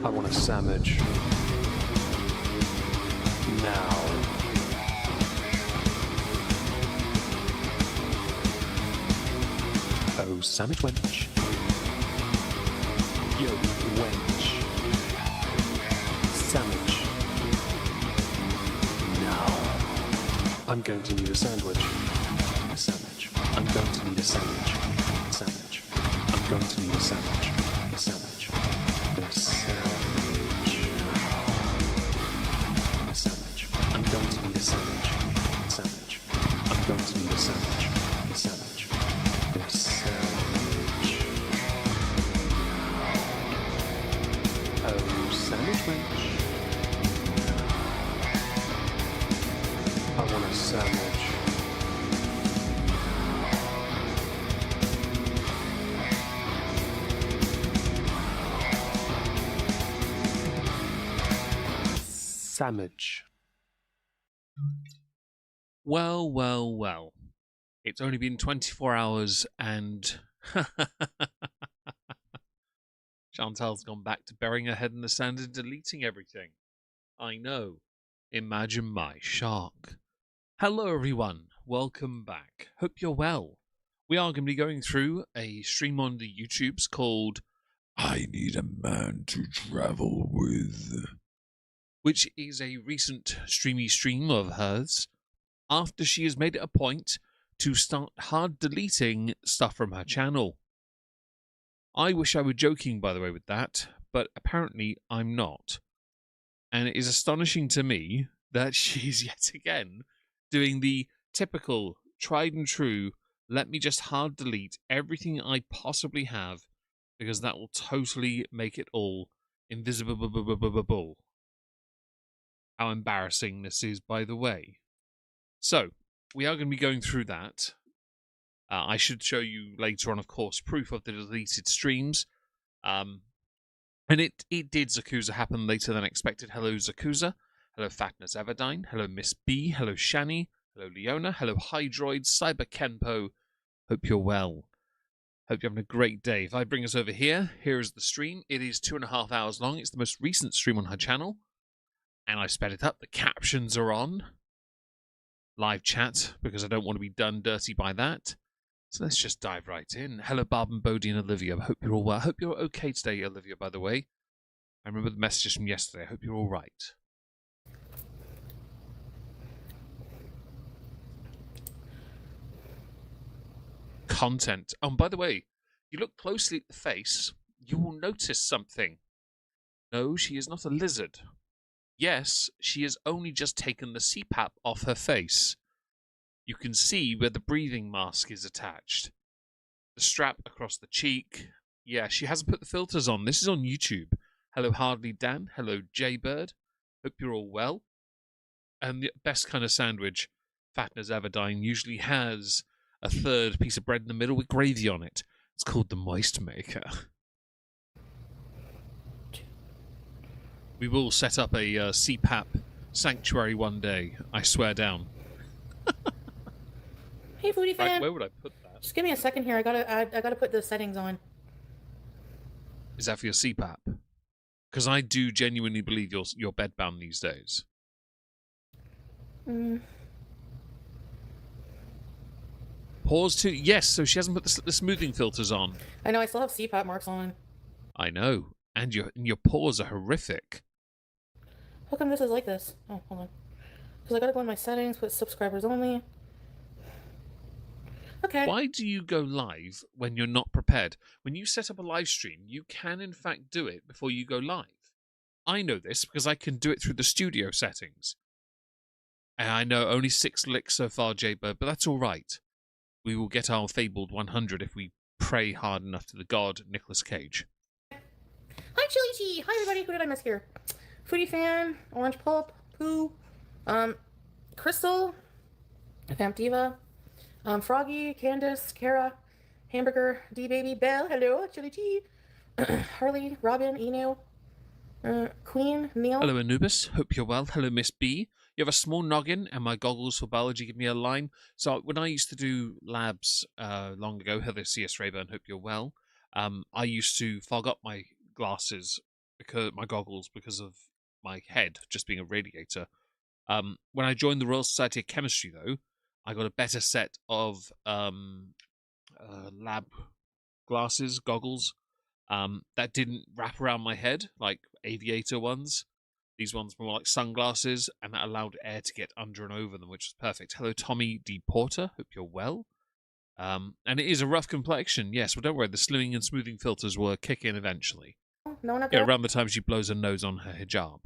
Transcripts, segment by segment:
I want a sandwich. Now. Oh, sandwich wench. Yo, wench. Sandwich. Now. I'm going to need a sandwich. A sandwich. I'm going to need a sandwich. Sandwich. I'm going to need a sandwich. A sandwich. A sandwich. A sandwich. I'm going to need a sandwich. Sandwich. I'm going to need a sandwich. A sandwich. A sandwich. Oh, sandwich wench. I want a sandwich. Sandwich. Well, well, well. It's only been 24 hours and Chantal's gone back to burying her head in the sand and deleting everything. I know. Imagine my shock. Hello, everyone. Welcome back. Hope you're well. We are going to be going through a stream on the YouTubes called I Need a Man to Travel With, which is a recent stream of hers after she has made it a point to start hard deleting stuff from her channel. I wish I were joking, by the way, with that, but apparently I'm not. And it is astonishing to me that she's yet again doing the typical, tried and true, let me just hard delete everything I possibly have, because that will totally make it all invisible. How embarrassing this is, by the way. So, we are going to be going through that. I should show you later on, of course, proof of the deleted streams. And it did, Zakuza, happen later than expected. Hello, Zakuza. Hello, Fatness Everdine. Hello, Miss B. Hello, Shani. Hello, Leona. Hello, Hydroid. Cyber Kenpo. Hope you're well. Hope you're having a great day. If I bring us over here, here is the stream. It is 2.5 hours long. It's the most recent stream on her channel. And I sped it up. The captions are on. Live chat, because I don't want to be done dirty by that. So let's just dive right in. Hello, Barb and Bodie and Olivia. I hope you're all well. I hope you're okay today, Olivia, by the way. I remember the messages from yesterday. I hope you're all right. Content. Oh, and by the way, you look closely at the face, you will notice something. No, she is not a lizard. Yes, she has only just taken the CPAP off her face. You can see where the breathing mask is attached. The strap across the cheek. Yeah, she hasn't put the filters on. This is on YouTube. Hello, Hardly Dan. Hello, Jaybird. Hope you're all well. And the best kind of sandwich, Fatness Everdine, usually has a third piece of bread in the middle with gravy on it. It's called the Moist Maker. We will set up a CPAP sanctuary one day, I swear down. Hey, Foodie fan. Right, where would I put that? Just give me a second here. I gotta put the settings on. Is that for your CPAP? Because I do genuinely believe you're bedbound these days. Pause to yes. So she hasn't put the smoothing filters on. I know. I still have CPAP marks on. I know, and your pores are horrific. How come this is like this? Oh, hold on. Because I gotta go in my settings, put subscribers only. Okay. Why do you go live when you're not prepared? When you set up a live stream, you can in fact do it before you go live. I know this because I can do it through the studio settings. And I know only 6 licks so far, Jaybird, but that's all right. We will get our fabled 100 if we pray hard enough to the god Nicolas Cage. Hi, Chili Chi. Hi, everybody. Who did I miss here? Foodie fan, Orange Pulp, Pooh, Crystal, Vamp Diva, Froggy, Candace, Kara, Hamburger, D-Baby, Belle, hello, Chili Chi, Harley, Robin, Eno, Queen, Neil. Hello, Anubis. Hope you're well. Hello, Miss B. You have a small noggin, and my goggles for biology give me a line. So when I used to do labs long ago, hello, CS Rayburn. Hope you're well. I used to fog up my glasses my goggles because of my head just being a radiator. When I joined the Royal Society of Chemistry, though, I got a better set of lab goggles, that didn't wrap around my head like aviator ones. These ones were more like sunglasses, and that allowed air to get under and over them, which was perfect. Hello, Tommy D. Porter. Hope you're well. And it is a rough complexion, yes, but don't worry, the slimming and smoothing filters will kick in eventually. No one up Yeah, there? around the time she blows her nose on her hijab.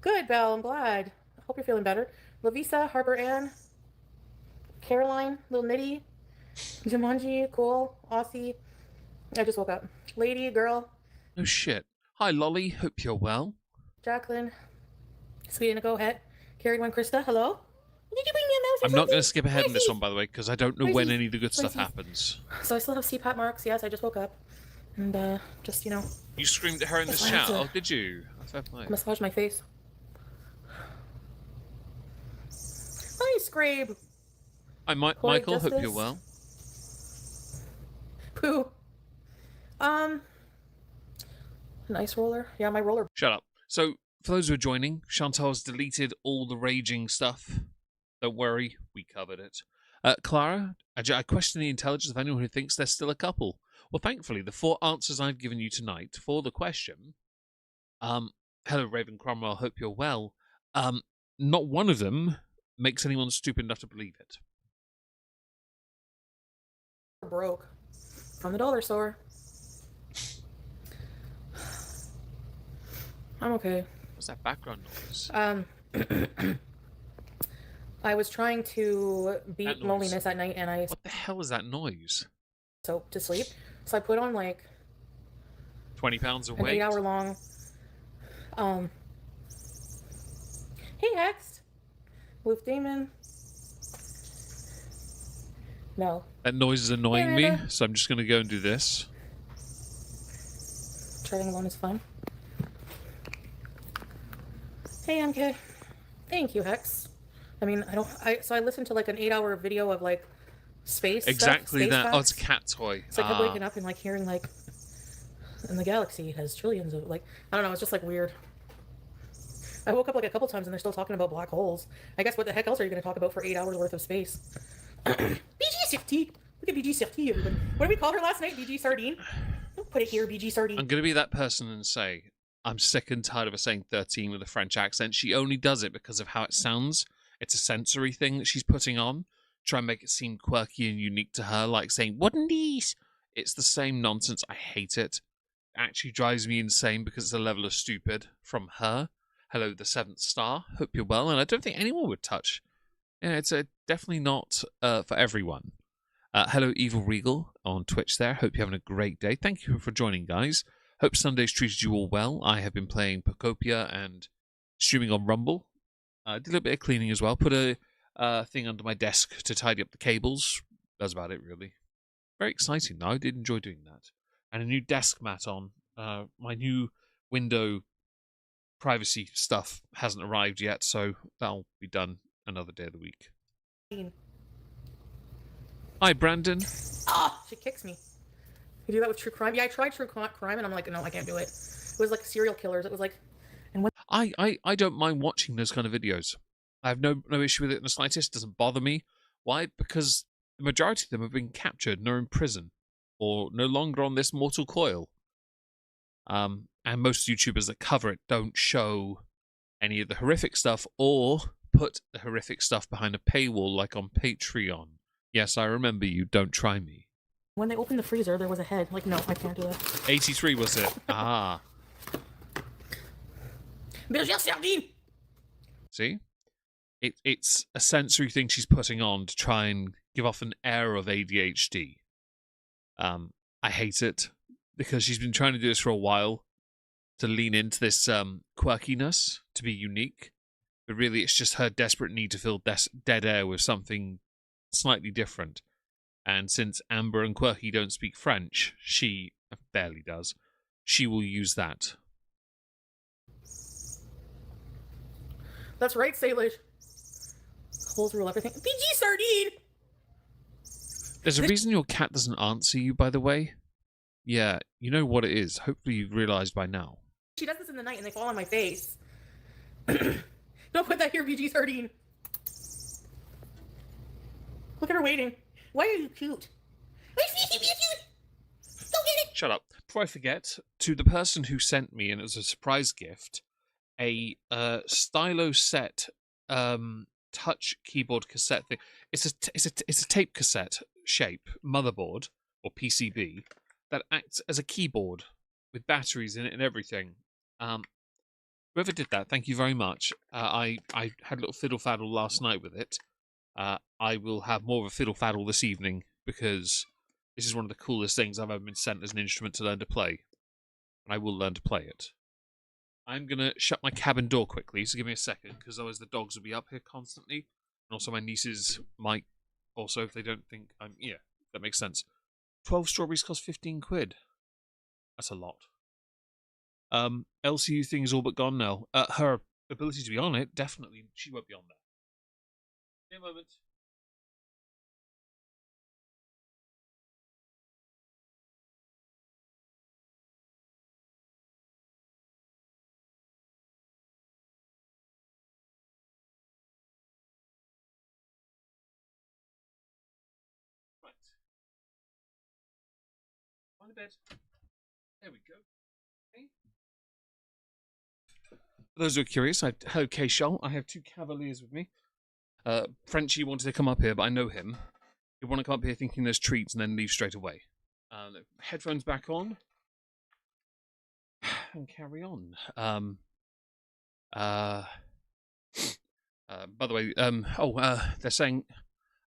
Good, Belle. I'm glad. I hope you're feeling better. Lavisa, Harper Ann, Caroline, Little Nitty, Jumanji, Cool, Aussie. I just woke up. Lady, girl, No shit. Hi, Lolly. Hope you're well. Jacqueline, Sweet Indigo, Het, Carrie One, Krista. Hello. Did you bring me a mouse or I'm not going to something? skip ahead in this Mercy. one, by the way, because I don't know Mercy. when any of the good stuff Mercy. happens. So I still have CPAP marks. Yes, I just woke up. And just, You screamed at her in the That's why I chat. have to- Oh, did you? Fair play. massage my face. Hi, Scrabe. Hi, Poetic Michael. Hope you're Justice. well. Pooh. An ice roller. Yeah, my roller. Shut up. So, for those who are joining, Chantal's deleted all the raging stuff. Don't worry, we covered it. Clara, I question the intelligence of anyone who thinks they're still a couple. Well, thankfully, the 4 answers I've given you tonight for the question, hello, Raven Cromwell, hope you're well, not one of them makes anyone stupid enough to believe it. Broke from the dollar store. I'm okay. What's that background noise? I was trying to That beat noise. loneliness at night, and I What the hell is that noise? soaked to sleep. So I put on like 20 pounds of an weight? 8-hour long. Hey Hex, Wolf Damon. No, That noise is annoying Hey, me, Amanda. so I'm just going to go and do this. traveling alone is fun. Hey MK, thank you Hex. I mean, so I listened to like an 8-hour video of like space Exactly stuff, space that. Oh, it's a facts. cat toy. So I kept waking up and like hearing like, and the galaxy has trillions of like, I don't know, it's just like weird. I woke up like a couple times and they're still talking about black holes. I guess what the heck else are you going to talk about for 8 hours worth of space? BG Sifty. Look at BG Sifty, everybody. What did we call her last night? BG Sardine? Don't put it here, BG Sardine. I'm going to be that person and say, I'm sick and tired of her saying 13 with a French accent. She only does it because of how it sounds. It's a sensory thing that she's putting on. Try and make it seem quirky and unique to her, like saying, wouldn't these? It's the same nonsense. I hate it. It actually drives me insane because it's a level of stupid from her. Hello, the 7th star. Hope you're well. And I don't think anyone would touch. Yeah, it's definitely not for everyone. Hello, Evil Regal on Twitch there. Hope you're having a great day. Thank you for joining, guys. Hope Sunday's treated you all well. I have been playing Pocopia and streaming on Rumble. Did a little bit of cleaning as well. Put a thing under my desk to tidy up the cables. That's about it, really. Very exciting, though. I did enjoy doing that. And a new desk mat on. My new window privacy stuff hasn't arrived yet, so that'll be done another day of the week. Hi, Brandon. Ah, she kicks me. You do that with true crime? Yeah, I tried true crime and I'm like, no, I can't do it. It was like serial killers. It was like, and what? I don't mind watching those kind of videos. I have no issue with it in the slightest. It doesn't bother me. Why? Because the majority of them have been captured and are in prison or no longer on this mortal coil. And most YouTubers that cover it don't show any of the horrific stuff or put the horrific stuff behind a paywall like on Patreon. Yes, I remember you. Don't try me. When they opened the freezer, there was a head. Like, no, I can't do that. 83 was it? Ah. Bergère Sardine! See? It's a sensory thing she's putting on to try and give off an air of ADHD. I hate it because she's been trying to do this for a while to lean into this quirkiness, to be unique. But really, it's just her desperate need to fill dead air with something slightly different. And since Amber and Quirky don't speak French, she barely does. She will use that That's right, Salish. Holes rule everything. PG sardine! There's a reason your cat doesn't answer you, by the way. Yeah, you know what it is. Hopefully you've realised by now. She does this in the night and they fall on my face. Don't put that here, PG sardine. Look at her waiting. Why are you cute? Why are you cute? Go get it! Shut up. Before I forget, to the person who sent me, and it was a surprise gift, a stylo set touch keyboard cassette thing. It's a tape cassette shape motherboard or PCB that acts as a keyboard with batteries in it and everything. Whoever did that, thank you very much. I had a little fiddle faddle last night with it. I will have more of a fiddle faddle this evening because this is one of the coolest things I've ever been sent as an instrument to learn to play. And I will learn to play it. I'm going to shut my cabin door quickly, so give me a second, because otherwise the dogs will be up here constantly. And also my nieces might also, if they don't think I'm... Yeah, that makes sense. 12 strawberries cost 15 quid. That's a lot. LCU thing is all but gone now. Her ability to be on it, definitely, she won't be on there. Give me a moment. Right. On the bed. There we go. Okay. For those who are curious, hello K-Shell. I have two cavaliers with me. Frenchie wanted to come up here, but I know him. He'll want to come up here thinking there's treats and then leave straight away. Headphones back on. And carry on. By the way, they're saying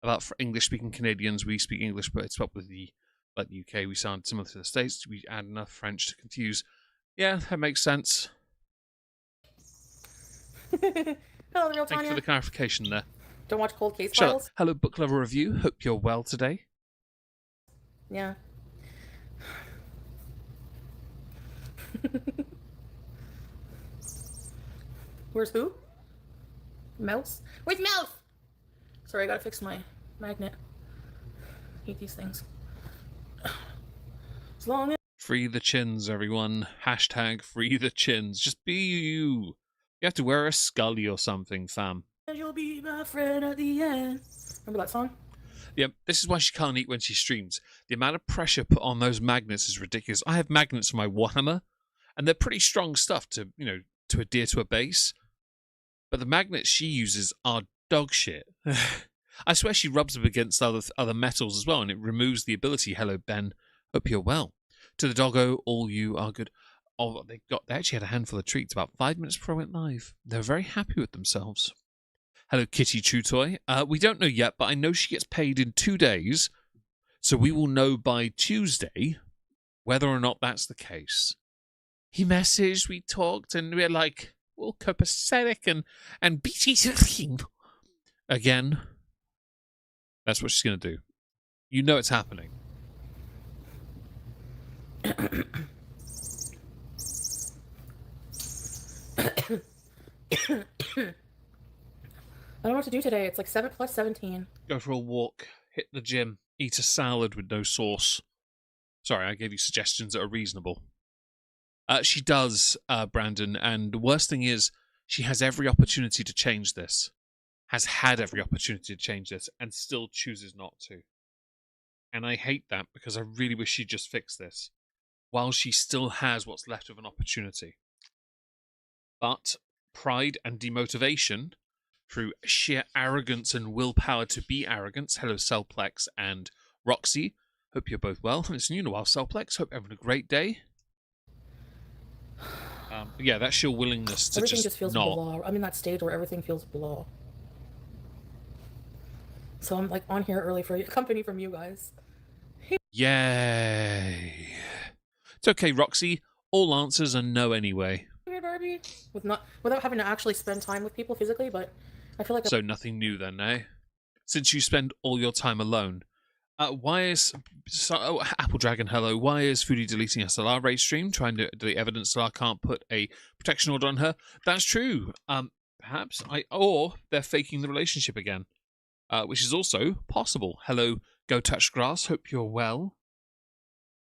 about for English-speaking Canadians, we speak English, but it's up with the UK. We sound similar to the States. We add enough French to confuse. Yeah, that makes sense. Hello, real Thank you Tanya. for the clarification there. Don't watch Cold Case Shut up. Files. Hello, Book Lover Review. Hope you're well today. Yeah. Where's who? Mouse? Where's Mouse? Sorry, I gotta fix my magnet. Hate these things. As long as Free the chins, everyone. Hashtag free the chins. Just be you. You have to wear a scully or something, fam. you'll be my friend at the end. Remember that song? Yeah, this is why she can't eat when she streams. The amount of pressure put on those magnets is ridiculous. I have magnets for my Warhammer, and they're pretty strong stuff to, to adhere to a base. But the magnets she uses are dog shit. I swear she rubs them against other metals as well, and it removes the ability. Hello, Ben. Hope you're well. To the doggo, all you are good. Oh, they actually had a handful of treats about 5 minutes before I went live. They were very happy with themselves. Hello, Kitty True Toy. We don't know yet, but I know she gets paid in 2 days, so we will know by Tuesday whether or not that's the case. He messaged, we talked, and we're like, well, copacetic and BT again. That's what she's going to do. You know it's happening. I don't know what to do today. It's like 7 plus 17. Go for a walk, hit the gym, eat a salad with no sauce. Sorry, I gave you suggestions that are reasonable. She does, Brandon, and the worst thing is she has every opportunity to change this. Has had every opportunity to change this and still chooses not to. And I hate that because I really wish she'd just fix this while she still has what's left of an opportunity. But pride and demotivation through sheer arrogance and willpower to be arrogance. Hello, Cellplex and Roxy. Hope you're both well. Listen, you know well, Cellplex. Hope you're having a great day. Yeah, that's sheer willingness to Everything just feels not. blah. I'm in that stage where everything feels blah. So I'm like on here early for company from you guys. Yay. It's okay, Roxy. All answers are no anyway. Hey, Barbie. Without having to actually spend time with people physically, but I feel like So nothing new then, eh? Since you spend all your time alone. Why is... Apple Dragon, hello. Why is Foodie deleting a Salah race stream? Trying to delete evidence Salah can't put a protection order on her? That's true. perhaps. Or they're faking the relationship again, which is also possible. Hello, Go Touch Grass. Hope you're well.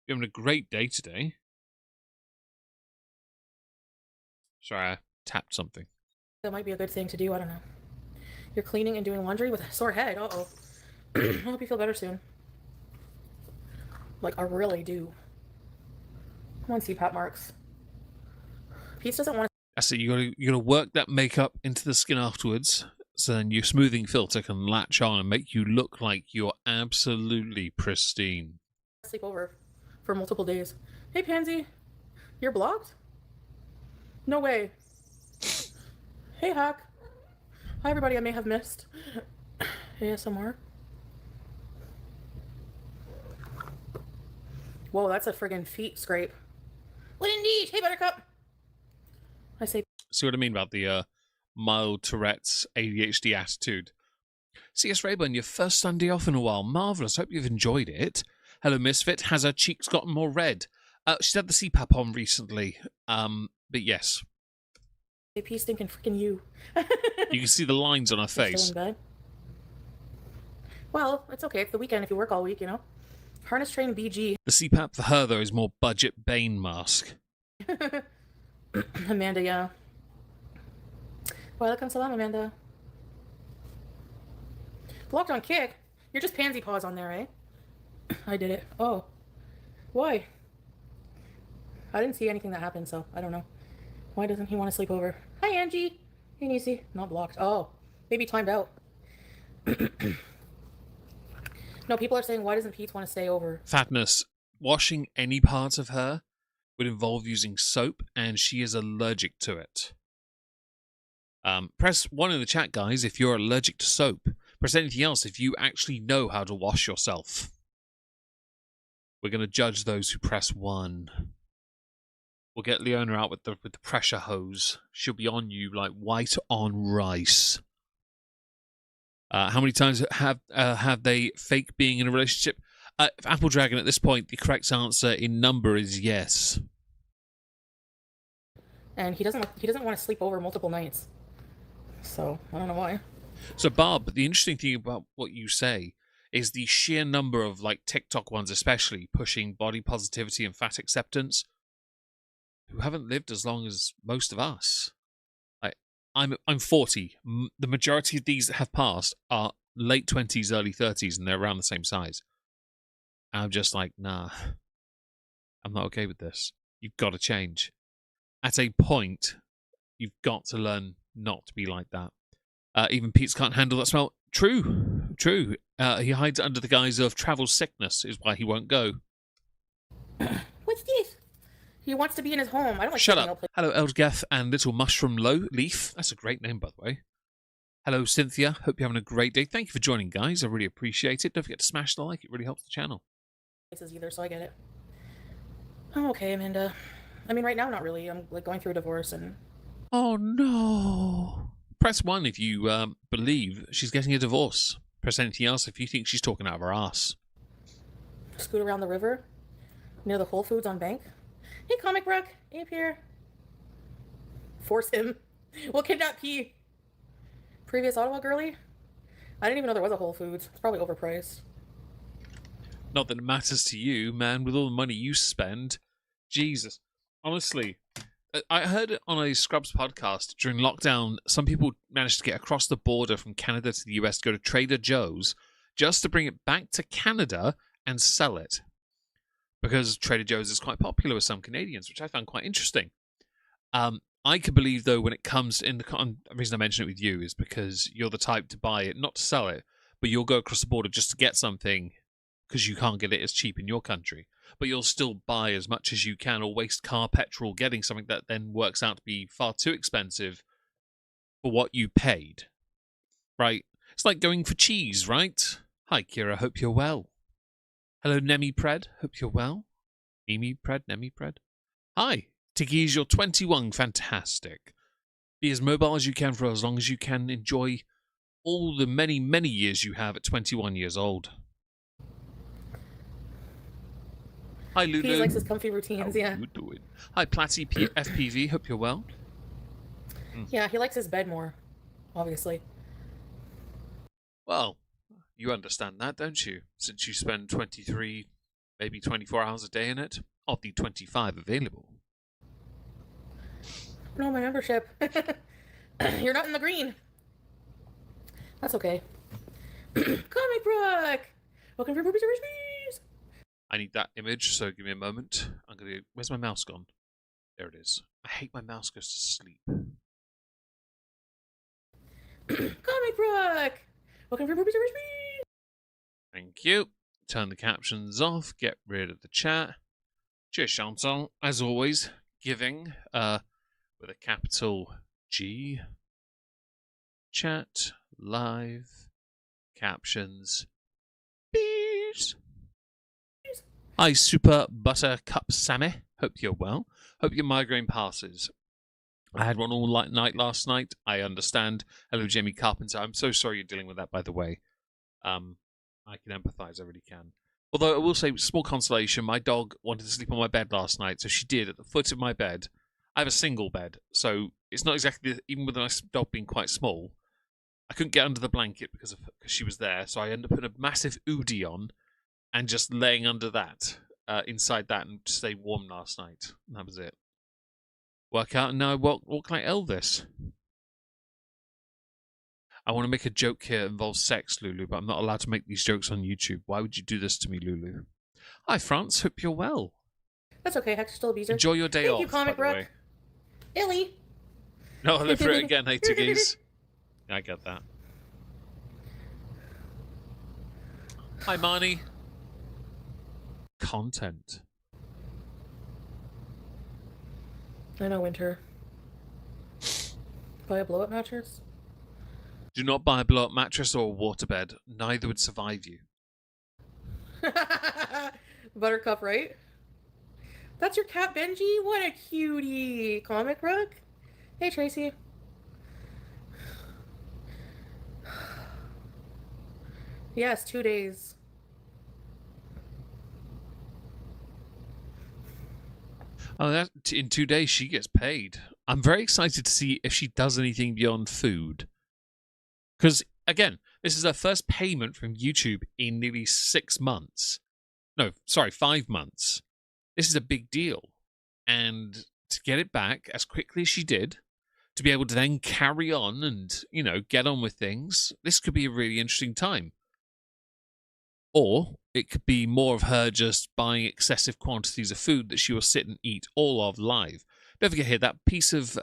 You're having a great day today. Sorry, I tapped something. That might be a good thing to do. I don't know. You're cleaning and doing laundry with a sore head. Uh-oh. I hope you feel better soon. Like, I really do. Come on, CPAP marks. Pete doesn't want to. That's it. You gotta work that makeup into the skin afterwards, so then your smoothing filter can latch on and make you look like you're absolutely pristine. Sleep over for multiple days. Hey, Pansy. You're blocked? No way. Hey, Hack. Hi, everybody I may have missed. ASMR. Whoa, that's a friggin' feet scrape. What indeed? Hey, Buttercup. I say. See what I mean about the mild Tourette's ADHD attitude? CS Rayburn, your first Sunday off in a while. Marvellous. Hope you've enjoyed it. Hello, Misfit. Has her cheeks gotten more red? She's had the CPAP on recently. But yes. Hey, P stinking freaking you. You can see the lines on her Still face. in bed. Well, it's okay. It's the weekend if you work all week, you know. Harness train BG. The CPAP for her, though, is more budget Bane mask. Amanda, yeah. Welcome, salam, Amanda. Blocked on kick? You're just pansy paws on there, eh? I did it. Oh. Why? I didn't see anything that happened, so I don't know. Why doesn't he want to sleep over? Hi, Angie. Hey, Nisi. Not blocked. Oh. Maybe timed out. No, people are saying, why doesn't Pete want to stay over? Fatness. Washing any part of her would involve using soap, and she is allergic to it. Press 1 in the chat, guys, if you're allergic to soap. Press anything else if you actually know how to wash yourself. We're going to judge those who press 1. We'll get Leona out with the pressure hose. She'll be on you like white on rice. How many times have they fake being in a relationship? Apple Dragon, at this point, the correct answer in number is yes. And he doesn't want to sleep over multiple nights. So, I don't know why. So, Barb, the interesting thing about what you say is the sheer number of like TikTok ones, especially pushing body positivity and fat acceptance, who haven't lived as long as most of us. I'm 40. The majority of these that have passed are late 20s, early 30s, and they're around the same size. I'm just like, nah, I'm not okay with this. You've got to change. At a point, you've got to learn not to be like that. Even Pete's can't handle that smell. True. He hides under the guise of travel sickness is why he won't go. What's this? He wants to be in his home. I don't like Shut sitting up. out Hello, Eldgath and Little Mushroom Leaf. That's a great name, by the way. Hello, Cynthia. Hope you're having a great day. Thank you for joining, guys. I really appreciate it. Don't forget to smash the like. It really helps the channel. places either, so I get it. I'm okay, Amanda. I mean, right now, not really. I'm like going through a divorce and... Oh, no. Press 1 if you believe she's getting a divorce. Press anything else if you think she's talking out of her ass. Scoot around the river near the Whole Foods on Bank. Hey, Comic Brook. Hey, up here. Force him. We'll kidnap P. Previous Ottawa girly? I didn't even know there was a Whole Foods. It's probably overpriced. Not that it matters to you, man, with all the money you spend. Jesus. Honestly, I heard it on a Scrubs podcast during lockdown. Some people managed to get across the border from Canada to the US to go to Trader Joe's just to bring it back to Canada and sell it. Because Trader Joe's is quite popular with some Canadians, which I found quite interesting. I could believe, though, when it comes in the reason I mention it with you is because you're the type to buy it, not to sell it, but you'll go across the border just to get something because you can't get it as cheap in your country. But you'll still buy as much as you can or waste car petrol getting something that then works out to be far too expensive for what you paid. Right? It's like going for cheese, right? Hi, Kira. Hope you're well. Hello, Nemi Pred. Hope you're well. Mimi Pred, Nemi Pred. Hi. Tiggies, you're 21. Fantastic. Be as mobile as you can for as long as you can. Enjoy all the many, many years you have at 21 years old. Hi, Lulu. He likes his comfy routines, How yeah. you doing? Hi, Platty FPV. Hope you're well. Yeah, he likes his bed more. obviously. Well, you understand that, don't you? Since you spend 23, maybe 24 hours a day in it, of the 25 available. No, my membership. You're not in the green. That's okay. Comic Brook! Welcome to Movies and Recipes! I need that image, so give me a moment. Where's my mouse gone? There it is. I hate my mouse goes to sleep. Comic Brook! Welcome to Movies and Recipes! Thank you. Turn the captions off, get rid of the chat. Cheers, Chantal. As always, giving with a capital G. Chat, live, captions, peace. Hi, Super Buttercup Sammy. Hope you're well. Hope your migraine passes. I had one all night last night. I understand. Hello, Jamie Carpenter. I'm so sorry you're dealing with that, by the way. I can empathise. I really can. Although I will say, small consolation, my dog wanted to sleep on my bed last night, so she did at the foot of my bed. I have a single bed, so it's not exactly, even with my dog being quite small, I couldn't get under the blanket because she was there, so I ended up putting a massive Foodie on and just laying under that, inside that, and stay warm last night. And that was it. Work out, and now I walk like Elvis. I want to make a joke here that involves sex, Lulu, but I'm not allowed to make these jokes on YouTube. Why would you do this to me, Lulu? Hi, France. Hope you're well. That's okay, Hector still abuser. Enjoy your day off, Thank you, Comic by the Brook. way. Illy. No, I'll live for it again, hey, Tiggies. I get that. Hi, Marnie. Content. I know, Winter. Buy a blow-up mattress? Do not buy a blow-up mattress or a waterbed. Neither would survive you. Buttercup, right? That's your cat, Benji? What a cutie! Comic Brook? Hey, Tracy. Yes, 2 days. Oh, in 2 days she gets paid. I'm very excited to see if she does anything beyond food. Because, again, this is her first payment from YouTube in nearly 6 months. No, sorry, 5 months. This is a big deal. And to get it back as quickly as she did, to be able to then carry on and, get on with things, this could be a really interesting time. Or it could be more of her just buying excessive quantities of food that she will sit and eat all of live. Don't forget here, that piece of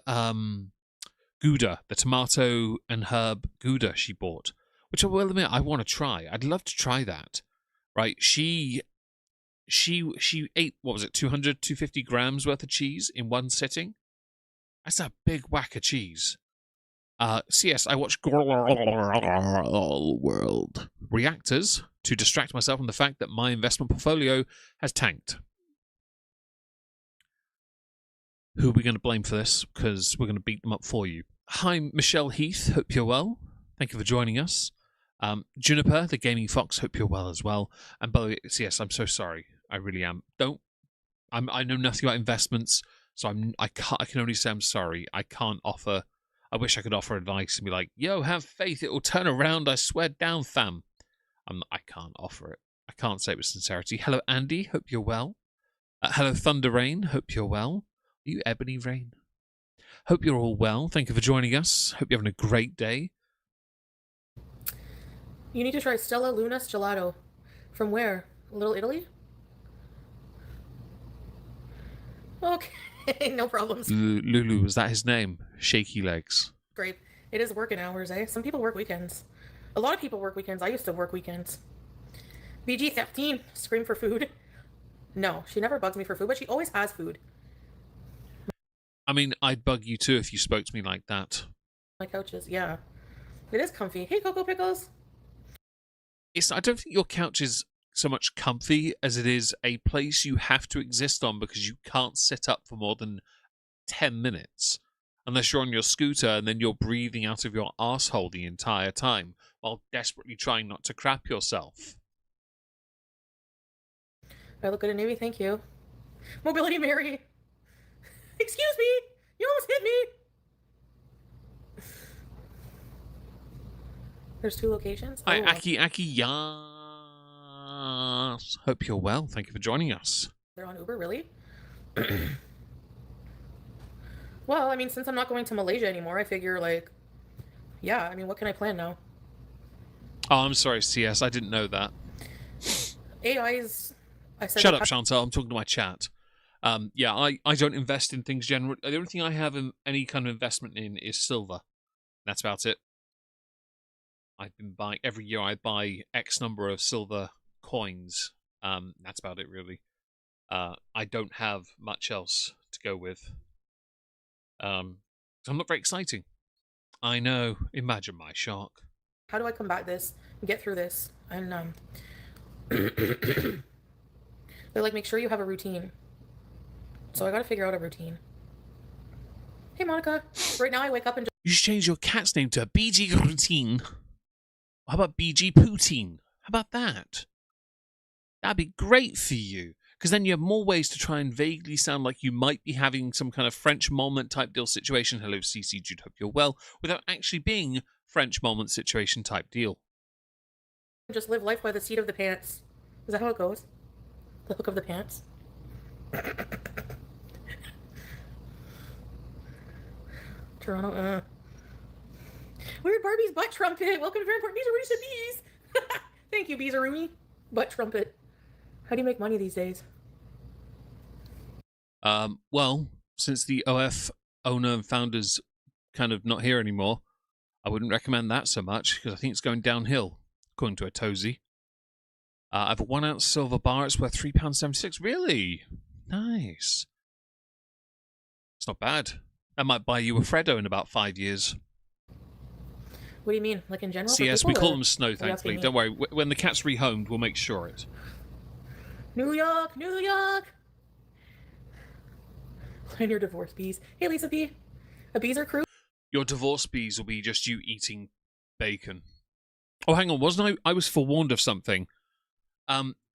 Gouda, the tomato and herb Gouda she bought, which I will admit I want to try. I'd love to try that. Right? She ate, what was it, 200, 250 grams worth of cheese in one sitting? That's a big whack of cheese. CS, I watch World Reactors to distract myself from the fact that my investment portfolio has tanked. Who are we going to blame for this? Because we're going to beat them up for you. Hi, Michelle Heath. Hope you're well. Thank you for joining us. Juniper, the Gaming Fox. Hope you're well as well. And by the way, CS, I'm so sorry. I really am. I know nothing about investments, so I can only say I'm sorry. I can't offer. I wish I could offer advice and be like, yo, have faith, it will turn around, I swear down, fam. I can't offer it. I can't say it with sincerity. Hello, Andy, hope you're well. Hello, Thunder Rain, hope you're well. Are you Ebony Rain? Hope you're all well. Thank you for joining us. Hope you're having a great day. You need to try Stella Luna's Gelato. From where? Little Italy? Okay, no problems. Lulu, was that his name? Shaky Legs. Great. It is working hours, eh? Some people work weekends. A lot of people work weekends. I used to work weekends. BG13, scream for food. No, she never bugs me for food, but she always has food. I mean, I'd bug you too if you spoke to me like that. My couches, yeah. It is comfy. Hey, Cocoa Pickles. I don't think your couch is so much comfy as it is a place you have to exist on because you can't sit up for more than 10 minutes. Unless you're on your scooter and then you're breathing out of your arsehole the entire time while desperately trying not to crap yourself. I look good in navy, thank you. Mobility Mary. Excuse me! You almost hit me! There's 2 locations? Hi, Oh, Aki, yes. Hope you're well. Thank you for joining us. they're on Uber, really? Well, I mean, since I'm not going to Malaysia anymore, I figure, like, yeah, I mean, what can I plan now? Oh, I'm sorry, CS. I didn't know that. AI's... I said Shut up, Chantal. I'm talking to my chat. Yeah, I don't invest in things generally. The only thing I have any kind of investment in is silver. That's about it. I've been buying every year. I buy X number of silver coins. That's about it, really. I don't have much else to go with. So I'm not very exciting. I know. Imagine my shock. How do I combat this and get through this? And, they're like, make sure you have a routine. So I gotta figure out a routine. Hey, Monica. Right now I wake up and You should change your cat's name to BG Routine. How about BG Poutine? How about that? That'd be great for you. Because then you have more ways to try and vaguely sound like you might be having some kind of French moment type deal situation. Hello, CC Jude, hope you're well. Without actually being French moment situation type deal. just live life by the seat of the pants. Is that how it goes? The hook of the pants? Toronto, Weird Barbie's butt trumpet. Welcome to Fairport. Beezaroonie said bees. Thank you, Beezaroonie. Butt trumpet. How do you make money these days? Well, since the OF owner and founder's kind of not here anymore, I wouldn't recommend that so much because I think it's going downhill, according to a Tozy. I have a 1 ounce silver bar. It's worth £3.76. Really? Nice. It's not bad. That might buy you a Freddo in about 5 years. What do you mean? Like in general? CS, we call them Snow, thankfully. me? Don't worry. When the cat's rehomed, we'll make sure it. New York, New York. Plan your divorce, bees. Hey, Lisa B. A beezer crew? Your divorce bees will be just you eating bacon. Oh, hang on. Wasn't I was forewarned of something.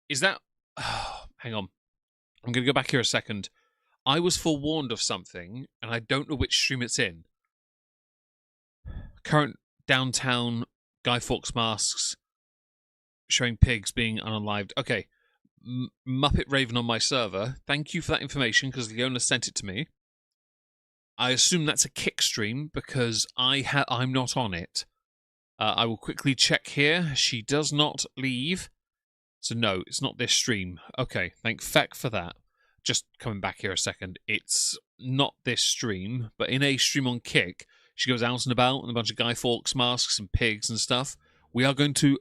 Is that... Oh, hang on. I'm going to go back here a second. I was forewarned of something, and I don't know which stream it's in. Current downtown Guy Fawkes masks showing pigs being unalived. Okay. Muppet Raven on my server. Thank you for that information, because the owner sent it to me. I assume that's a kick stream, because I'm not on it. I will quickly check here. She does not leave. So no, it's not this stream. Okay, thank feck for that. Just coming back here a second. It's not this stream, but in a stream on Kick, she goes out and about in a bunch of Guy Fawkes masks and pigs and stuff. We're going to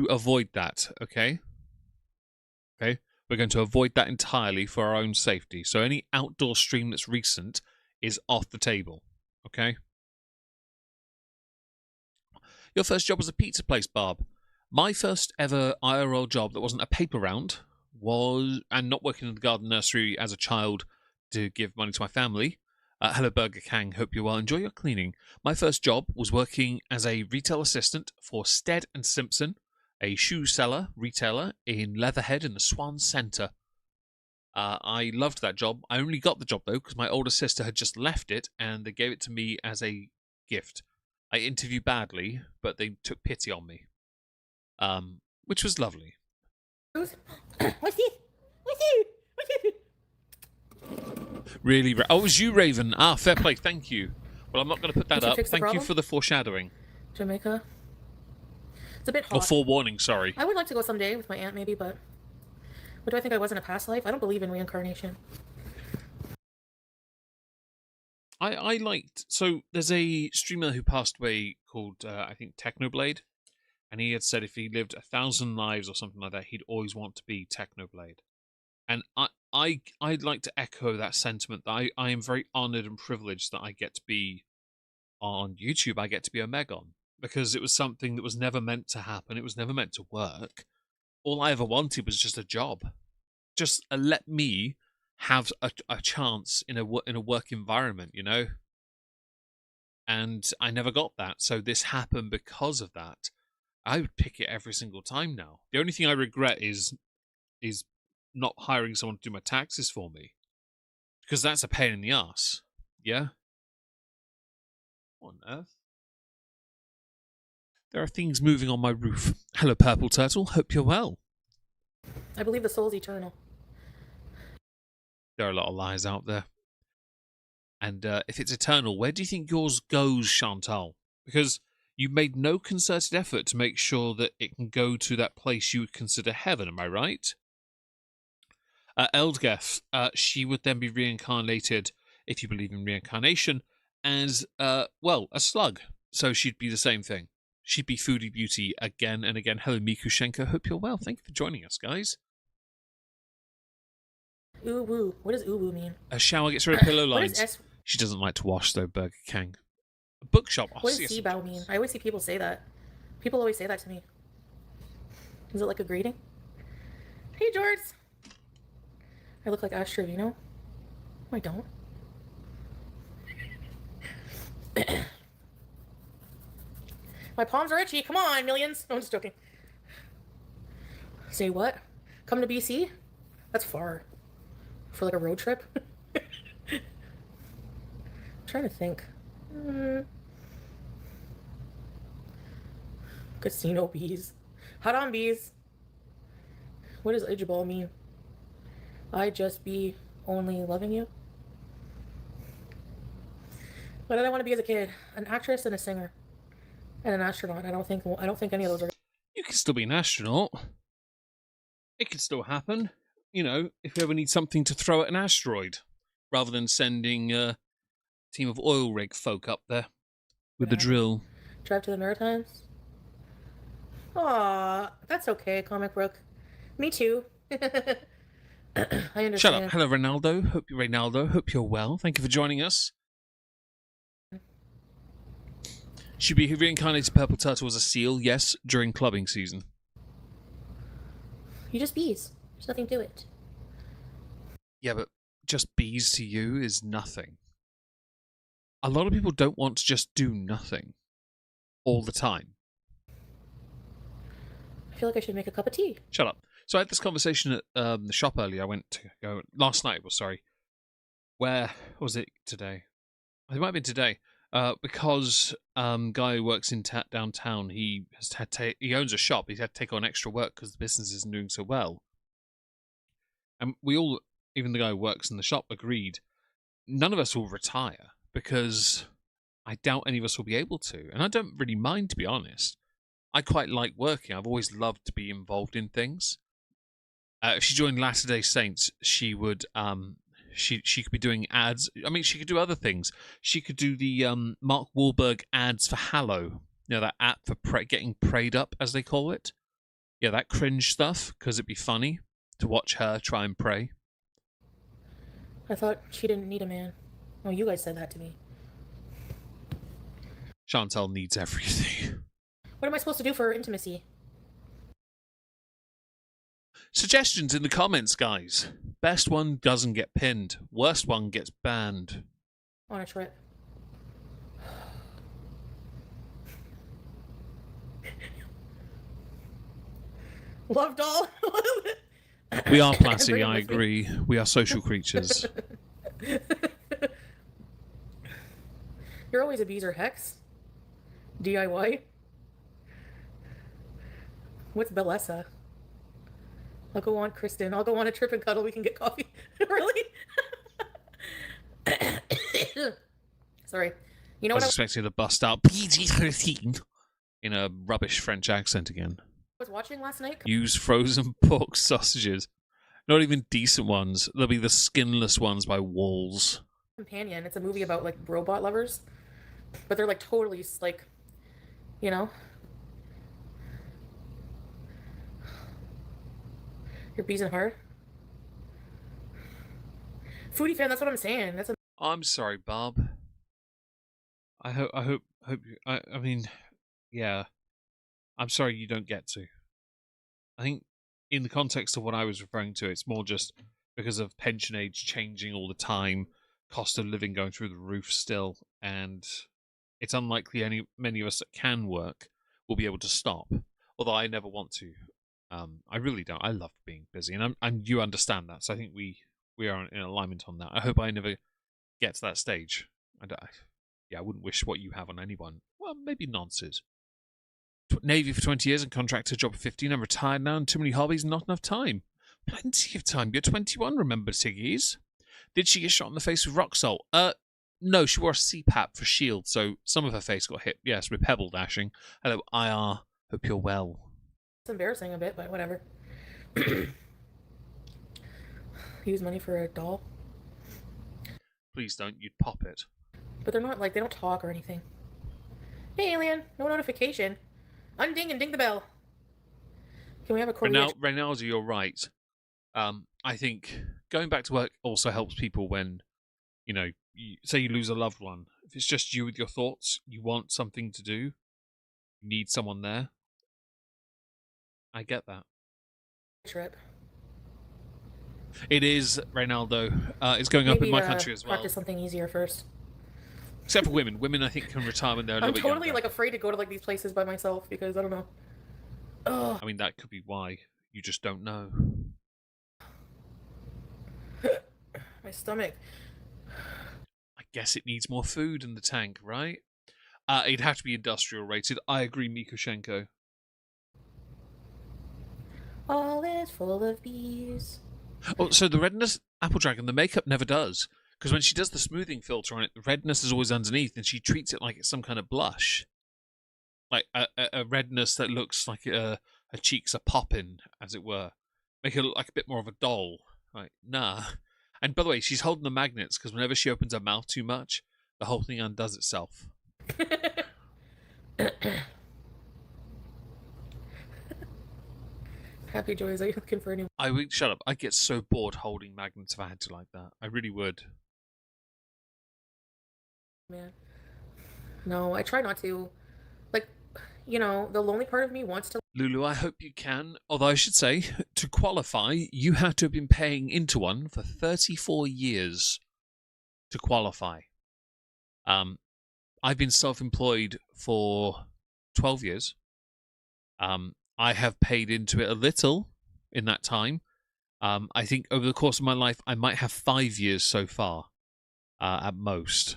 avoid that, okay? Okay? We're going to avoid that entirely for our own safety. So any outdoor stream that's recent is off the table, okay? Your first job was a pizza place, Barb. My first ever IRL job that wasn't a paper round was, and not working in the garden nursery as a child to give money to my family. Hello, Burger King. Hope you're well. Enjoy your cleaning. My first job was working as a retail assistant for Stead and Simpson, a shoe seller, retailer in Leatherhead in the Swan Centre. I loved that job. I only got the job, though, because my older sister had just left it, and they gave it to me as a gift. I interviewed badly, but they took pity on me, which was lovely. What's this? What's this? Really? Oh, it was you, Raven. Ah, fair play. Thank you. Well, I'm not going to put that Did you up. fix the Thank you problem? for the foreshadowing. Jamaica. It's a bit hot. Or forewarning, sorry. I would like to go someday with my aunt, maybe, but what do I think I was in a past life? I don't believe in reincarnation. I liked... So, there's a streamer who passed away called, I think, Technoblade. And he had said if he lived 1,000 lives or something like that, he'd always want to be Technoblade. And I'd like to echo that sentiment. That I am very honoured and privileged that I get to be on YouTube. I get to be a Megon. Because it was something that was never meant to happen. It was never meant to work. All I ever wanted was just a job. Just let me have a chance in a work environment, you know? And I never got that. So this happened because of that. I would pick it every single time now. The only thing I regret is not hiring someone to do my taxes for me. Because that's a pain in the ass. Yeah? What on earth? There are things moving on my roof. Hello, Purple Turtle. Hope you're well. I believe the soul's eternal. There are a lot of lies out there. And if it's eternal, where do you think yours goes, Chantal? Because you made no concerted effort to make sure that it can go to that place you would consider heaven, am I right? Eldgeth, she would then be reincarnated, if you believe in reincarnation, as, a slug. So she'd be the same thing. She'd be Foodie Beauty again and again. Hello, Mikushenko. Hope you're well. Thank you for joining us, guys. Ooh woo. What does ooh woo mean? A shower gets rid of pillow What lines. does S? She doesn't like to wash, though, Burger King. A bookshop. Oh, What does Seabow mean? I always see people say that. People always say that to me. Is it like a greeting? Hey, George. I look like Ash Trevino. No, I don't. My palms are itchy. Come on, millions. No, I'm just joking. Say what? Come to BC? That's far. For like a road trip? I'm trying to think. Casino bees. Hot on bees. What does Ijabal mean? I just be only loving you? What did I want to be as a kid? An actress and a singer. And an astronaut. I don't think any of those are. You can still be an astronaut. It could still happen. You know, if you ever need something to throw at an asteroid, rather than sending a team of oil rig folk up there with the drill. Drive to the Maritimes? Aw, that's okay, comic book. Me too. I understand. Shut up. Hello, Ronaldo. Hope you're well. Thank you for joining us. Should be reincarnated Purple Turtle as a seal, yes, during clubbing season. You just bees. There's nothing to it. Yeah, but just bees to you is nothing. A lot of people don't want to just do nothing all the time. I feel like I should make a cup of tea. Shut up. So I had this conversation at the shop earlier. I went to go last night. Where was it today? It might have been today. Because guy who works in downtown, he owns a shop. He's had to take on extra work because the business isn't doing so well. And we all, even the guy who works in the shop, agreed none of us will retire because I doubt any of us will be able to. And I don't really mind, to be honest. I quite like working. I've always loved to be involved in things. If she joined Latter-day Saints, she would she could be doing ads. I mean, she could do other things. She could do the Mark Wahlberg ads for Hallow. You know, that app for getting prayed up, as they call it. Yeah, that cringe stuff, because it'd be funny to watch her try and pray. I thought she didn't need a man. Oh, you guys said that to me. Chantal needs everything. What am I supposed to do for intimacy? Suggestions in the comments, guys. Best one doesn't get pinned. Worst one gets banned. On a trip. Love doll. We are Plassy, I agree. We are social creatures. You're always a Beezer Hex. DIY. What's Bellessa? I'll go on Kristen. I'll go on a trip and cuddle. We can get coffee. Really? Sorry. You know I what was expecting to bust out PG-13 in a rubbish French accent again. I was watching last night? Use frozen pork sausages. Not even decent ones. They'll be the skinless ones by Walls. Companion. It's a movie about like robot lovers, but they're like totally like, you know. Your bees and heart. Foodie fan. That's what I'm saying. That's. I'm sorry, Bob. I hope you. I mean, yeah. I'm sorry you don't get to. I think in the context of what I was referring to, it's more just because of pension age changing all the time, cost of living going through the roof still, and it's unlikely many of us that can work will be able to stop. Although I never want to. I really don't. I love being busy, and you understand that. So I think we are in alignment on that. I hope I never get to that stage. I wouldn't wish what you have on anyone. Well, maybe nonces. Navy for 20 years and contractor job for 15. I'm retired now and too many hobbies and not enough time. Plenty of time. You're 21, remember, Tiggies? Did she get shot in the face with rock salt? No, she wore a CPAP for shield, so some of her face got hit. Yes, with pebble dashing. Hello, IR. Hope you're well. It's embarrassing a bit, but whatever. Use money for a doll. Please don't. You'd pop it. But they're not, like, they don't talk or anything. Hey, alien. No notification. Unding and ding the bell. Can we have a Korean... Reynaldo, you're right. I think going back to work also helps people when, say you lose a loved one. If it's just you with your thoughts, you want something to do, you need someone there. I get that. Trip. It is, Reynaldo. It's going up in my country as well. Practice something easier first. Except for women. Women, I think, can retire when they're a little bit I'm totally younger. like afraid to go to like these places by myself because I don't know. Ugh. I mean, that could be why. You just don't know. My stomach. I guess it needs more food in the tank, right? It'd have to be industrial rated. I agree, Mikoshenko. All is full of bees. Oh, so the redness, Apple Dragon, the makeup never does. Because when she does the smoothing filter on it, the redness is always underneath, and she treats it like it's some kind of blush. Like a redness that looks like her cheeks are popping, as it were. Make her look like a bit more of a doll. Like, nah. And by the way, she's holding the magnets, because whenever she opens her mouth too much, the whole thing undoes itself. Happy Joys, are you looking for any? I would shut up. I'd get so bored holding magnets if I had to like that. I really would. Man. No, I try not to. Like, the lonely part of me wants to. Lulu, I hope you can. Although I should say, to qualify, you had to have been paying into one for 34 years to qualify. I've been self-employed for 12 years. I have paid into it a little in that time. I think over the course of my life, I might have 5 years so far, at most.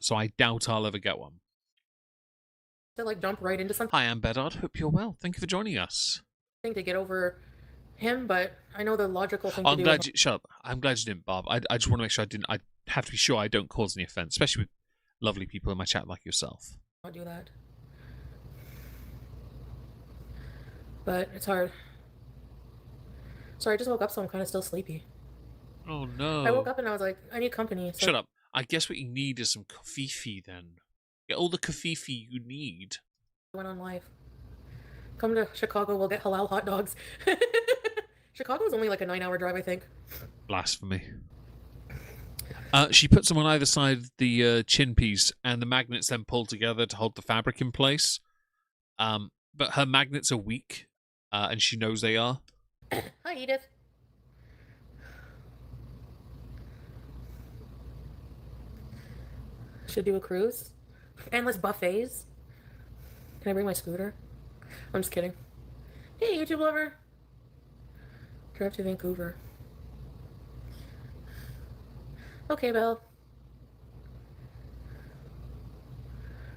So I doubt I'll ever get one. To like jump right into something. Hi, I'm Bedard. Hope you're well. Thank you for joining us. To get over him, but I know the logical thing to I'm do. glad you shut up. I'm glad you didn't, Bob. I just want to make sure I didn't. I have to be sure I don't cause any offense, especially with lovely people in my chat like yourself. I'll do that. But it's hard. Sorry, I just woke up, so I'm kind of still sleepy. Oh no! I woke up and I was like, I need company. So... Shut up. I guess what you need is some kafifi then. Get all the kafifi you need. I went on live. Come to Chicago, we'll get halal hot dogs. Chicago's only like a 9-hour drive, I think. Blasphemy. She puts them on either side of the chin piece, and the magnets then pull together to hold the fabric in place. But her magnets are weak, and she knows they are. Hi, Edith. Should do a cruise. Endless buffets. Can I bring my scooter? I'm just kidding. Hey, YouTube lover. Drive to Vancouver. Okay, Belle.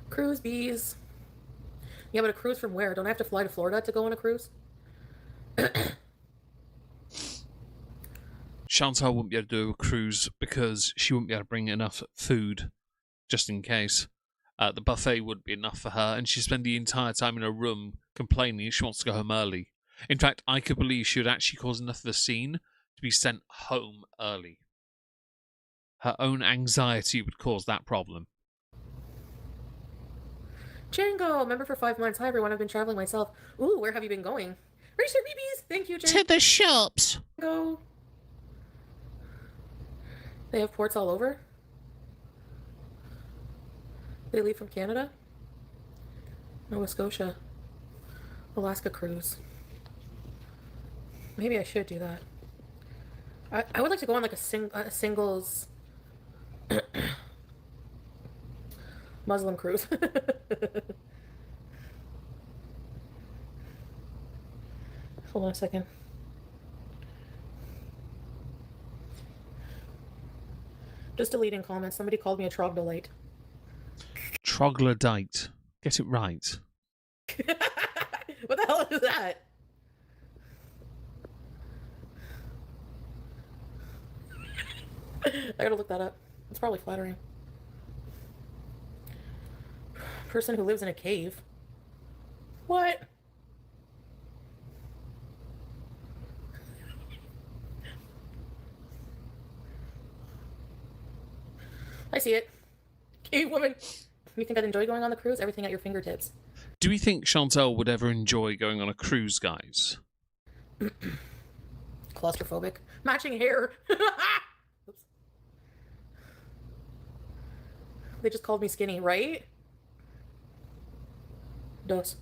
Cruise bees. Yeah, but a cruise from where? Don't I have to fly to Florida to go on a cruise? Chantal wouldn't be able to do a cruise because she wouldn't be able to bring enough food, just in case. The buffet wouldn't be enough for her, and she'd spend the entire time in her room complaining she wants to go home early. In fact, I could believe she would actually cause enough of a scene to be sent home early. Her own anxiety would cause that problem. Django, member for 5 months. Hi, everyone. I've been traveling myself. Ooh, where have you been going? Where's your BBs? Thank you, Django. To the shops. Go. They have ports all over. They leave from Canada, Nova Scotia, Alaska cruise. Maybe I should do that. I would like to go on like a singles Muslim cruise. Hold on a second. Just deleting comments. Somebody called me a troglodyte. Troglodyte. Get it right. the hell is that? I gotta look that up. It's probably flattering. Person who lives in a cave. What? I see it. Cave woman. You think I'd enjoy going on the cruise? Everything at your fingertips. Do we think Chantal would ever enjoy going on a cruise, guys? Claustrophobic. Matching hair. Oops. They just called me skinny, right? Dos.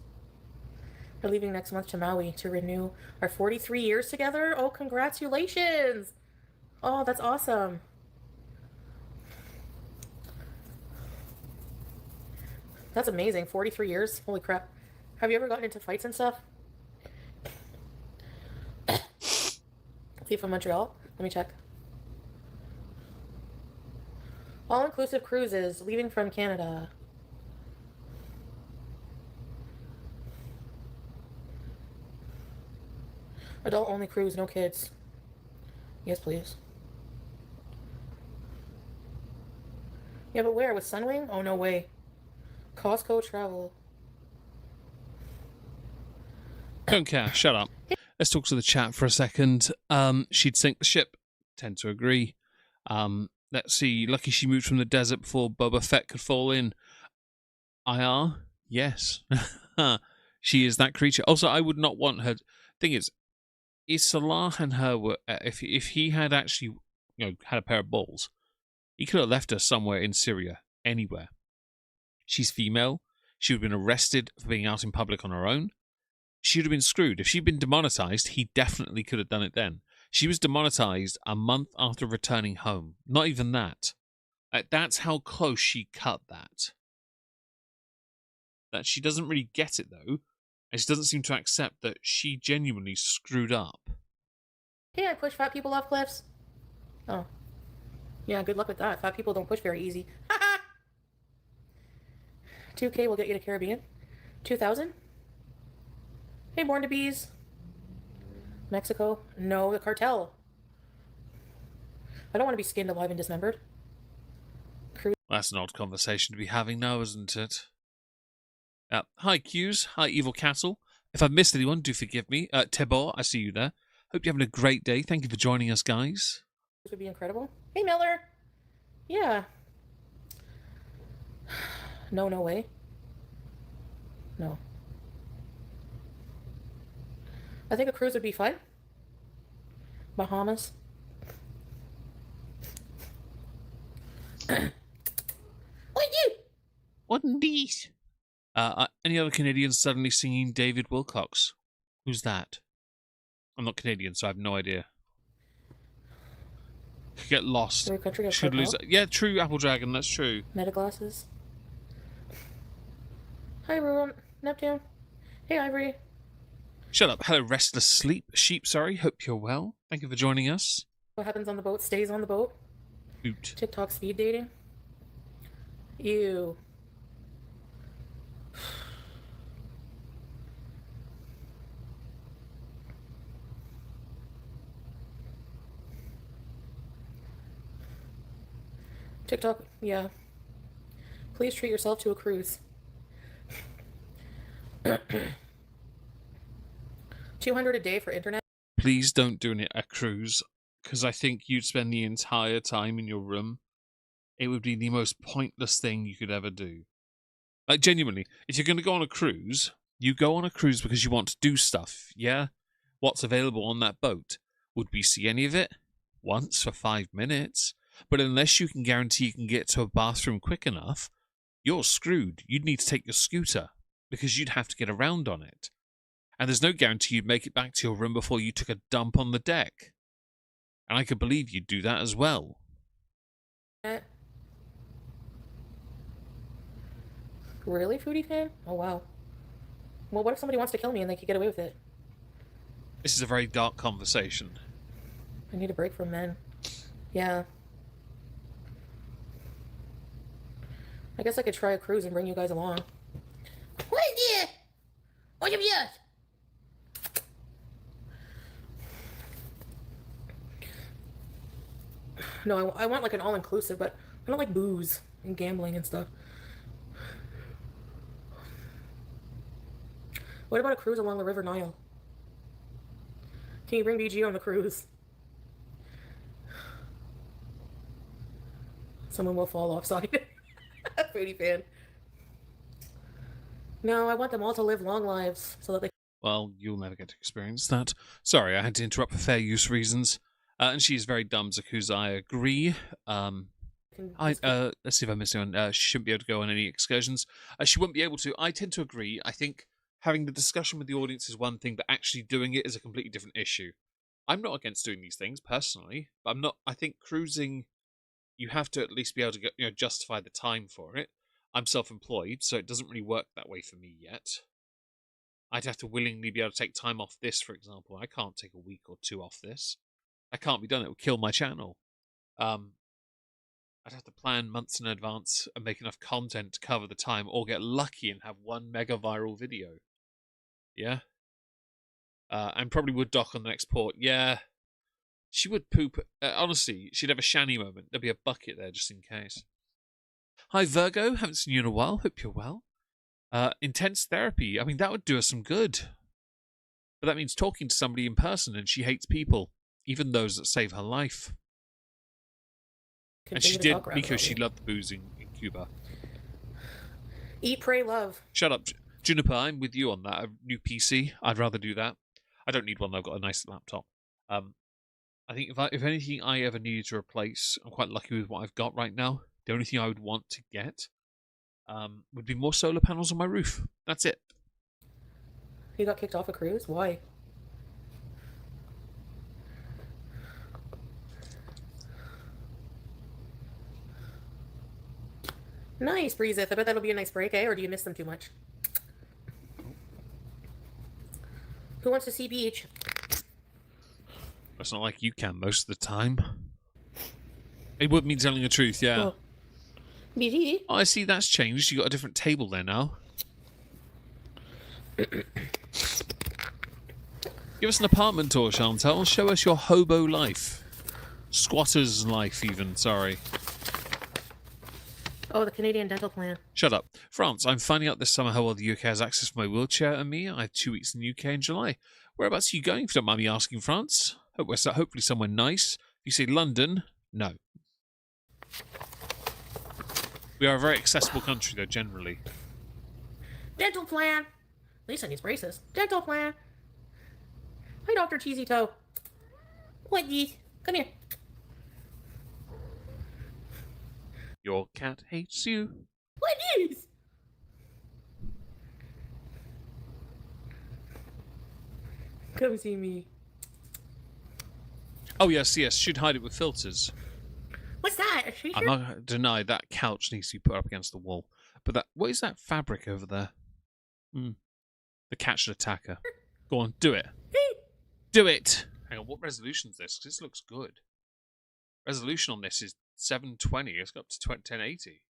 We're leaving next month to Maui to renew our 43 years together. Oh, congratulations. Oh, that's awesome. That's amazing. 43 years. Holy crap. Have you ever gotten into fights and stuff? Leave from Montreal? Let me check. All-inclusive cruises. Leaving from Canada. Adult-only cruise. No kids. Yes, please. Yeah, but where? With Sunwing? Oh, no way. Costco travel. Don't care. Shut up. Let's talk to the chat for a second. She'd sink the ship. Tend to agree. Let's see. Lucky she moved from the desert before Boba Fett could fall in. IR? Yes. She is that creature. Also, I would not want her. Thing is Salah and her were. If he had actually, had a pair of balls, he could have left her somewhere in Syria, anywhere. She's female. She would have been arrested for being out in public on her own. She would have been screwed. If she'd been demonetized, he definitely could have done it then. She was demonetized a month after returning home. Not even that. That's how close she cut that. That she doesn't really get it, though. And she doesn't seem to accept that she genuinely screwed up. Hey, I push fat people off cliffs. Oh. Yeah, good luck with that. Fat people don't push very easy. 2K will get you to Caribbean. 2,000? Hey, Born to Bees. Mexico? No, the cartel. I don't want to be skinned alive and dismembered. That's an odd conversation to be having now, isn't it? Hi, Q's. Hi, Evil Castle. If I've missed anyone, do forgive me. Tibor, I see you there. Hope you're having a great day. Thank you for joining us, guys. This would be incredible. Hey, Miller. Yeah. No way. No. I think a cruise would be fun. Bahamas. What you? What these? Any other Canadians suddenly singing David Wilcox? Who's that? I'm not Canadian, so I have no idea. Could get lost. Every country has Should lose. Yeah, true, Apple Dragon. That's true. Meta glasses. Hi, everyone. Neptune. Hey, Ivory. Shut up. Hello, Restless Sheep, sorry. Hope you're well. Thank you for joining us. What happens on the boat stays on the boat. Boot. TikTok speed dating. Ew. TikTok, yeah. Please treat yourself to a cruise. 200 a day for internet. Please don't do a cruise, because I think you'd spend the entire time in your room. It would be the most pointless thing you could ever do. Like, genuinely, if you're going to go on a cruise, you go on a cruise because you want to do stuff, yeah? What's available on that boat? Would we see any of it? Once for 5 minutes. But unless you can guarantee you can get to a bathroom quick enough, you're screwed. You'd need to take your scooter, because you'd have to get around on it. And there's no guarantee you'd make it back to your room before you took a dump on the deck. And I could believe you'd do that as well. Really, Foodie fan? Oh, wow. Well, what if somebody wants to kill me and they could get away with it? This is a very dark conversation. I need a break from men. Yeah. I guess I could try a cruise and bring you guys along. What is it? What have you? No, I want like an all-inclusive, but I don't like booze and gambling and stuff. What about a cruise along the River Nile? Can you bring BG on the cruise? Someone will fall offside. Foodie fan. No, I want them all to live long lives so that they Well, you'll never get to experience that. Sorry, I had to interrupt for fair use reasons. And she's very dumb, Zakuza. I agree. can. Let's see if I missed anyone. She shouldn't be able to go on any excursions. She wouldn't be able to. I tend to agree. I think having the discussion with the audience is one thing, but actually doing it is a completely different issue. I'm not against doing these things personally, but I'm not. I think cruising, you have to at least be able to justify the time for it. I'm self-employed, so it doesn't really work that way for me yet. I'd have to willingly be able to take time off this, for example. I can't take a week or two off this. That can't be done. It would kill my channel. I'd have to plan months in advance and make enough content to cover the time, or get lucky and have one mega viral video. Yeah? And probably would dock on the next port. Yeah. She would poop. Honestly, she'd have a shanny moment. There'd be a bucket there just in case. Hi, Virgo. Haven't seen you in a while. Hope you're well. Intense therapy. I mean, that would do us some good. But that means talking to somebody in person, and she hates people, even those that save her life. And she did, because she loved the booze in Cuba. Eat, pray, love. Shut up, Juniper. I'm with you on that. A new PC. I'd rather do that. I don't need one. I've got a nice laptop. I think if anything I ever needed to replace, I'm quite lucky with what I've got right now. The only thing I would want to get would be more solar panels on my roof. That's it. You got kicked off a cruise? Why? Nice, Breezeth. I bet that'll be a nice break, eh? Or do you miss them too much? Who wants to see beach? It's not like you can most of the time. It would mean telling the truth, yeah. Oh. BG? Oh, I see that's changed. You got a different table there now. Give us an apartment tour, Chantal. Show us your hobo life. Squatter's life, even. Sorry. Oh, the Canadian dental plan. Shut up. France, I'm finding out this summer how well the UK has access to my wheelchair and me. I have 2 weeks in the UK in July. Whereabouts are you going, if you don't mind me asking, France? Hopefully somewhere nice. If you say London, no. We are a very accessible country, though, generally. Dental plan. Lisa needs braces. Dental plan. Hi, Dr. Cheesy Toe. What ye? Come here. Your cat hates you. What is? Come see me. Oh, yes, should hide it with filters. What's that? A shisha? I'm not going to deny that couch needs to be put up against the wall. But what is that fabric over there? The cat should attack her. Go on, do it. Do it! Hang on, what resolution is this? 'Cause this looks good. Resolution on this is 720. It's got up to 1080.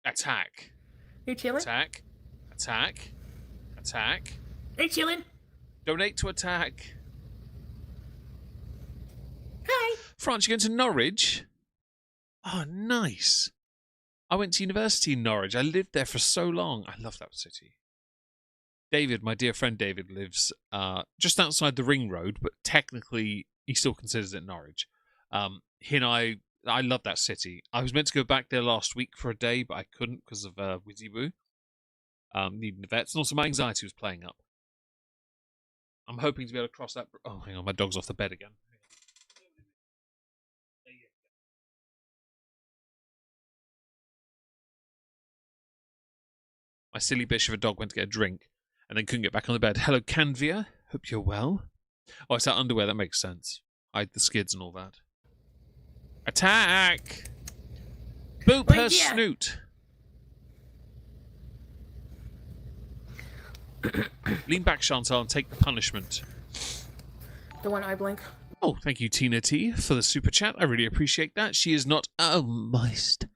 Attack. You chilling? Attack. Attack. Attack. Hey, chilling. Donate to attack. Hi. France, you going to Norwich? Oh, nice. I went to university in Norwich. I lived there for so long. I love that city. David, my dear friend David, lives just outside the Ring Road, but technically he still considers it Norwich. He and I love that city. I was meant to go back there last week for a day, but I couldn't because of Wizzy Woo. Needing the vets, and also my anxiety was playing up. I'm hoping to be able to cross that. Oh, hang on, my dog's off the bed again. My silly bitch of a dog went to get a drink and then couldn't get back on the bed. Hello, Canvia. Hope you're well. Oh, it's that underwear. That makes sense. Hide the skids and all that. Attack! Boop her snoot. Lean back, Chantal, and take the punishment. The one eye blink. Oh, thank you, Tina T, for the super chat. I really appreciate that. She is not moist.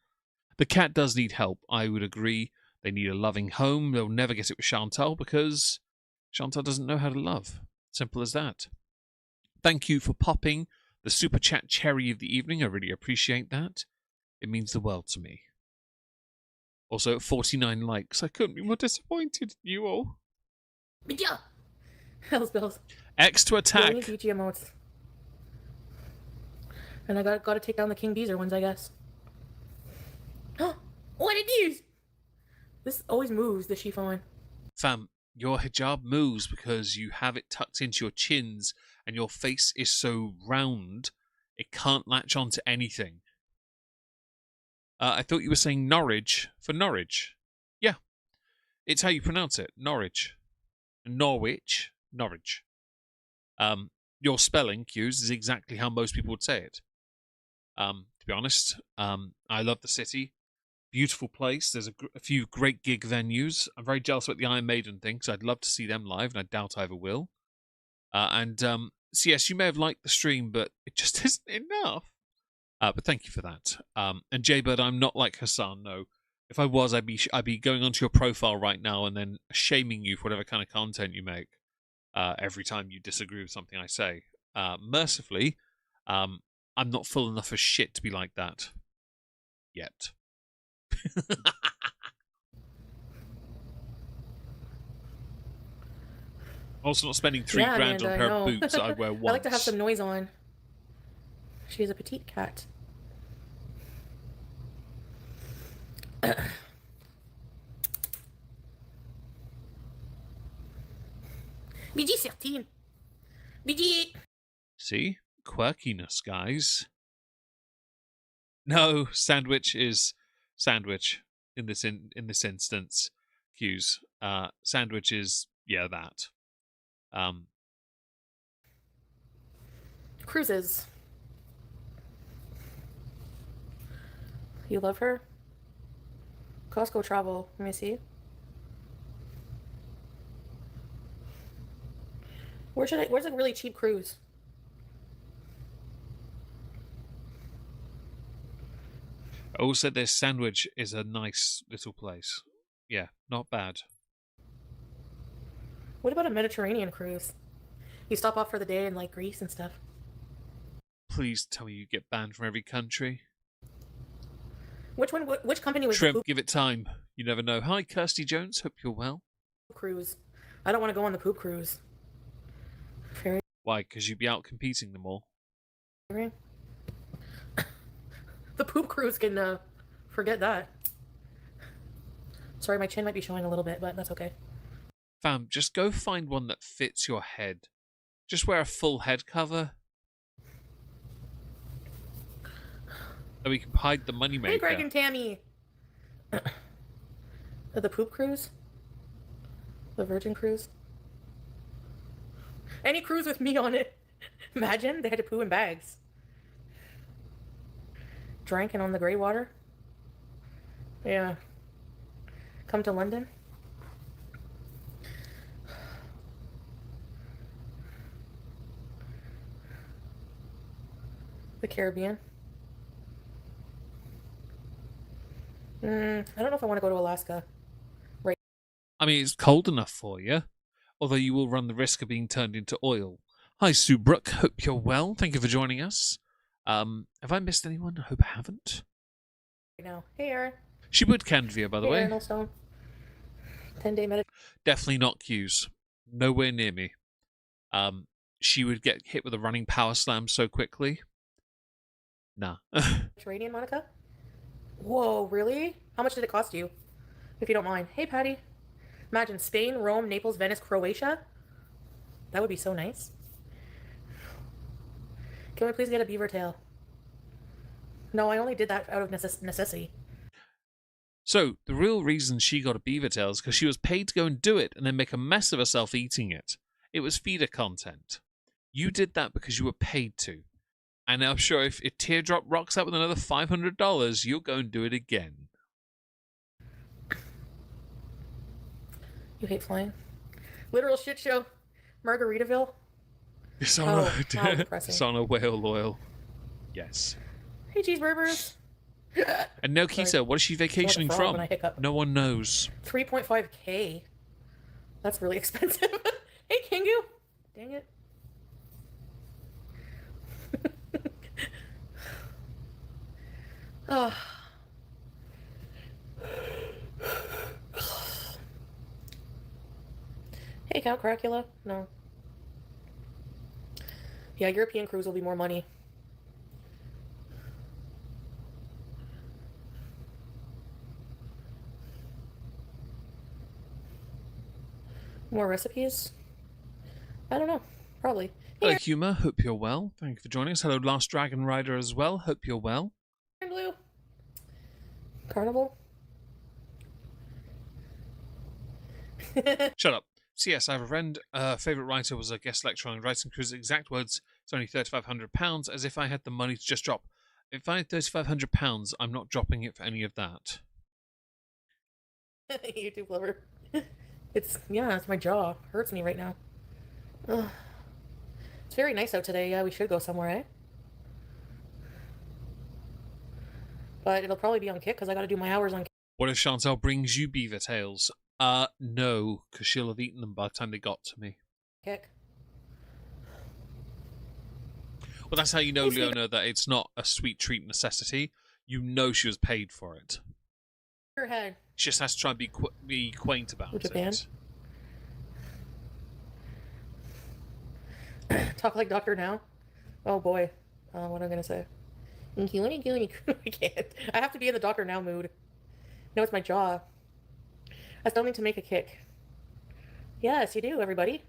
The cat does need help. I would agree. They need a loving home. They'll never get it with Chantal because Chantal doesn't know how to love. Simple as that. Thank you for popping the super chat cherry of the evening. I really appreciate that. It means the world to me. Also, 49 likes. I couldn't be more disappointed in you all. Yeah. Hells bells. X to Yeah, attack. we need Beachy emotes. And I got to take down the King Beezer ones, I guess. What it is? This always moves, the chiffon. Fam, your hijab moves because you have it tucked into your chins and your face is so round it can't latch onto anything. I thought you were saying Norwich for Norwich. Yeah, it's how you pronounce it, Norwich. Norwich, Norwich. Your spelling, Q's, is exactly how most people would say it. To be honest, I love the city. Beautiful place. There's a few great gig venues. I'm very jealous about the Iron Maiden thing because I'd love to see them live, and I doubt I ever will. So yes, you may have liked the stream, but it just isn't enough. But thank you for that. And Jaybird, I'm not like Hassan. No, if I was, I'd be going onto your profile right now and then shaming you for whatever kind of content you make. Every time you disagree with something I say. Mercifully, I'm not full enough of shit to be like that yet. Also, not spending $3 grand on a pair of boots that I wear once. I like to have some noise on. She is a petite cat. BG13. BG. See? Quirkiness, guys. No, sandwich is sandwich in this instance. Cues. Sandwich is that. Cruises. You love her? Costco travel. Let me see. Where's a really cheap cruise? Also, this sandwich is a nice little place. Yeah, not bad. What about a Mediterranean cruise? You stop off for the day in like Greece and stuff. Please tell me you get banned from every country. Which one? Which company was Shrimp, the poop give it time. You never know. Hi, Kirsty Jones. Hope you're well. cruise? I don't want to go on the poop cruise. Ferry. Why? Because you'd be out competing them all. The poop cruise can forget that. Sorry, my chin might be showing a little bit, but that's okay. Fam, just go find one that fits your head. Just wear a full head cover. So we can hide the moneymaker. Hey, Greg and Tammy. The poop cruise? The Virgin cruise? Any cruise with me on it. Imagine they had to poo in bags. Drank and on the grey water. Yeah. Come to London. The Caribbean. I don't know if I want to go to Alaska. Right. I mean, it's cold enough for you, although you will run the risk of being turned into oil. Hi, Sue Brooke. Hope you're well. Thank you for joining us. Have I missed anyone? I hope I haven't. Right now. Hey, Aaron. She would Canvia, by the way. Aaron Stone. 10-day meditation. Definitely not Q's. Nowhere near me. She would get hit with a running power slam so quickly. Nah. Mediterranean, Monica? Whoa, really? How much did it cost you? If you don't mind. Hey, Patty. Imagine Spain, Rome, Naples, Venice, Croatia. That would be so nice. Can we please get a beaver tail? No, I only did that out of necessity. So, the real reason she got a beaver tail is because she was paid to go and do it and then make a mess of herself eating it. It was feeder content. You did that because you were paid to. And I'm sure if Teardrop rocks up with another $500, you'll go and do it again. You hate flying. Literal shit show. Margaritaville. It's on, it's on a whale oil. Yes. Hey, cheeseburgers. And no, Kisa, what is she vacationing from? No one knows. 3.5K. That's really expensive. Hey, Kingu. Dang it. Count Cracula? No. Yeah, European cruise will be more money. More recipes? I don't know. Probably. Hello, Here, Humor. Hope you're well. Thank you for joining us. Hello, Last Dragon Rider as well. Hope you're well. Blue. Carnival? Shut up. So yes, I have a friend. Favorite writer was a guest lecturer on writing cruise. Exact words. It's only £3,500. As if I had the money to just drop. If I had £3,500, I'm not dropping it for any of that. YouTube lover. It's my jaw. Hurts me right now. Ugh. It's very nice out today. Yeah, we should go somewhere, eh? But it'll probably be on Kick because I got to do my hours on What if Chantal brings you beaver tails? No, because she'll have eaten them by the time they got to me. Kick. Well, that's how you know, Leona, that it's not a sweet treat necessity. You know she was paid for it. Her head. She just has to try and be quaint about Japan? it. Talk like Doctor Now? Oh boy. What am I going to say? I can't. I have to be in the Doctor Now mood. No, it's my jaw. I still need to make a kick. Yes, you do, everybody.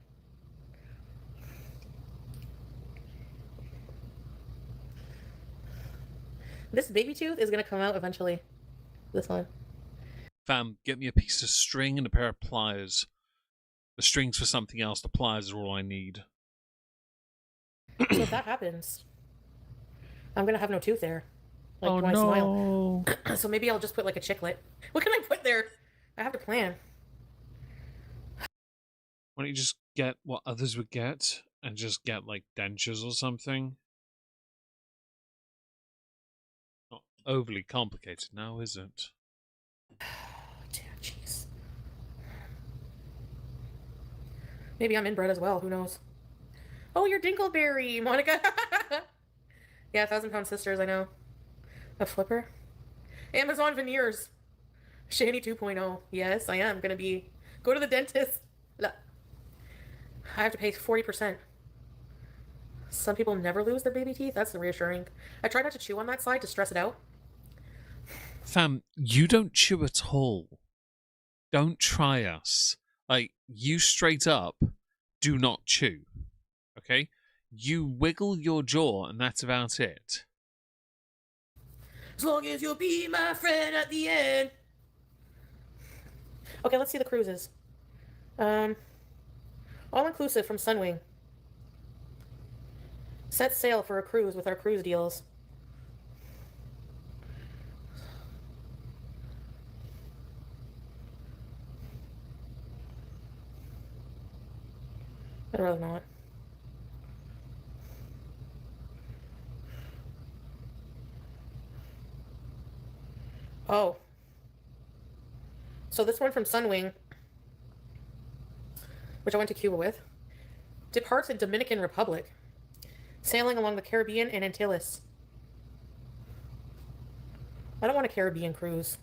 This baby tooth is going to come out eventually. This one. Fam, get me a piece of string and a pair of pliers. The string's for something else. The pliers are all I need. So if that happens, I'm going to have no tooth there. Like, oh, when no. I smile. So maybe I'll just put like a chiclet. What can I put there? I have to plan. Why don't you just get what others would get and just get like dentures or something? Not overly complicated now, is it? Damn, jeez. Maybe I'm inbred as well. Who knows? Oh, you're Dinkleberry, Monica. Yeah, 1,000-Pound Sisters. I know. A flipper. Amazon veneers. Shady 2.0. Yes, I am gonna be. Go to the dentist. Look. I have to pay 40%. Some people never lose their baby teeth. That's reassuring. I try not to chew on that side to stress it out. Fam, you don't chew at all. Don't try us. Like, you straight up do not chew. Okay? You wiggle your jaw and that's about it. As long as you'll be my friend at the end. Okay, let's see the cruises. All-inclusive from Sunwing. Set sail for a cruise with our cruise deals. I'd rather not. Oh. So this one from Sunwing, which I went to Cuba with, departs in Dominican Republic, sailing along the Caribbean and Antilles. I don't want a Caribbean cruise.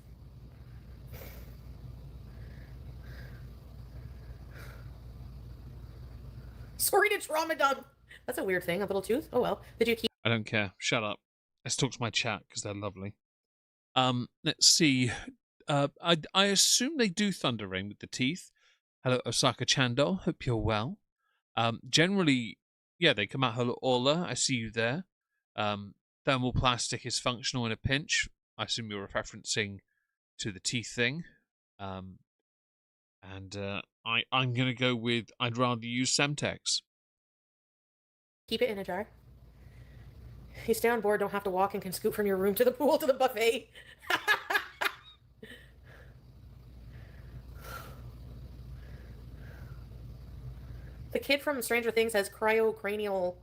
Sorry to trauma dump. That's a weird thing, a little tooth. Oh well. Did you keep... I don't care. Shut up. Let's talk to my chat because they're lovely. Let's see. I assume they do Thunder Rain with the teeth. Hello, Osaka Chando. Hope you're well. Generally, yeah, they come out. Hello, Ola. I see you there. Thermal plastic is functional in a pinch. I assume you're referencing to the teeth thing. I'm gonna go with I'd rather use Semtex. Keep it in a jar. You stay on board, don't have to walk, and can scoot from your room to the pool to the buffet. The kid from Stranger Things has cryocranial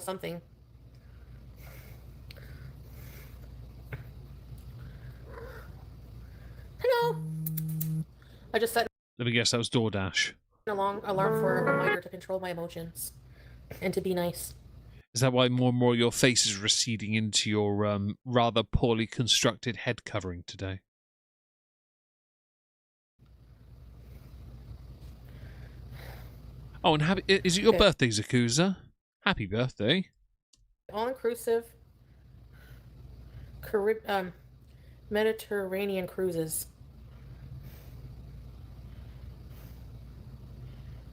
something. Hello. I just set Let me guess, that was DoorDash. an alarm for a reminder to control my emotions and to be nice. Is that why more and more your face is receding into your rather poorly constructed head covering today? Oh, and happy, is it your Okay. birthday, Zakuza? Happy birthday. All-inclusive Mediterranean cruises.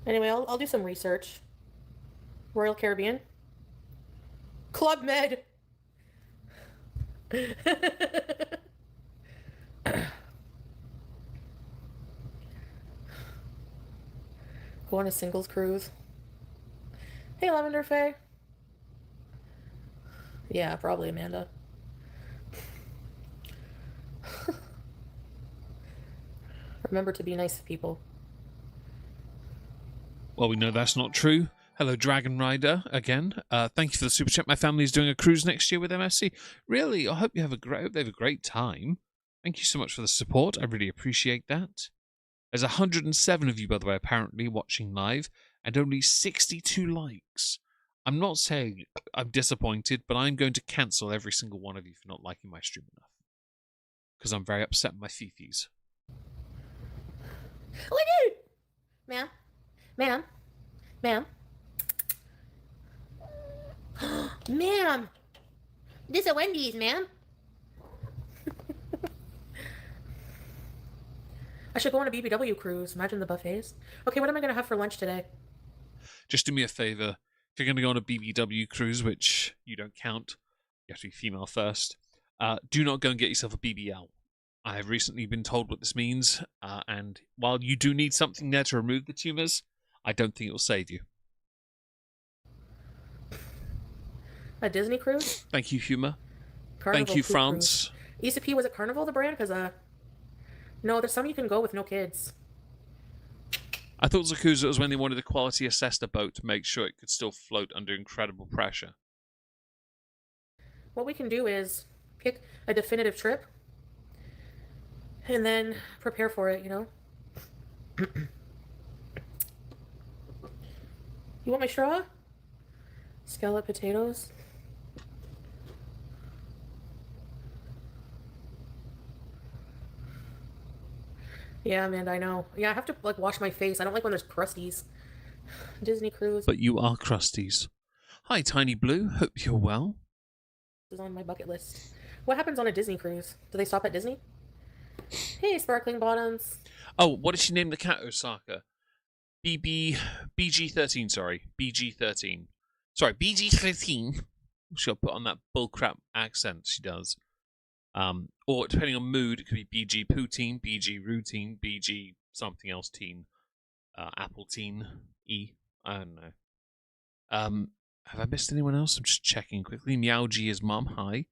Anyway, I'll do some research. Royal Caribbean. Club Med. Go on a singles cruise. Hey, Lavender Faye. Yeah, probably Amanda. Remember to be nice to people. Well, we know that's not true. Hello, Dragon Rider, again. Thank you for the super chat. My family is doing a cruise next year with MSC. Really, I hope they have a great time. Thank you so much for the support. I really appreciate that. There's 107 of you, by the way, apparently watching live, and only 62 likes. I'm not saying I'm disappointed, but I'm going to cancel every single one of you for not liking my stream enough. Because I'm very upset with my fifis. Look at it! Ma'am. Ma'am. Ma'am. Ma'am. This is a Wendy's, ma'am. I should go on a BBW cruise. Imagine the buffets. Okay, what am I going to have for lunch today? Just do me a favor. If you're going to go on a BBW cruise, which you don't count, you have to be female first, do not go and get yourself a BBL. I have recently been told what this means, and while you do need something there to remove the tumours, I don't think it will save you. A Disney cruise? Thank you, Humour. Carnival Thank you, poop France. Cruise. ECP, was it Carnival, the brand? Because, no, there's some you can go with no kids. I thought Zakuza was when they wanted to quality assess the boat to make sure it could still float under incredible pressure. What we can do is pick a definitive trip and then prepare for it, you know? You want my straw? Scallop potatoes. Yeah, Amanda, I know. Yeah, I have to like wash my face. I don't like when there's crusties. Disney cruise But you are crusties. Hi, Tiny Blue. Hope you're well. is on my bucket list. What happens on a Disney cruise? Do they stop at Disney? Hey, sparkling bottoms. Oh, what did she name the cat, Osaka? BG13, sorry. BG13. Sorry, BG13. She'll put on that bullcrap accent she does. Or depending on mood, it could be BG Poutine, BG Routine, BG something else teen, Apple Teen, E. I don't know. Have I missed anyone else? I'm just checking quickly. Meowg is mum. Hi.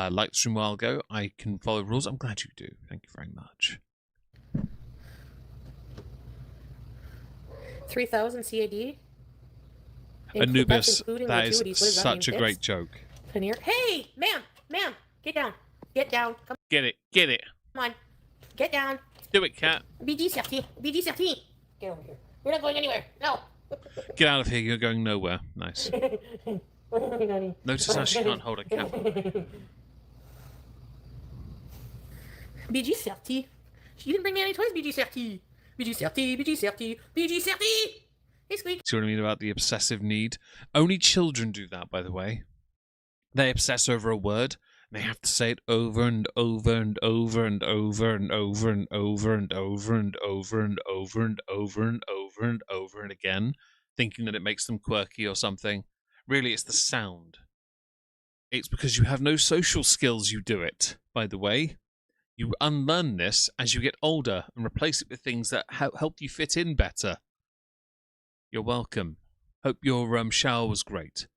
Liked stream a while ago. I can follow rules. I'm glad you do. Thank you very much. 3,000 CAD. Anubis, including that is gratuities. What does that such a mean? great Tips? joke. Paneer. Hey, ma'am, get down. Get down. Come Get it. on. Get down. Do it, cat. BG Safety. Get over here. We're not going anywhere. No. Get out of here. You're going nowhere. Nice. Notice how she can't hold a cat. BG Safety. She didn't bring me any toys, BG Safety. BG Safety. Hey, Squeak. See what I mean about the obsessive need? Only children do that, by the way. They obsess over a word, and they have to say it over and over and over and over and over and over and over and over and over and over and over and over and again, thinking that it makes them quirky or something. Really, it's the sound. It's because you have no social skills you do it, by the way. You unlearn this as you get older and replace it with things that help you fit in better. You're welcome. Hope your shower was great.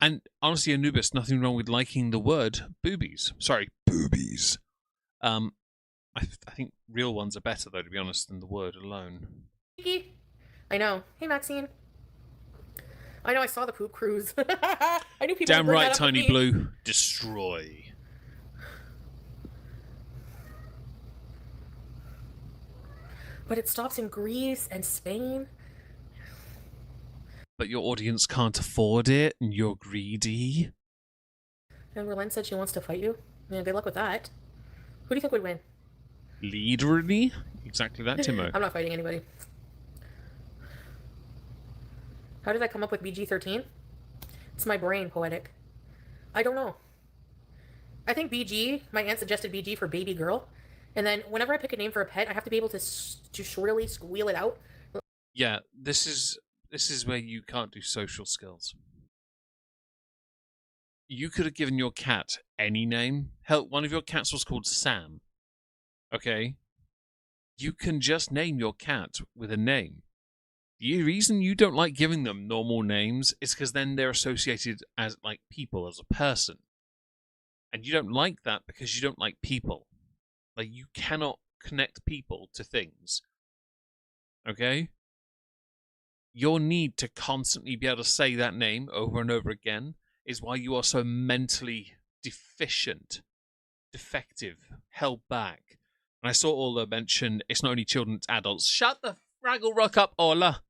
And honestly, Anubis, nothing wrong with liking the word boobies. Sorry, boobies. I think real ones are better, though, to be honest, than the word alone. I know. Hey, Maxine. I know I saw the poop cruise. I knew people Damn would bring right, that up with Tiny me. Blue. Destroy. But it stops in Greece and Spain. But your audience can't afford it, and you're greedy. And Berlin said she wants to fight you. Yeah, good luck with that. Who do you think would win? Leaderly? Exactly that, Timo. I'm not fighting anybody. How did I come up with BG-13? It's my brain poetic. I don't know. I think BG, my aunt suggested BG for baby girl. And then whenever I pick a name for a pet, I have to be able to shrilly squeal it out. Yeah, this is where you can't do social skills. You could have given your cat any name. Hell, one of your cats was called Sam. Okay? You can just name your cat with a name. The reason you don't like giving them normal names is because then they're associated as like people, as a person. And you don't like that because you don't like people. Like, you cannot connect people to things. Okay? Your need to constantly be able to say that name over and over again is why you are so mentally deficient, defective, held back. And I saw Orla mention it's not only children, it's adults. Shut the fraggle rock up, Orla.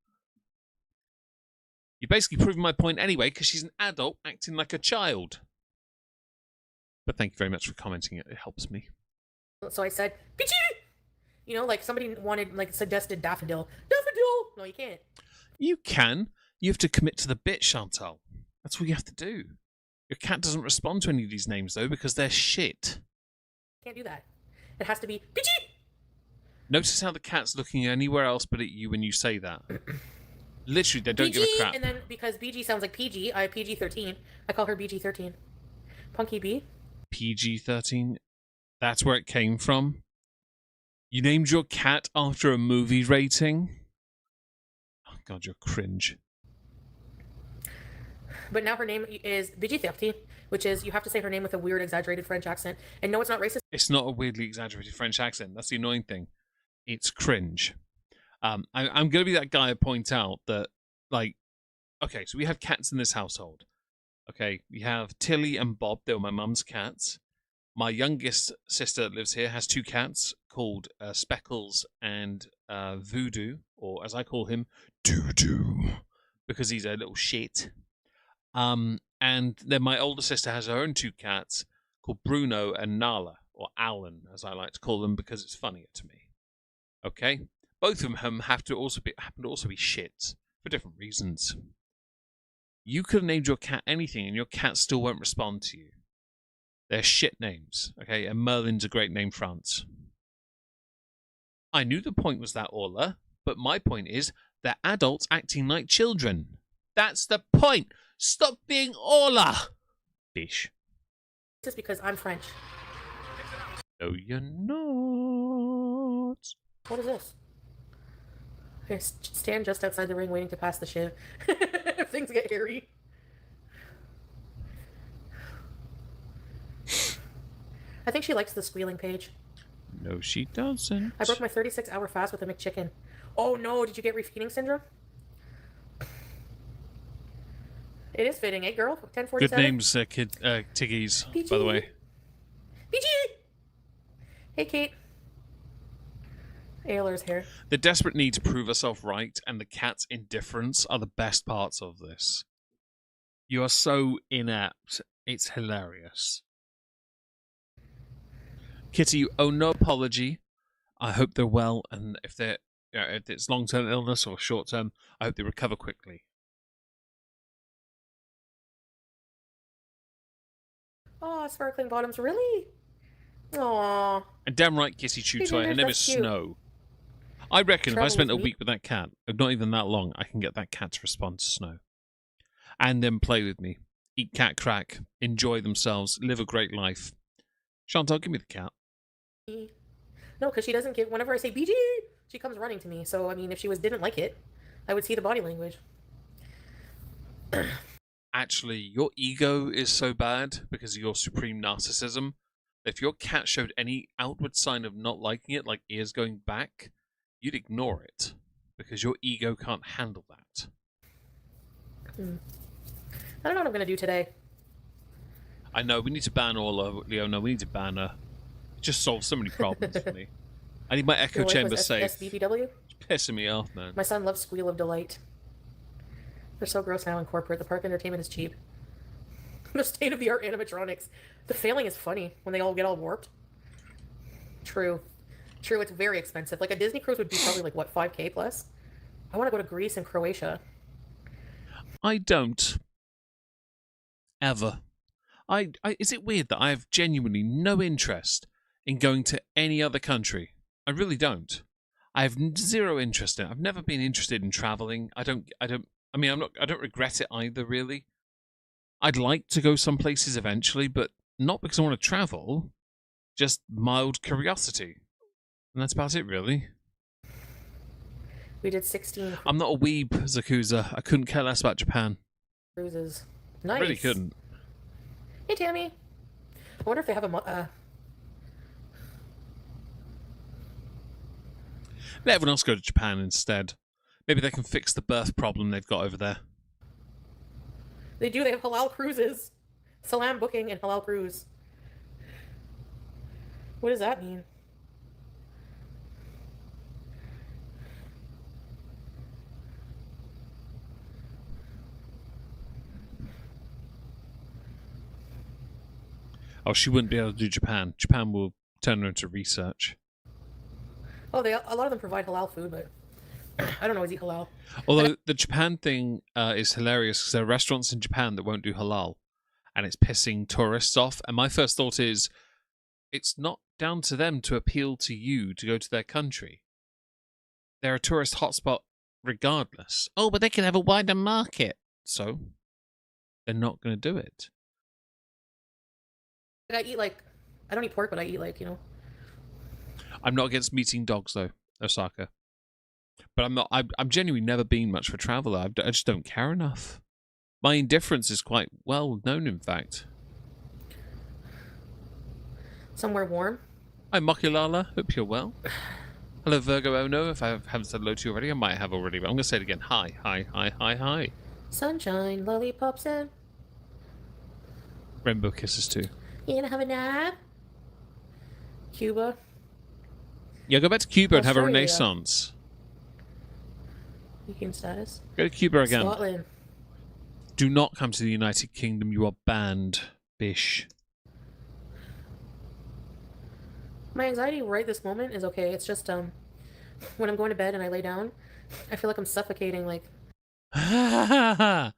You're basically proving my point anyway, because she's an adult acting like a child. But thank you very much for commenting. It helps me. So I said, Pichi! You know, like somebody wanted, like, suggested daffodil. Daffodil! No, you can't. You can. You have to commit to the bit, Chantal. That's what you have to do. Your cat doesn't respond to any of these names, though, because they're shit. Can't do that. It has to be Pichi! Notice how the cat's looking anywhere else but at you when you say that. Literally, they don't BG! give a crap. And then, because BG sounds like PG, I have PG-13. I call her BG-13. Punky B. PG-13? That's where it came from? You named your cat after a movie rating? Oh, God, you're cringe. But now her name is BG-13, which is, you have to say her name with a weird, exaggerated French accent. And no, it's not racist. It's not a weirdly exaggerated French accent. That's the annoying thing. It's cringe. I'm going to be that guy to point out that, like, okay, so we have cats in this household. Okay, we have Tilly and Bob. They were my mum's cats. My youngest sister that lives here has two cats called Speckles and Voodoo, or as I call him, Doo-Doo, because he's a little shit. And then my older sister has her own two cats called Bruno and Nala, or Alan, as I like to call them, because it's funnier to me. Okay? Both of them happen to also be shits for different reasons. You could have named your cat anything, and your cat still won't respond to you. They're shit names, okay? And Merlin's a great name, France. I knew the point was that, Orla, but my point is they're adults acting like children. That's the point. Stop being Orla, bish. Just because I'm French. No, you're not. What is this? Okay, stand just outside the ring waiting to pass the shiv. If things get hairy. I think she likes the squealing page. No, she doesn't. I broke my 36-hour fast with a McChicken. Oh no, did you get refeeding syndrome? It is fitting, eh, girl? 10:47. Good names, Tiggies, PG. by the way. PG! Hey, Kate. Ayler's here. The desperate need to prove herself right and the cat's indifference are the best parts of this. You are so inept. It's hilarious. Kitty, you owe no apology. I hope they're well, and if it's long-term illness or short-term, I hope they recover quickly. Oh, sparkling bottoms, really? Aww. And damn right, Kitty Chew Toy, I That's never cute. snow. I reckon if I Travel spent a with me. week with that cat, not even that long, I can get that cat to respond to snow. And then play with me. Eat cat crack. Enjoy themselves. Live a great life. Chantal, give me the cat. No, because she doesn't give. Whenever I say BG, she comes running to me. So, I mean, if she didn't like it, I would see the body language. Actually, your ego is so bad because of your supreme narcissism. If your cat showed any outward sign of not liking it, like ears going back, you'd ignore it because your ego can't handle that. I don't know what I'm going to do today. I know, we need to ban Orla, Leona. We need to ban her. It just solves so many problems for me. I need my echo Your wife chamber was safe. SBBW? It's pissing me off, man. My son loves Squeal of Delight. They're so gross now in corporate. The park entertainment is cheap. The state-of-the-art animatronics. The failing is funny when they all get all warped. True. True, it's very expensive. Like, a Disney cruise would be probably, like, what, $5K plus? I want to go to Greece and Croatia. I don't. Ever. Is it weird that I have genuinely no interest in going to any other country? I really don't. I have zero interest in it. I've never been interested in traveling. I don't regret it either, really. I'd like to go some places eventually, but not because I want to travel, just mild curiosity. And that's about it, really. We did 16 I'm not a weeb, Zakuza. I couldn't care less about Japan. cruises. Nice. I really couldn't. Hey, Tammy. I wonder if they have Let everyone else go to Japan instead. Maybe they can fix the birth problem they've got over there. They do. They have halal cruises. Salam booking and halal cruise. What does that mean? Oh, she wouldn't be able to do Japan. Japan will turn her into research. Oh, a lot of them provide halal food, but I don't always eat halal. Although the Japan thing is hilarious because there are restaurants in Japan that won't do halal, and it's pissing tourists off. And my first thought is, it's not down to them to appeal to you to go to their country. They're a tourist hotspot regardless. Oh, but they can have a wider market. So they're not going to do it. I don't eat pork, but I eat I'm not against meeting dogs though, Osaka. But I'm genuinely never been much for travel. I just don't care enough. My indifference is quite well known, in fact. somewhere warm. Hi, Mokulala. Hope you're well. Hello, Virgo Ono. If I haven't said hello to you already, I might have already, but I'm going to say it again. Hi, hi, hi, hi, hi. Sunshine, lollipops, and Rainbow kisses too. you gonna have a nap? Cuba. Yeah, go back to Cuba and have a Australia. renaissance. Weekend status. Go to Cuba again. Scotland. Do not come to the United Kingdom. You are banned, bish. My anxiety right this moment is okay. It's just when I'm going to bed and I lay down, I feel like I'm suffocating. Like Ahem.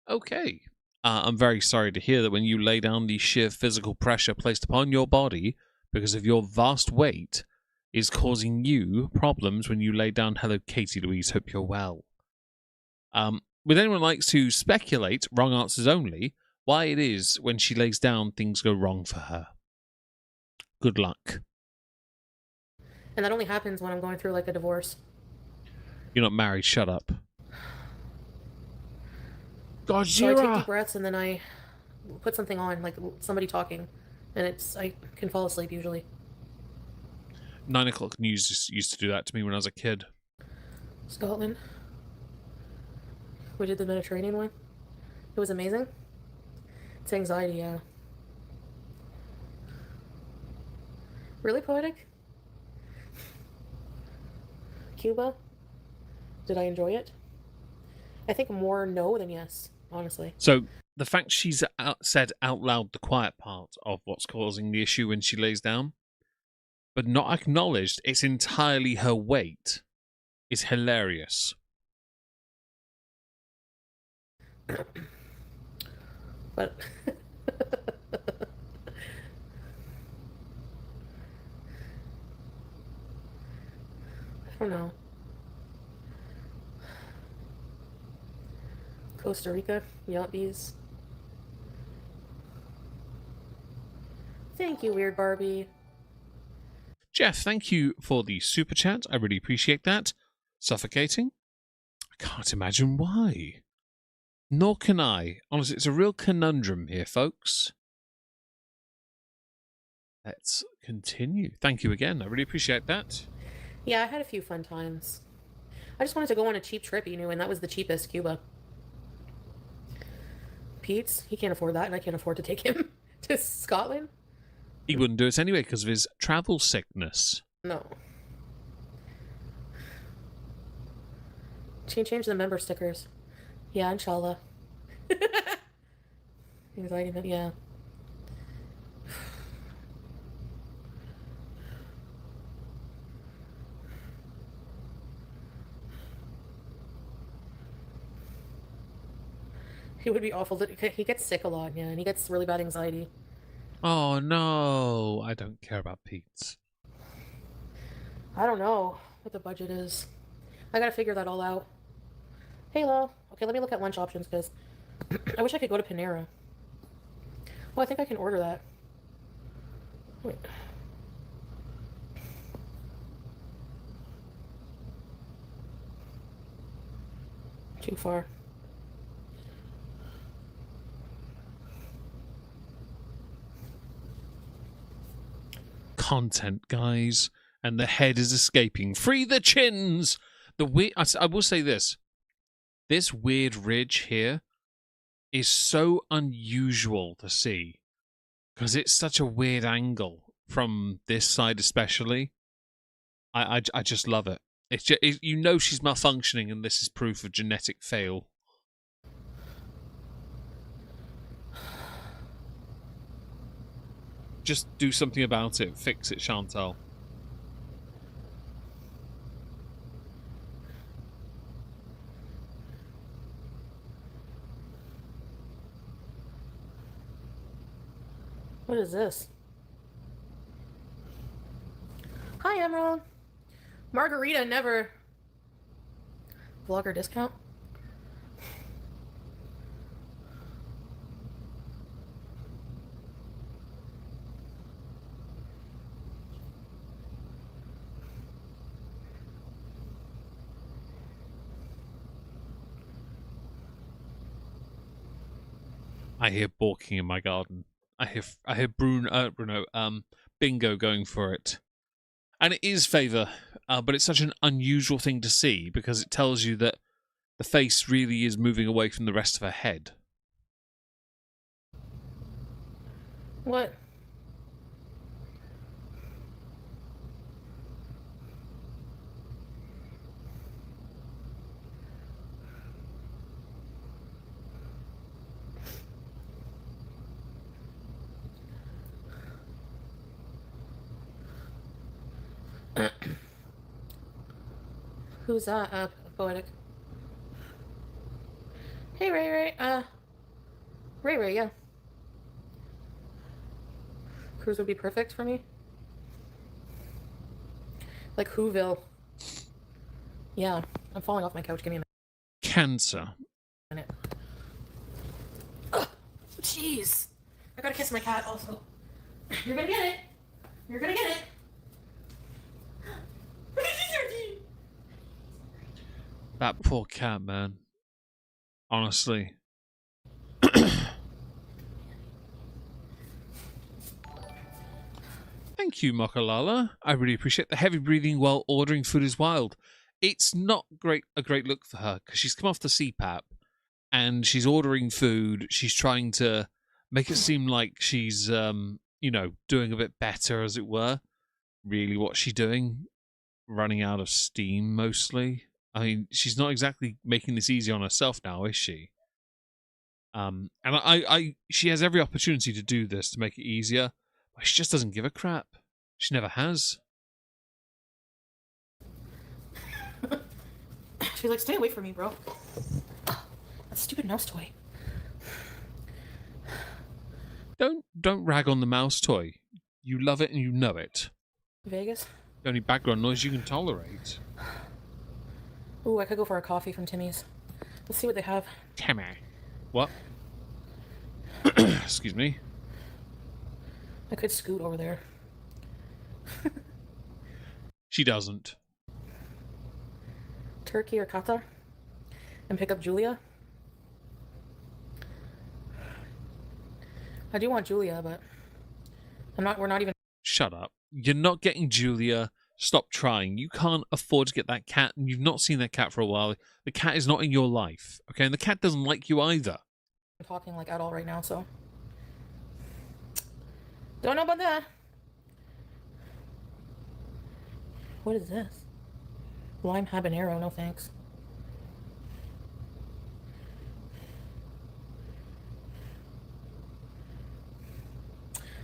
Okay. I'm very sorry to hear that when you lay down, the sheer physical pressure placed upon your body because of your vast weight is causing you problems when you lay down. Hello, Katie Louise. Hope you're well. Would anyone like to speculate, wrong answers only, why it is when she lays down things go wrong for her? Good luck. and that only happens when I'm going through like a divorce. You're not married. Shut up. So I take Godzilla. deep breaths and then I put something on, like somebody talking, and I can fall asleep usually. 9 o'clock news used to do that to me when I was a kid. Scotland. We did the Mediterranean one. It was amazing. It's anxiety, yeah. Really poetic? Cuba? Did I enjoy it? I think more no than yes, honestly. So the fact she's said out loud the quiet part of what's causing the issue when she lays down, but not acknowledged it's entirely her weight, is hilarious. But I don't know. Costa Rica, yacht bees. Thank you, Weird Barbie. Jeff, thank you for the super chat. I really appreciate that. Suffocating? I can't imagine why. Nor can I. Honestly, it's a real conundrum here, folks. Let's continue. Thank you again. I really appreciate that. Yeah, I had a few fun times. I just wanted to go on a cheap trip, and that was the cheapest, Cuba. Pete's, he can't afford that, and I can't afford to take him to Scotland. He wouldn't do it anyway because of his travel sickness. No. Change the member stickers. Yeah, inshallah. Anxiety, yeah. It would be awful. He gets sick a lot, yeah, and he gets really bad anxiety. Oh no, I don't care about Pete's. I don't know what the budget is. I gotta figure that all out. Hey, Lo. Okay, let me look at lunch options, because I wish I could go to Panera. Oh, I think I can order that. Wait. Too far. Content, guys, and the head is escaping. Free the chins. I will say this: this weird ridge here is so unusual to see because it's such a weird angle from this side, especially. I just love it. It's just, you know she's malfunctioning, and this is proof of genetic fail. Just do something about it. Fix it, Chantal. What is this? Hi, Emerald. Margarita never. Vlogger discount? I hear balking in my garden. I hear Bruno, Bingo going for it. And it is favour, but it's such an unusual thing to see because it tells you that the face really is moving away from the rest of her head. What? Who's that? Poetic. Hey, Ray Ray. Ray Ray, yeah. Cruise would be perfect for me. Like Whoville. Yeah, I'm falling off my couch. Give me a Cancer. minute. Ugh, jeez. I gotta kiss my cat also. You're gonna get it. You're gonna get it. That poor cat, man. Honestly. Thank you, Mokalala. I really appreciate the heavy breathing while ordering food is wild. It's not a great look for her because she's come off the CPAP and she's ordering food. She's trying to make it seem like she's, doing a bit better, as it were. Really, what's she doing? Running out of steam, mostly. I mean, she's not exactly making this easy on herself now, is she? And she has every opportunity to do this to make it easier, but she just doesn't give a crap. She never has. She's like, stay away from me, bro. That stupid mouse toy. Don't rag on the mouse toy. You love it and you know it. Vegas? The only background noise you can tolerate. Ooh, I could go for a coffee from Timmy's. Let's see what they have. Timmy. What? Excuse me. I could scoot over there. She doesn't. Turkey or Qatar? And pick up Julia? I do want Julia, but we're not even... Shut up. You're not getting Julia. Stop trying. You can't afford to get that cat, and you've not seen that cat for a while. The cat is not in your life, okay? And the cat doesn't like you either. I'm talking like at all right now, so... Don't know about that. What is this? Lime habanero, no thanks.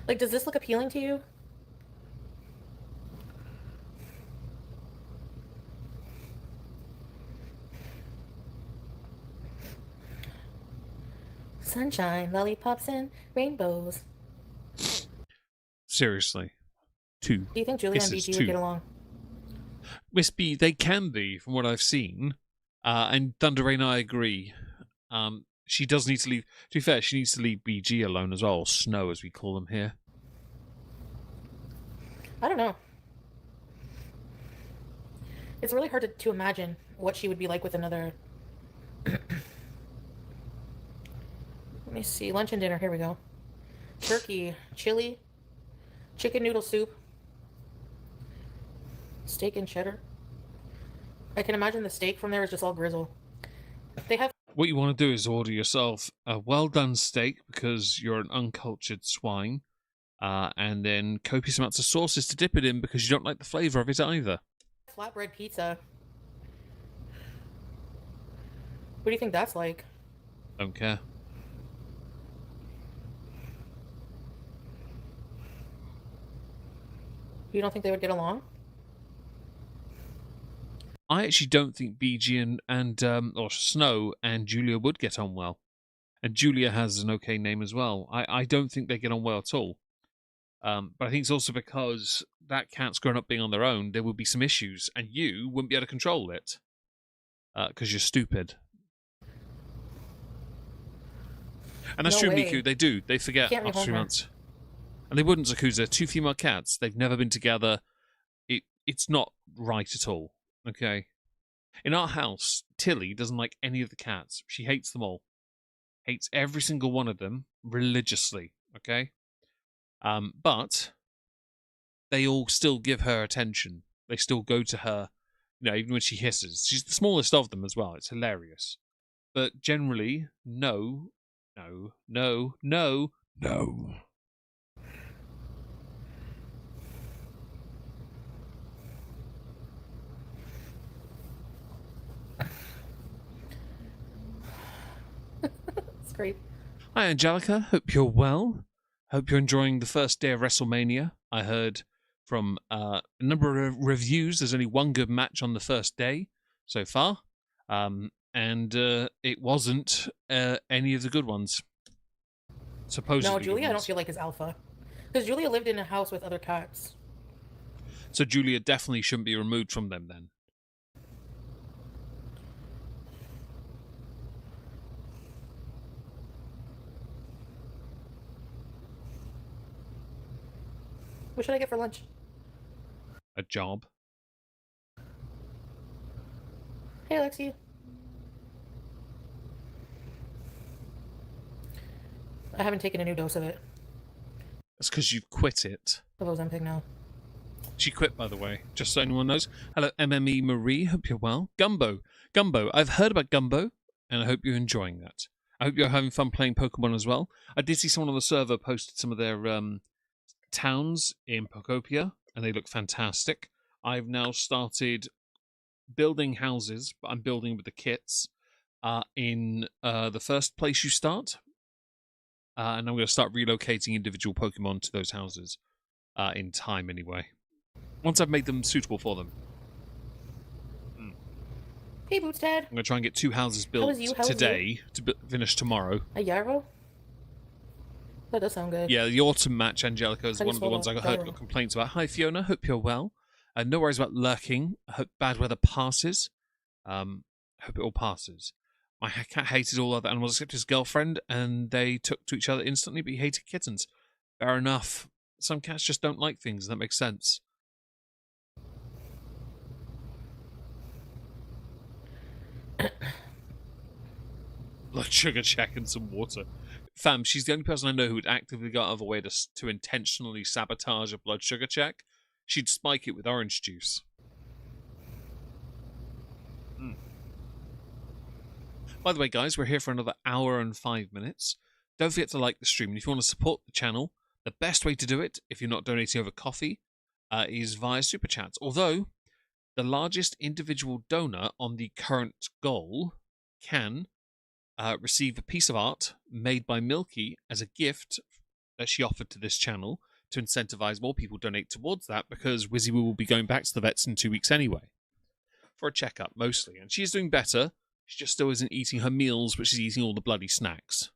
Like, does this look appealing to you? Sunshine, lollipops, and rainbows. Seriously. Two. Do you think Julia and Kisses, BG two. would get along? Miss B, they can be, from what I've seen. And Thunder Rain, I agree. She does need to leave. To be fair, she needs to leave BG alone as well, or Snow, as we call them here. I don't know. It's really hard to imagine what she would be like with another. Let me see. Lunch and dinner. Here we go. Turkey, chili, chicken noodle soup, steak and cheddar. I can imagine the steak from there is just all grizzle. They have. What you want to do is order yourself a well-done steak because you're an uncultured swine, and then copious amounts of sauces to dip it in because you don't like the flavour of it either. Flatbread pizza. What do you think that's like? Don't care. You don't think they would get along? I actually don't think BG or Snow and Julia would get on well. And Julia has an okay name as well. I don't think they get on well at all. But I think it's also because that cat's grown up being on their own, there would be some issues, and you wouldn't be able to control it. Because you're stupid. And that's No true, way. Miku. They do. They forget Can't after rehome 3 her. months. And they wouldn't, Zakuza. 2 female cats. They've never been together. It's not right at all. Okay? In our house, Tilly doesn't like any of the cats. She hates them all. Hates every single one of them religiously. Okay? But they all still give her attention. They still go to her, even when she hisses. She's the smallest of them as well. It's hilarious. But generally, no. It's great. Hi, Angelica. Hope you're well. Hope you're enjoying the first day of WrestleMania. I heard from a number of reviews there's only one good match on the first day so far. And it wasn't any of the good ones. Supposedly. No, Julia, I good don't ones. feel like is alpha. Because Julia lived in a house with other cats. So Julia definitely shouldn't be removed from them then. What should I get for lunch? A job. Hey, Alexi. I haven't taken a new dose of it. That's because you've quit it. Of Ozempic now. She quit, by the way, just so anyone knows. Hello, MME Marie. Hope you're well. Gumbo. I've heard about Gumbo, and I hope you're enjoying that. I hope you're having fun playing Pokemon as well. I did see someone on the server posted some of their towns in Pokopia, and they look fantastic. I've now started building houses, but I'm building with the kits in the first place you start. And I'm going to start relocating individual Pokemon to those houses in time anyway. Once I've made them suitable for them. Hey, Boots Dad. I'm going to try and get 2 houses built How is you? today to finish tomorrow. A Yarrow? That does sound good. Yeah, the autumn match, Angelica, is How do one you of the spell ones I that? heard Gyro. complaints about. Hi, Fiona. Hope you're well. No worries about lurking. I hope bad weather passes. Hope it all passes. My cat hated all other animals except his girlfriend, and they took to each other instantly, but he hated kittens. Fair enough. Some cats just don't like things, that makes sense. Blood sugar check and some water. Fam, she's the only person I know who would actively go out of her way to intentionally sabotage a blood sugar check. She'd spike it with orange juice. By the way, guys, we're here for another hour and 5 minutes. Don't forget to like the stream. And if you want to support the channel, the best way to do it, if you're not donating over coffee, is via Super Chats. Although, the largest individual donor on the current goal can receive a piece of art made by Milky as a gift that she offered to this channel to incentivize more people to donate towards that, because Wizzy will be going back to the vets in 2 weeks anyway. For a checkup, mostly. And she's doing better. She just still isn't eating her meals, but she's eating all the bloody snacks.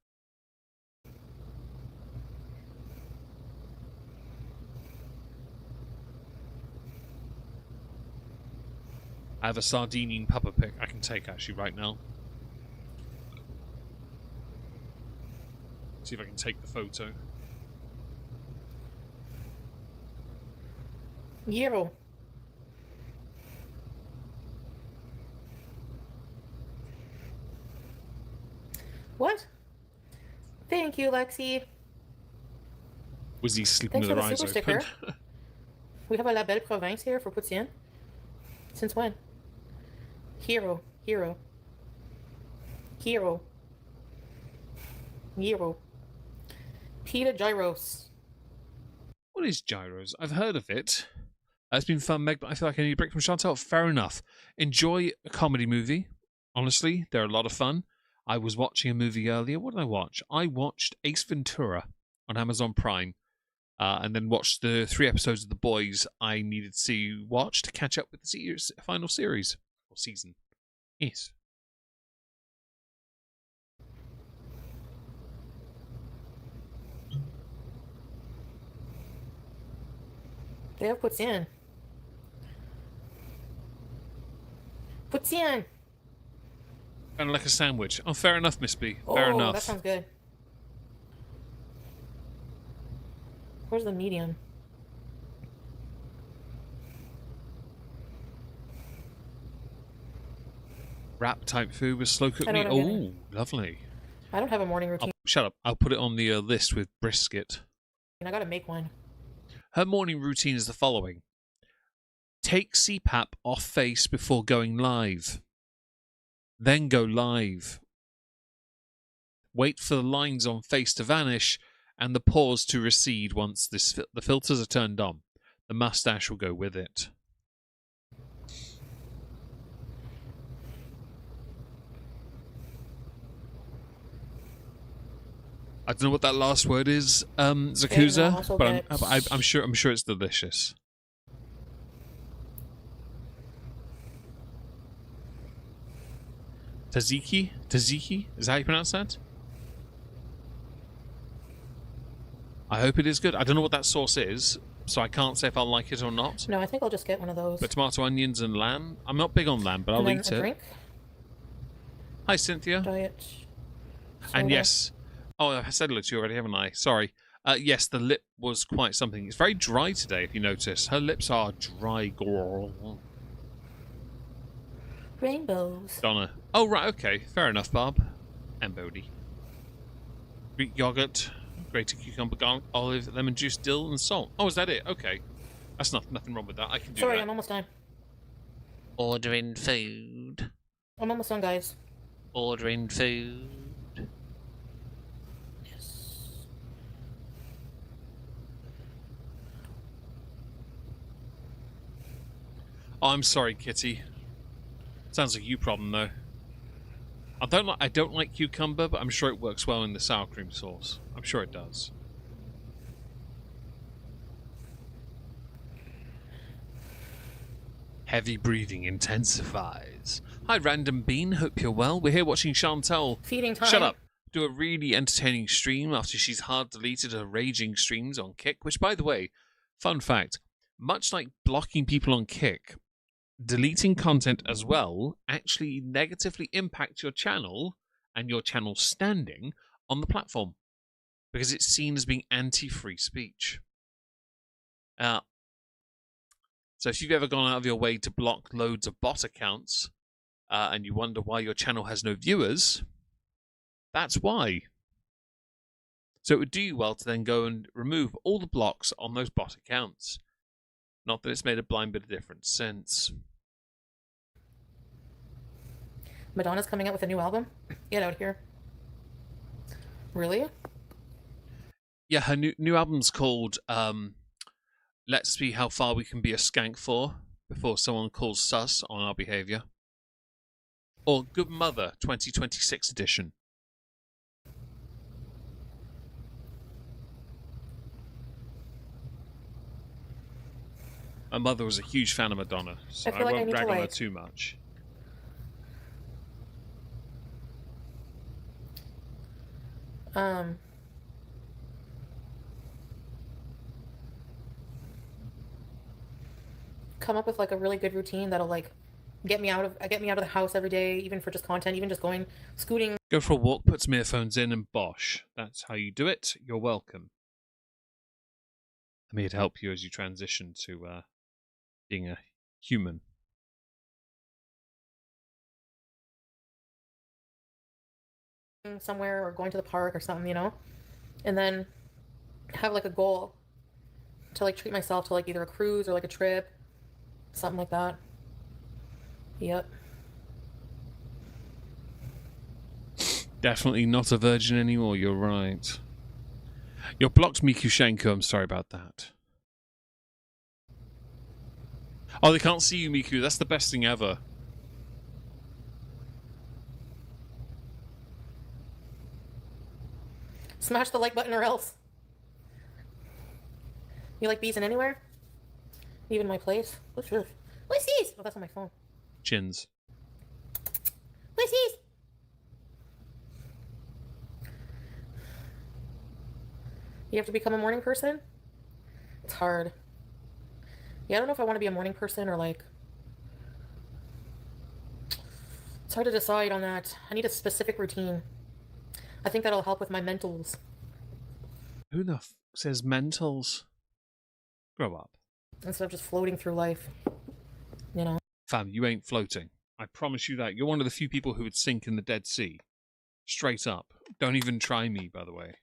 I have a Sardinian pupper pic I can take actually right now. See if I can take the photo. Euro. What? Thank you, Lexi. Was he sleeping Thanks with for their the eyes super open? sticker. We have a La Belle Province here for poutine. Since when? Hero. Hero. Hero. Hero. Pita gyros. What is gyros? I've heard of it. It's been fun, Meg, but I feel like I need a break from Chantal. Fair enough. Enjoy a comedy movie. Honestly, they're a lot of fun. I was watching a movie earlier. What did I watch? I watched Ace Ventura on Amazon Prime, and then watched the 3 episodes of The Boys I needed to watch to catch up with the final series or season. Yes. They have poutine. Poutine. Kind of like a sandwich. Oh, fair enough, Miss B. Fair Oh, enough. that sounds good. Where's the medium? Wrap type food with slow cooked I know meat. what I'm getting. Oh, lovely. I don't have a morning routine. Shut up. I'll put it on the list with brisket. I gotta make one. Her morning routine is the following. Take CPAP off face before going live. Then go live. Wait for the lines on face to vanish and the pores to recede once the filters are turned on. The mustache will go with it. I don't know what that last word is, Zakuza, but I'm sure it's delicious. Tzatziki? Is that how you pronounce that? I hope it is good. I don't know what that sauce is, so I can't say if I'll like it or not. No, I think I'll just get one of those. But tomato, onions, and lamb? I'm not big on lamb, but I'll eat it. Drink. Hi, Cynthia. Diet. And soda. yes. Oh, I said hello to you already, haven't I? Sorry. Yes, the lip was quite something. It's very dry today, if you notice. Her lips are dry, girl. Rainbows. Donna. Oh, right, okay. Fair enough, Bob. And Bodie. Greek yogurt, grated cucumber, garlic, olive, lemon juice, dill, and salt. Oh, is that it? Okay. That's nothing wrong with that. I can do Sorry, that. I'm almost done. Ordering food. I'm almost done, guys. Ordering food. Yes. Oh, I'm sorry, Kitty. Sounds like you problem though. I don't like cucumber, but I'm sure it works well in the sour cream sauce. I'm sure it does. Heavy breathing intensifies. Hi, Random Bean. Hope you're well. We're here watching Chantal. Feeding time. Shut up. Do a really entertaining stream after she's hard deleted her raging streams on Kick. Which, by the way, fun fact: much like blocking people on Kick, deleting content as well actually negatively impacts your channel and your channel's standing on the platform because it's seen as being anti-free speech. So if you've ever gone out of your way to block loads of bot accounts and you wonder why your channel has no viewers, that's why. So it would do you well to then go and remove all the blocks on those bot accounts. Not that it's made a blind bit of difference since. Madonna's coming out with a new album? Get out here. Really? Yeah, her new album's called Let's See How Far We Can Be a Skank For Before Someone Calls Sus on Our Behaviour. Or Good Mother 2026 edition. My mother was a huge fan of Madonna, so I won't rag on her too much. Come up with like a really good routine that'll like get me out of the house every day, even for just content, even just going scooting. Go for a walk, put some earphones in, and bosh. That's how you do it. You're welcome. I'm here to help you as you transition to being a human. Somewhere or going to the park or something, you know, and then have like a goal to like treat myself to like either a cruise or like a trip, something like that. Yep. Definitely not a virgin anymore, you're right. You're blocked, Mikushenko, I'm sorry about that. Oh, they can't see you, Miku, that's the best thing ever. Smash the like button or else. You like bees in anywhere? Even my place? What's this? What's these? Oh, that's on my phone. Chins. What's these? You have to become a morning person? It's hard. Yeah, I don't know if I want to be a morning person or like... It's hard to decide on that. I need a specific routine. I think that'll help with my mentals. Who the f says mentals? Grow up. Instead of just floating through life. You know? Fam, you ain't floating. I promise you that. You're one of the few people who would sink in the Dead Sea. Straight up. Don't even try me, by the way.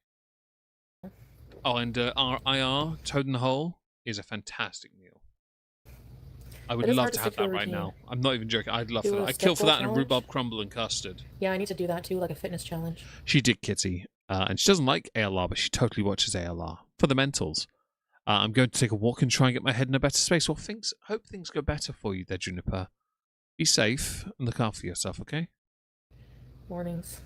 Oh, and our IR, Toad in the Hole, is a fantastic meal. I would love to have that right now. I'm not even joking. I'd love for that. I'd kill for that and a rhubarb crumble and custard. Yeah, I need to do that too, like a fitness challenge. She did, Kitty. And she doesn't like ALR, but she totally watches ALR. For the mentals. I'm going to take a walk and try and get my head in a better space. Well, hope things go better for you there, Juniper. Be safe and look after yourself, okay? Mornings.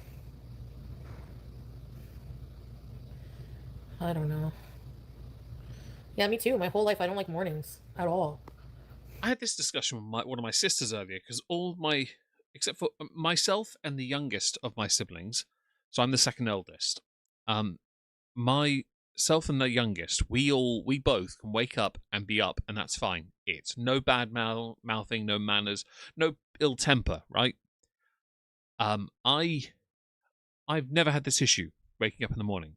I don't know. Yeah, me too. My whole life I don't like mornings at all. I had this discussion with one of my sisters earlier because except for myself and the youngest of my siblings, so I'm the second eldest. Myself and the youngest, we both can wake up and be up, and that's fine. It's no bad mouthing, no manners, no ill temper, right? I've never had this issue waking up in the morning.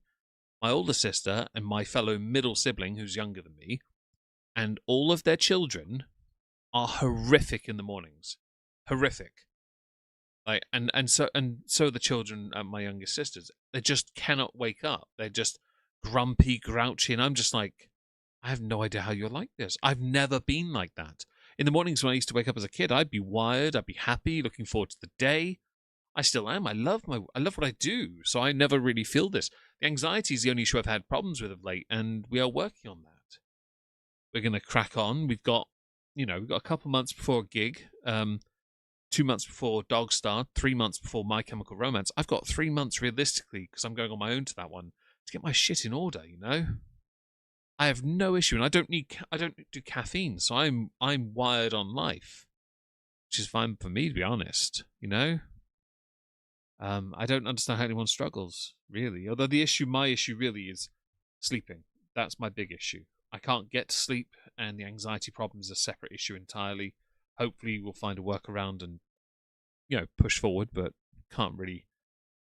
My older sister and my fellow middle sibling, who's younger than me, and all of their children are horrific in the mornings. Horrific. Like so the children and my youngest sisters. They just cannot wake up. They're just grumpy, grouchy, and I'm just like, I have no idea how you're like this. I've never been like that. In the mornings when I used to wake up as a kid, I'd be wired, I'd be happy, looking forward to the day. I still am. I love what I do, so I never really feel this. The anxiety is the only issue I've had problems with of late, and we are working on that. We're going to crack on. We've got a couple months before a gig, 2 months before Dog Star, 3 months before My Chemical Romance. I've got 3 months realistically, because I'm going on my own to that one, to get my shit in order, you know? I have no issue, and I don't do caffeine, so I'm wired on life, which is fine for me, to be honest, you know? I don't understand how anyone struggles, really. Although my issue really is sleeping. That's my big issue. I can't get to sleep, and the anxiety problem is a separate issue entirely. Hopefully we'll find a workaround and, push forward, but can't really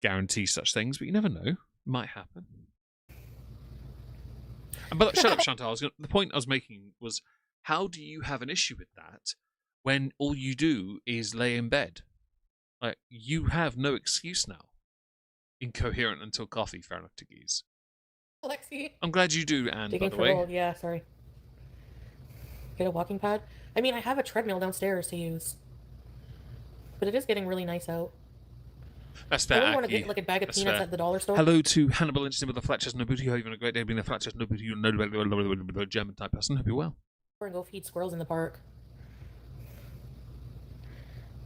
guarantee such things. But you never know. It might happen. But shut up, Chantal. The point I was making was, how do you have an issue with that when all you do is lay in bed? Like, you have no excuse now. Incoherent until coffee, fair enough to geese. Alexi. I'm glad you do, Anne, by the way. Gold. Yeah, sorry. Get a walking pad? I mean, I have a treadmill downstairs to use. But it is getting really nice out. That's fair, I really want to get like a bag of peanuts at the dollar store. Hello to Hannibal Instant with the Fletcher's No Booty. Hope you're having a great day being the Fletcher's No Booty. You're no German type person. Hope you're well. And go feed squirrels in the park.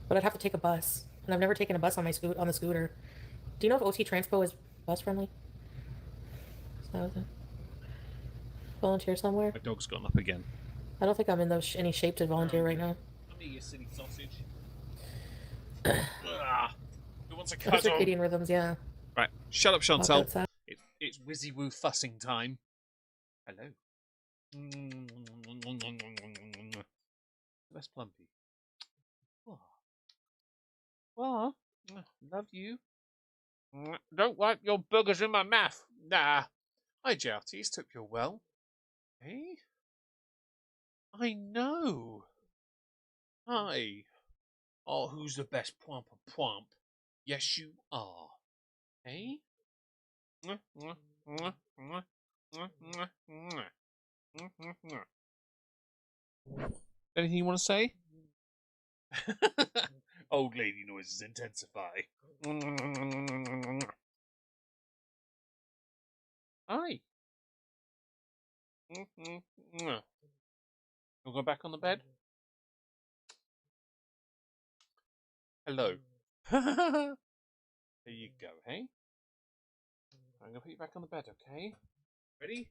But I'd have to take a bus. And I've never taken a bus on the scooter. Do you know if OT Transpo is bus friendly? Is that it? Volunteer somewhere? My dog's gotten up again. I don't think I'm in any shape to volunteer right now. Come here, you silly sausage. Who wants a cuddle? Circadian rhythms, yeah. Right, shut up, Chantal. It's Wizzy Woo fussing time. Hello. That's Plumpy. What? What? Love you. Don't wipe your boogers in my mouth. Nah. Hi, Jouties. Hope you're well. Hey? I know. Hi. Oh, who's the best Pwampa Pwamp? Yes, you are. Hey? Anything you want to say? Old lady noises intensify. Hi. You'll go back on the bed? Hello. There you go, hey? I'm gonna put you back on the bed, okay? Ready?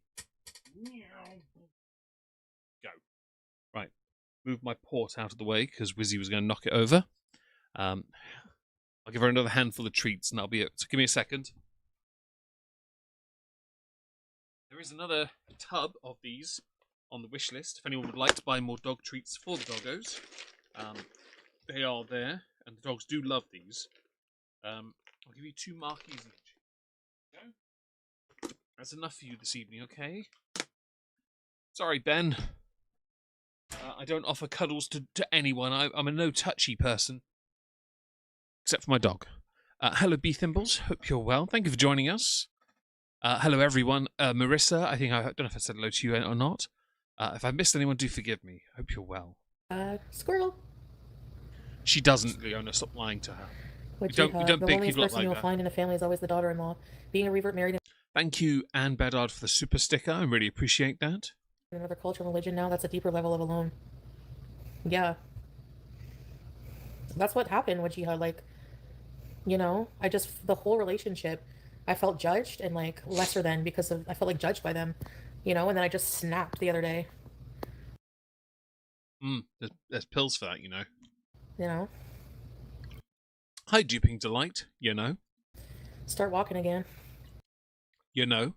Go. Right. Move my port out of the way because Wizzy was going to knock it over. I'll give her another handful of treats and that'll be it. So give me a second. There is another tub of these on the wish list if anyone would like to buy more dog treats for the doggos. They are there, and the dogs do love these. I'll give you 2 markies each. Go. That's enough for you this evening, okay? Sorry, Ben. I don't offer cuddles to anyone. I'm a no-touchy person. Except for my dog. Hello, B Thimbles. Hope you're well. Thank you for joining us. Hello, everyone. Marissa, I don't know if I said hello to you or not. If I missed anyone, do forgive me. Hope you're well. Squirrel. She doesn't, Leona. Stop lying to her. You don't the big loneliest people up person like you'll that. find in a family is always the daughter-in-law. Being a revert married Thank you, Anne Bedard, for the super sticker. I really appreciate that. in another culture and religion now, that's a deeper level of alone. Yeah. That's what happened with Jihad. Like, you know, the whole relationship, I felt judged and like lesser than because I felt like judged by them, you know, and then I just snapped the other day. There's pills for that, you know. You know? Hi, Duping Delight, you know. Start walking again. You know.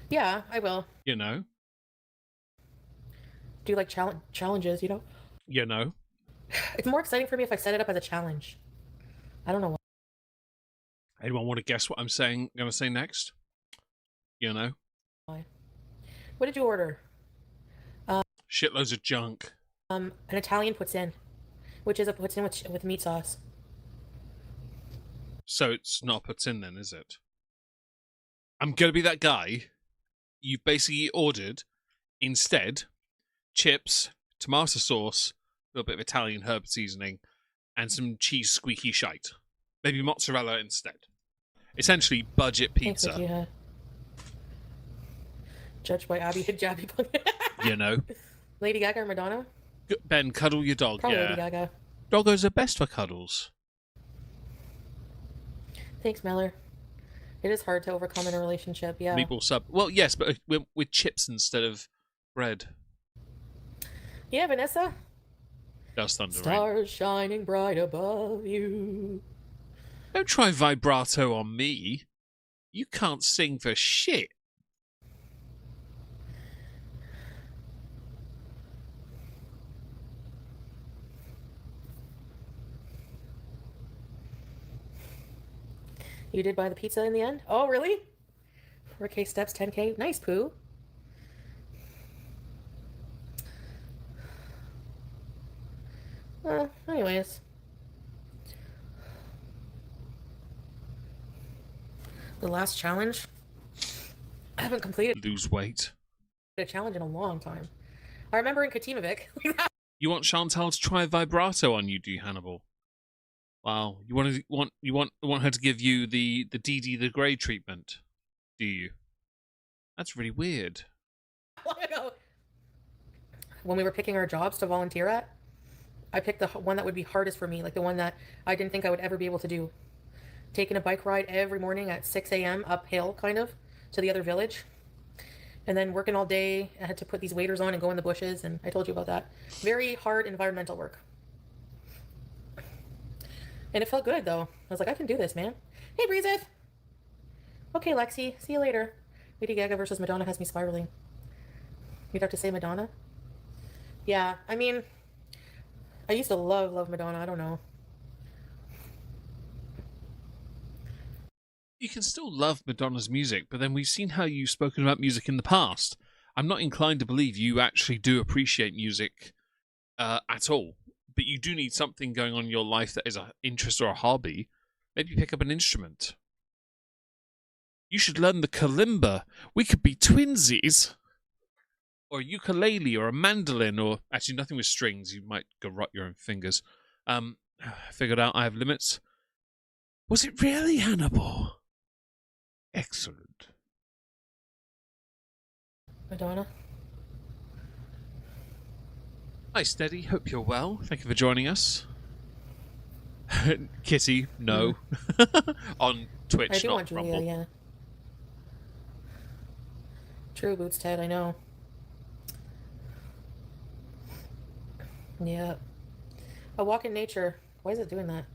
Yeah, I will. You know. Do like challenges, you know? You know. It's more exciting for me if I set it up as a challenge. I don't know why. Anyone want to guess what I'm going to say next? You know. What did you order? Shitloads of junk. An Italian puts in, which is a puts in with meat sauce. So it's not puts in then, is it? I'm going to be that guy. You've basically ordered, instead, chips, tomato sauce, a little bit of Italian herb seasoning, and some cheese squeaky shite. Maybe mozzarella instead. Essentially, budget pizza. Thanks, Vegeta. Judged by Abby and Jabby. You know. Lady Gaga or Madonna? Ben, cuddle your dog. Probably yeah. Lady Gaga. Doggos are best for cuddles. Thanks, Meller. It is hard to overcome in a relationship, yeah. Meatball sub. Well, yes, but with chips instead of bread. Yeah, Vanessa? Does thunder rain. Stars shining bright above you. Don't try vibrato on me. You can't sing for shit. You did buy the pizza in the end? Oh, really? 4K steps, 10K. Nice, Pooh. Anyways. The last challenge. I haven't completed Lose weight. a challenge in a long time. I remember in Katinovic. You want Chantal to try vibrato on you, do you, Hannibal? Wow, you want her to give you the Dee the Grey treatment, do you? That's really weird. When we were picking our jobs to volunteer at, I picked the one that would be hardest for me, like the one that I didn't think I would ever be able to do. Taking a bike ride every morning at 6 a.m. uphill, kind of, to the other village. And then working all day. I had to put these waders on and go in the bushes, and I told you about that. Very hard environmental work. And it felt good, though. I was like, I can do this, man. Hey, Breezeth! Okay, Lexi, see you later. Lady Gaga versus Madonna has me spiraling. You'd have to say Madonna? Yeah, I mean, I used to love Madonna. I don't know. You can still love Madonna's music, but then we've seen how you've spoken about music in the past. I'm not inclined to believe you actually do appreciate music at all. But you do need something going on in your life that is an interest or a hobby. Maybe pick up an instrument. You should learn the kalimba. We could be twinsies. Or a ukulele or a mandolin, or actually nothing with strings. You might go rot your own fingers. Figured out I have limits. Was it really Hannibal? Excellent. Madonna. Hi, Steady. Hope you're well. Thank you for joining us. Kitty, no. On Twitch, I do not want Julia, Rumble. yeah. True, Boots Ted, I know. Yeah. A walk in nature. Why is it doing that?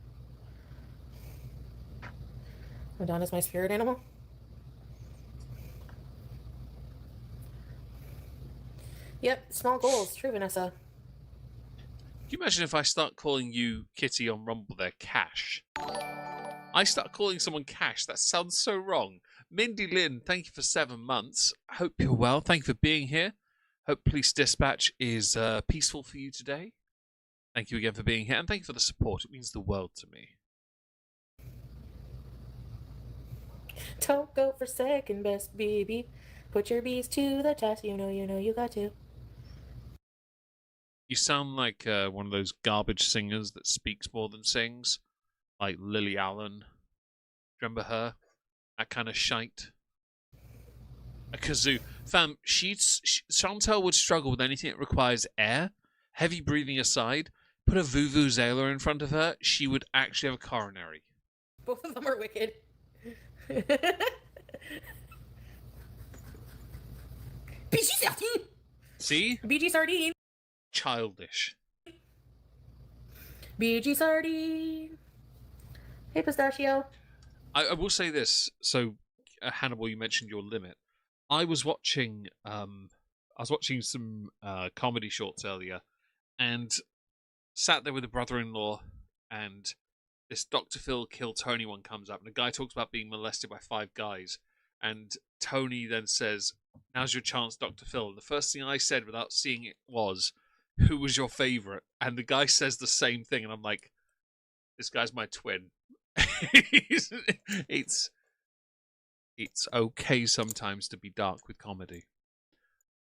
Madonna's my spirit animal? Yep, small goals. True, Vanessa. Can you imagine if I start calling you Kitty on Rumble there, Cash? I start calling someone Cash. That sounds so wrong. Mindy Lynn, thank you for 7 months. Hope you're well. Thank you for being here. Hope Police Dispatch is peaceful for you today. Thank you again for being here, and thank you for the support. It means the world to me. Don't go for second best, baby. Put your bees to the test. You know you got to. You sound like one of those garbage singers that speaks more than sings, like Lily Allen. Remember her? That kind of shite. A kazoo. Fam, Chantal would struggle with anything that requires air. Heavy breathing aside, put a vuvuzela in front of her, she would actually have a coronary. Both of them are wicked. BG Sardine! See? BG Sardine! Childish. BG Sardine! Hey, Pistachio. I will say this. So, Hannibal, you mentioned your limit. I was watching some comedy shorts earlier, and sat there with a brother-in-law, and this Dr. Phil Kill Tony one comes up, and a guy talks about being molested by 5 guys, and Tony then says, "Now's your chance, Dr. Phil." And the first thing I said without seeing it was, "Who was your favorite?" And the guy says the same thing, and I'm like, this guy's my twin. It's okay sometimes to be dark with comedy.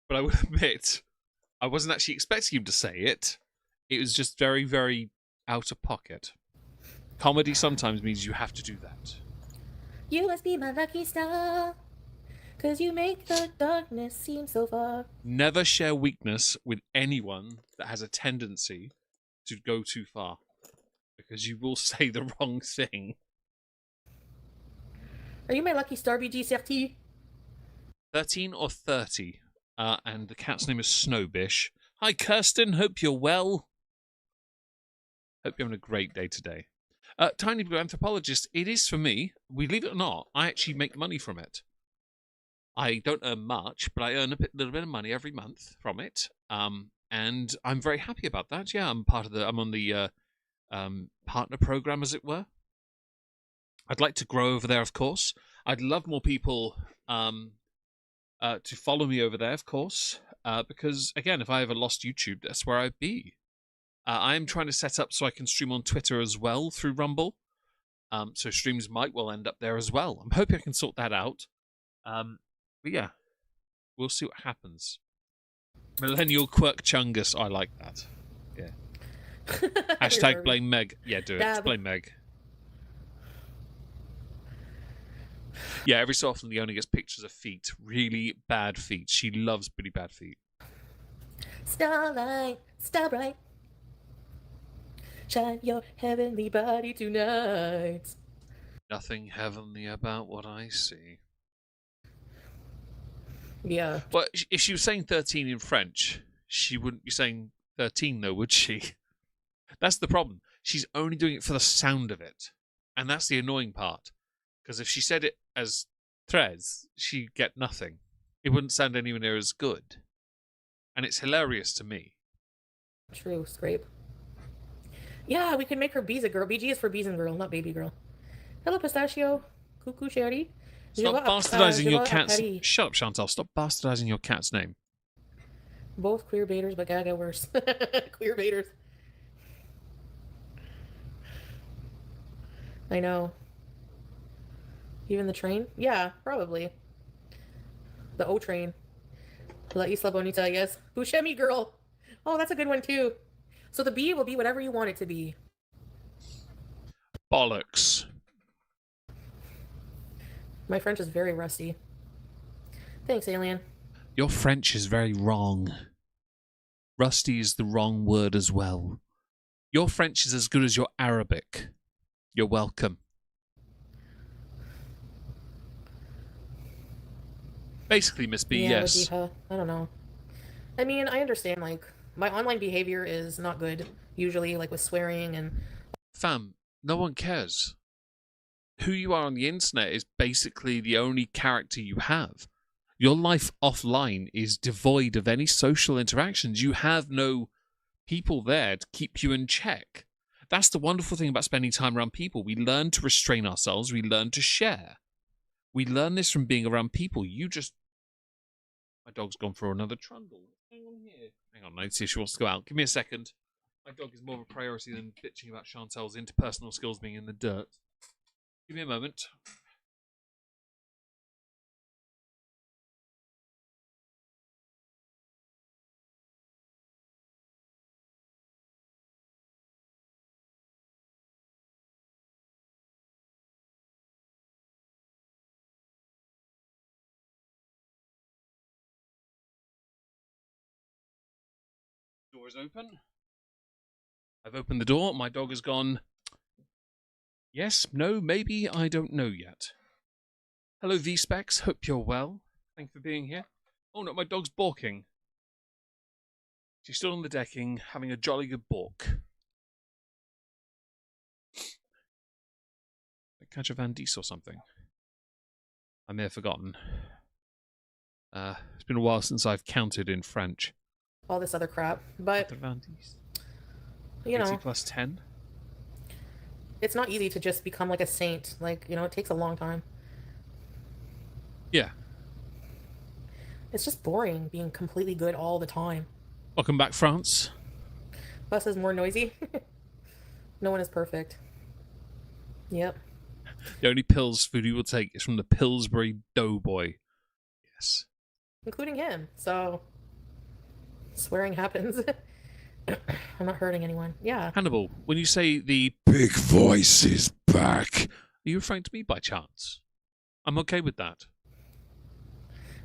But I would admit, I wasn't actually expecting him to say it. It was just very, very out of pocket. Comedy sometimes means you have to do that. You must be my lucky star, 'cause you make the darkness seem so far. Never share weakness with anyone that has a tendency to go too far, because you will say the wrong thing. Are you my lucky star, BG Sardine? 13 or 30, and the cat's name is Snowbish. Hi, Kirsten. Hope you're well. Hope you're having a great day today. Tiny Blue Anthropologist, it is for me. Believe it or not, I actually make money from it. I don't earn much, but I earn a little bit of money every month from it. And I'm very happy about that. Yeah, I'm on the partner program, as it were. I'd like to grow over there, of course. I'd love more people to follow me over there, of course. Because, again, if I ever lost YouTube, that's where I'd be. I am trying to set up so I can stream on Twitter as well through Rumble. So streams might well end up there as well. I'm hoping I can sort that out. But yeah, we'll see what happens. Millennial Quirk Chungus. I like that. Yeah. Hashtag blame Meg. Yeah, do it. Dab. Blame Meg. Yeah, every so often Leona gets pictures of feet. Really bad feet. She loves pretty bad feet. Starlight, star bright. Shine your heavenly body tonight. Nothing heavenly about what I see. Yeah. Well, if she was saying 13 in French, she wouldn't be saying 13, though, would she? That's the problem. She's only doing it for the sound of it. And that's the annoying part. Because if she said it as 13, she'd get nothing. It wouldn't sound anywhere near as good. And it's hilarious to me. True, scrape. Yeah, we could make her Bees a girl. BG is for Bees and girl, not baby girl. Hello, Pistachio. Coucou, chérie. Stop bastardizing your cat's... Paris. Shut up, Chantal. Stop bastardizing your cat's name. Both queer baiters, but gaga worse. Queer baiters. I know. Even the train? Yeah, probably. The O train. La Isla Bonita, yes. Buscemi girl. Oh, that's a good one too. So the B will be whatever you want it to be. Bollocks. My French is very rusty. Thanks, alien. Your French is very wrong. Rusty is the wrong word as well. Your French is as good as your Arabic. You're welcome. Basically, Miss B, Yeah, yes. Wajiha. I don't know. I mean, I understand, like, my online behavior is not good, usually, like, with swearing and... Fam, no one cares. Who you are on the internet is basically the only character you have. Your life offline is devoid of any social interactions. You have no people there to keep you in check. That's the wonderful thing about spending time around people. We learn to restrain ourselves. We learn to share. We learn this from being around people. You just... My dog's gone for another trundle. Hang on here. Hang on, let's see if she wants to go out. Give me a second. My dog is more of a priority than bitching about Chantal's interpersonal skills being in the dirt. Give me a moment. Door is open. I've opened the door. My dog has gone. Yes, no, maybe, I don't know yet. Hello, V-Specs. Hope you're well. Thanks for being here. Oh no, my dog's balking. She's still on the decking, having a jolly good balk. Catch a Van Dies or something. I may have forgotten. It's been a while since I've counted in French. all this other crap. But, Van Dies. you know... 80 plus 10? It's not easy to just become like a saint. Like, you know, it takes a long time. Yeah. It's just boring being completely good all the time. Welcome back, France. Bus is more noisy. No one is perfect. Yep. The only pills Foodie will take is from the Pillsbury Doughboy. Yes. Including him. So, swearing happens. I'm not hurting anyone. Yeah. Hannibal, when you say the big voice is back, are you referring to me by chance? I'm okay with that.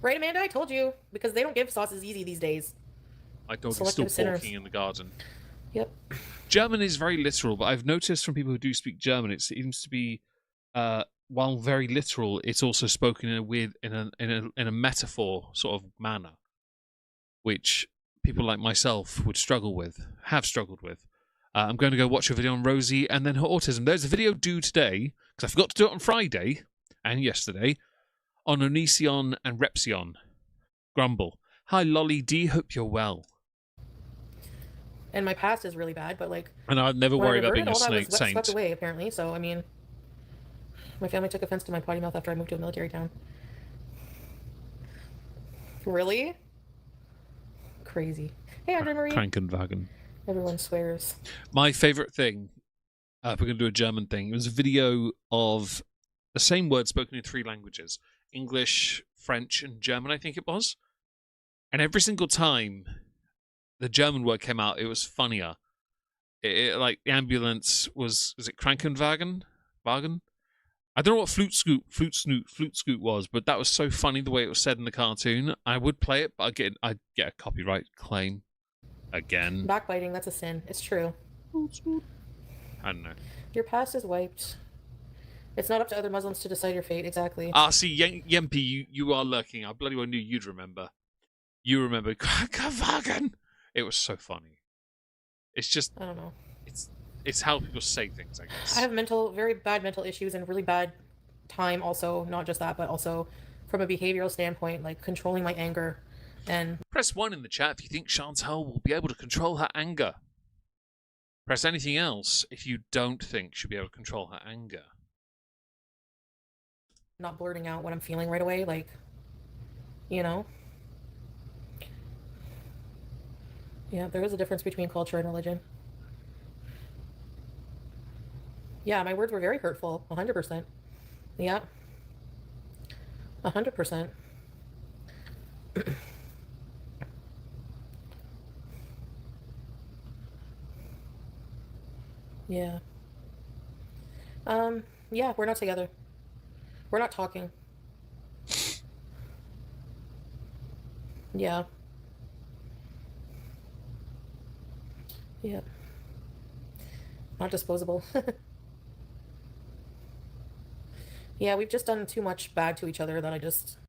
Right, Amanda? I told you. Because they don't give sauces easy these days. My dog is still Selective sinners. walking in the garden. Yep. German is very literal, but I've noticed from people who do speak German, it seems to be, while very literal, it's also spoken in a weird, in a metaphor sort of manner, which people like myself would struggle with, have struggled with. I'm going to go watch a video on Rosie and then her autism. There's a video due today, because I forgot to do it on Friday and yesterday, on Onision and Repsion. Grumble. Hi, Lolly D. Hope you're well. And my past is really bad, but like... And I'd never worry about being a all that snake was saint. swept away, apparently. So, I mean... My family took offense to my potty mouth after I moved to a military town. Really? Crazy. Hey, Andre Marie. Krankenwagen. Everyone swears. My favourite thing, if we're going to do a German thing, it was a video of the same word spoken in 3 languages. English, French, and German, I think it was. And every single time the German word came out, it was funnier. Like, the ambulance was it Krankenwagen? Wagen? I don't know what flute scoot was, but that was so funny the way it was said in the cartoon. I would play it, but I'd get a copyright claim again. Backbiting, that's a sin. It's true. I don't know. Your past is wiped. It's not up to other Muslims to decide your fate, exactly. See, Yempi, you are lurking. I bloody well knew you'd remember. You remember Krankenwagen. It was so funny. It's just... I don't know. It's how people say things, I guess. I have very bad mental issues and really bad time also, not just that, but also from a behavioral standpoint, like controlling my anger and... Press 1 in the chat if you think Chantal will be able to control her anger. Press anything else if you don't think she'll be able to control her anger. not blurting out what I'm feeling right away, like, you know? Yeah, there is a difference between culture and religion. Yeah, my words were very hurtful, 100%. Yeah, 100%. Yeah. Yeah, we're not together. We're not talking. Yeah. Yeah. Not disposable. Yeah, we've just done too much bad to each other that I just.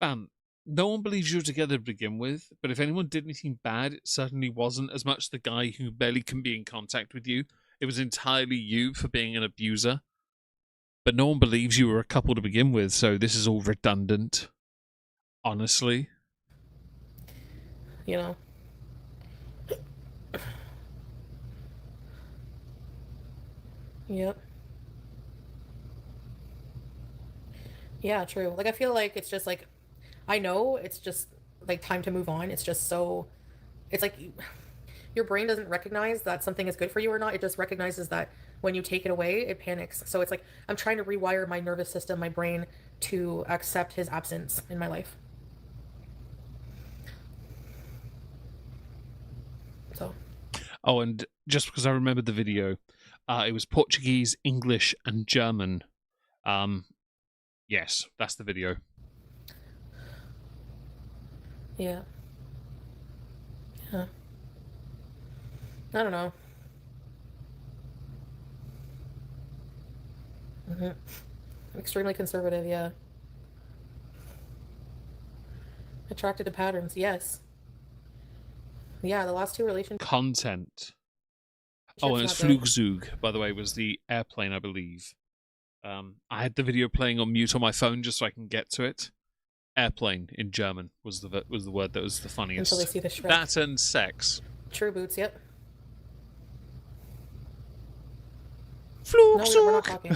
No one believes you were together to begin with, but if anyone did anything bad, it certainly wasn't as much the guy who barely can be in contact with you. It was entirely you for being an abuser. But no one believes you were a couple to begin with, so this is all redundant. Honestly. You know. Yep. Yeah, true. Like, I feel like it's just like, I know it's just like time to move on. It's just so. It's like your brain doesn't recognize that something is good for you or not. It just recognizes that when you take it away, it panics. So it's like I'm trying to rewire my nervous system, my brain, to accept his absence in my life. So. Oh, and just because I remembered the video, it was Portuguese, English, and German. Yes, that's the video. Yeah. Yeah. I don't know. Extremely conservative, yeah. Attracted to patterns, yes. Yeah, the last two relationships. Content. Oh, and it's Flugzeug, by the way, was the airplane, I believe. I had the video playing on mute on my phone just so I can get to it. Airplane in German was the word that was the funniest. Until they see the Shrek. That and sex. True boots, yep. Flugzeug. No, we're not talking.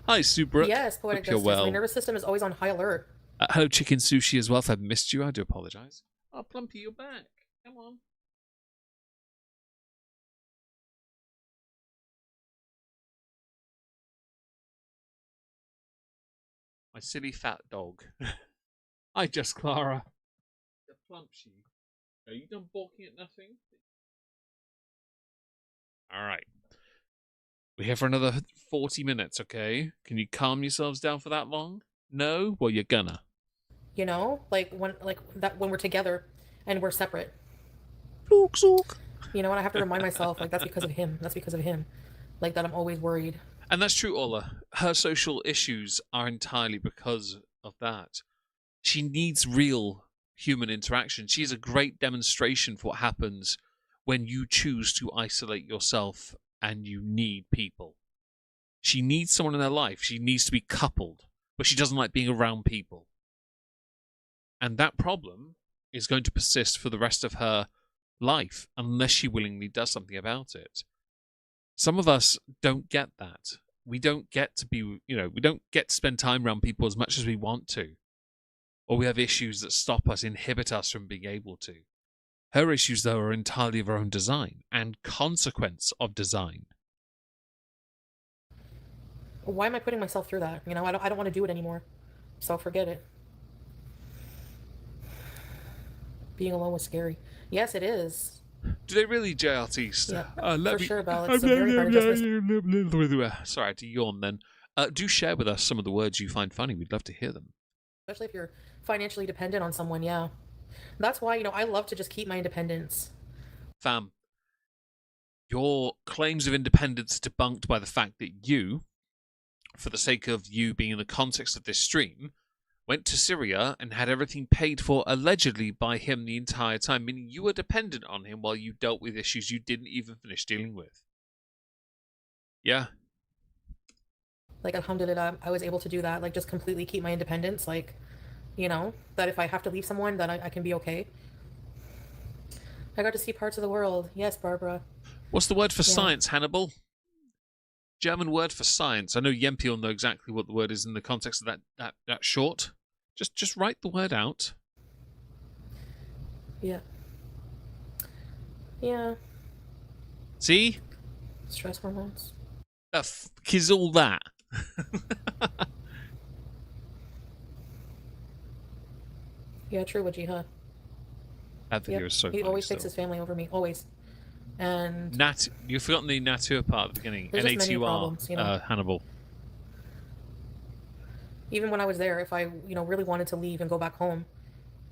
Hi, Subra. Yes, poetic justice. Well. My nervous system is always on high alert. Hello, Chicken Sushi as well. If I've missed you, I do apologize. Oh, Plumpy, you're back. Come on. My silly fat dog. Hi, Just Clara. The Plumpy. Are you done balking at nothing? All right. We're here for another 40 minutes, okay? Can you calm yourselves down for that long? No? Well, you're gonna. You know? Like when we're together and we're separate. Flugzeug. You know, and I have to remind myself, like, that's because of him. That's because of him. Like, that I'm always worried. And that's true, Ola. Her social issues are entirely because of that. She needs real human interaction. She's a great demonstration for what happens when you choose to isolate yourself and you need people. She needs someone in her life. She needs to be coupled, but she doesn't like being around people. And that problem is going to persist for the rest of her life unless she willingly does something about it. Some of us don't get that. We don't get to be, we don't get to spend time around people as much as we want to. Or we have issues that stop us, inhibit us from being able to. Her issues, though, are entirely of her own design and consequence of design. Why am I putting myself through that? You know, I don't want to do it anymore. So forget it. Being alone was scary. Yes, it is. Do they really, JRT? Yeah, for sure, Belle. It's a very hard adjustment. Sorry, I had to yawn then. Do share with us some of the words you find funny. We'd love to hear them. Especially if you're financially dependent on someone, yeah. That's why, I love to just keep my independence. Fam, your claims of independence are debunked by the fact that you, for the sake of you being in the context of this stream, went to Syria and had everything paid for allegedly by him the entire time, meaning you were dependent on him while you dealt with issues you didn't even finish dealing with. Yeah. Like, alhamdulillah, I was able to do that, like, just completely keep my independence, like, that if I have to leave someone, then I can be okay. I got to see parts of the world. Yes, Barbara. What's the word for science, Hannibal? German word for science. I know Yempi will know exactly what the word is in the context of that short. Just write the word out. Yeah. Yeah. See? Stress hormones. The fuck is all that? Yeah, true, Wajiha. That video Yep. is so He funny always still. picks his family over me, always. And You've forgotten the Natur part at the beginning. there's just many Natur, problems, you know. Hannibal. Even when I was there, if I, really wanted to leave and go back home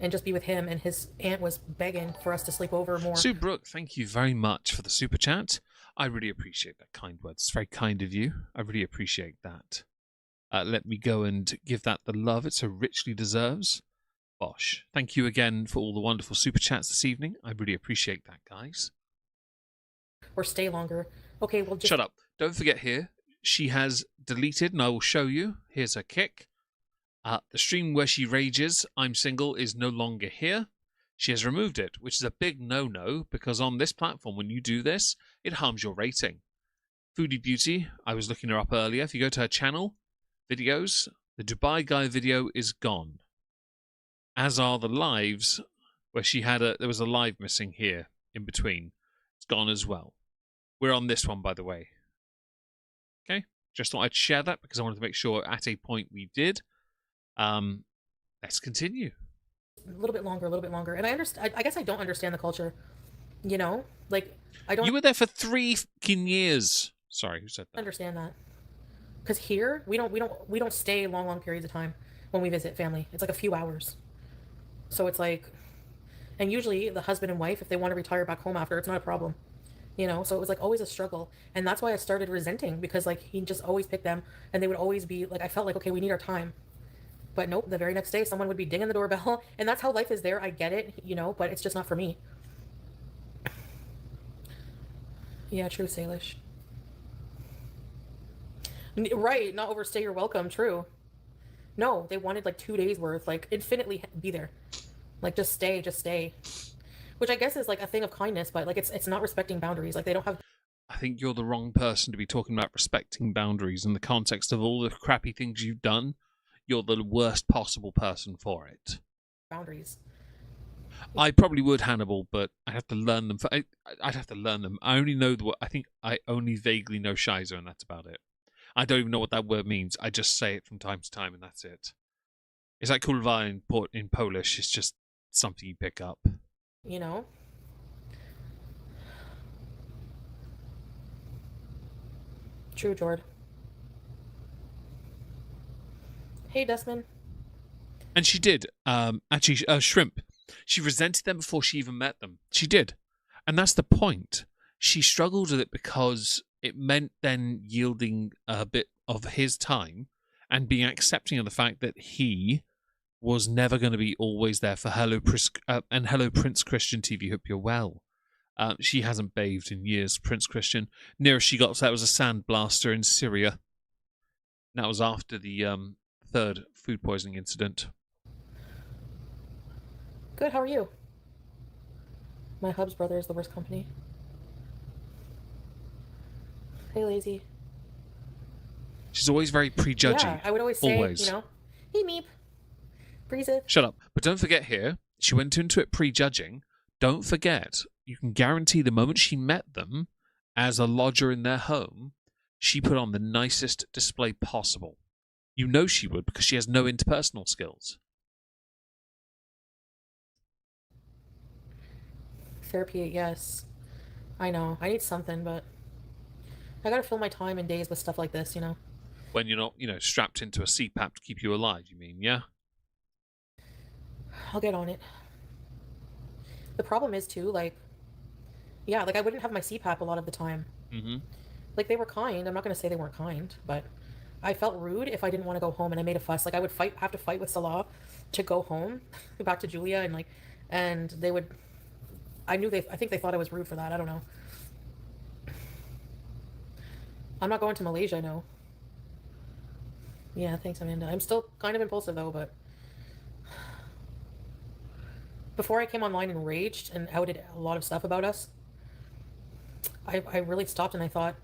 and just be with him, and his aunt was begging for us to sleep over more. Sue Brooke, thank you very much for the super chat. I really appreciate that kind words. It's very kind of you. I really appreciate that. Let me go and give that the love it so richly deserves. Bosh. Thank you again for all the wonderful super chats this evening. I really appreciate that, guys. Or stay longer. Okay, well, just... Shut up. Don't forget here, she has deleted, and I will show you. Here's her kick. The stream where she rages, I'm single, is no longer here. She has removed it, which is a big no-no, because on this platform, when you do this, it harms your rating. Foodie Beauty, I was looking her up earlier. If you go to her channel, videos, the Dubai guy video is gone. As are the lives, where there was a live missing here in between. It's gone as well. We're on this one, by the way. Okay? Just thought I'd share that because I wanted to make sure at a point we did. Let's continue. A little bit longer. And I guess I don't understand the culture. Like, I don't... You were there for 3 fucking years. Sorry, who said that? Understand that. Because here, we don't stay long periods of time when we visit family. It's like a few hours. So it's like... And usually, the husband and wife, if they want to retire back home after, it's not a problem. So it was like always a struggle. And that's why I started resenting, because like he just always picked them, and they would always be like, I felt like, okay, we need our time. But nope, the very next day someone would be dinging the doorbell, and that's how life is there. I get it, but it's just not for me. Yeah, true, Salish. Right, not overstay your welcome, true. No, they wanted like 2 days worth, like infinitely be there. Like just stay. Which I guess is like a thing of kindness, but like it's not respecting boundaries. Like they don't have... I think you're the wrong person to be talking about respecting boundaries in the context of all the crappy things you've done. You're the worst possible person for it. Boundaries. I probably would, Hannibal, but I have to learn them. I'd have to learn them. I only know I think I only vaguely know Shiza, and that's about it. I don't even know what that word means. I just say it from time to time, and that's it. It's like kurwa in Polish. It's just something you pick up. True, Jord. Hey, Desmond. And she did. Actually, Shrimp. She resented them before she even met them. She did. And that's the point. She struggled with it because it meant then yielding a bit of his time and being accepting of the fact that he was never going to be always there for Hello Prince Christian TV. Hope you're well. She hasn't bathed in years, Prince Christian. Nearest she got to that was a sandblaster in Syria. That was after the third food poisoning incident. Good, how are you? My hub's brother is the worst company. Hey, Lazy. She's always very prejudgy. Yeah, I would always say, hey, Meep. Breeze it. Shut up. But don't forget here, she went into it prejudging. Don't forget, you can guarantee the moment she met them as a lodger in their home, she put on the nicest display possible. You know she would because she has no interpersonal skills. Therapy, yes. I know. I need something, but I gotta fill my time and days with stuff like this, When you're not, strapped into a CPAP to keep you alive, you mean, yeah? I'll get on it. The problem is, too, I wouldn't have my CPAP a lot of the time. Mm-hmm. Like, they were kind. I'm not going to say they weren't kind, but I felt rude if I didn't want to go home and I made a fuss. Like, I would have to fight with Salah to go home, back to Julia, and they would... I think they thought I was rude for that. I don't know. I'm not going to Malaysia, no. Yeah, thanks, Amanda. I'm still kind of impulsive, though, but... Before I came online and raged and outed a lot of stuff about us, I really stopped and I thought,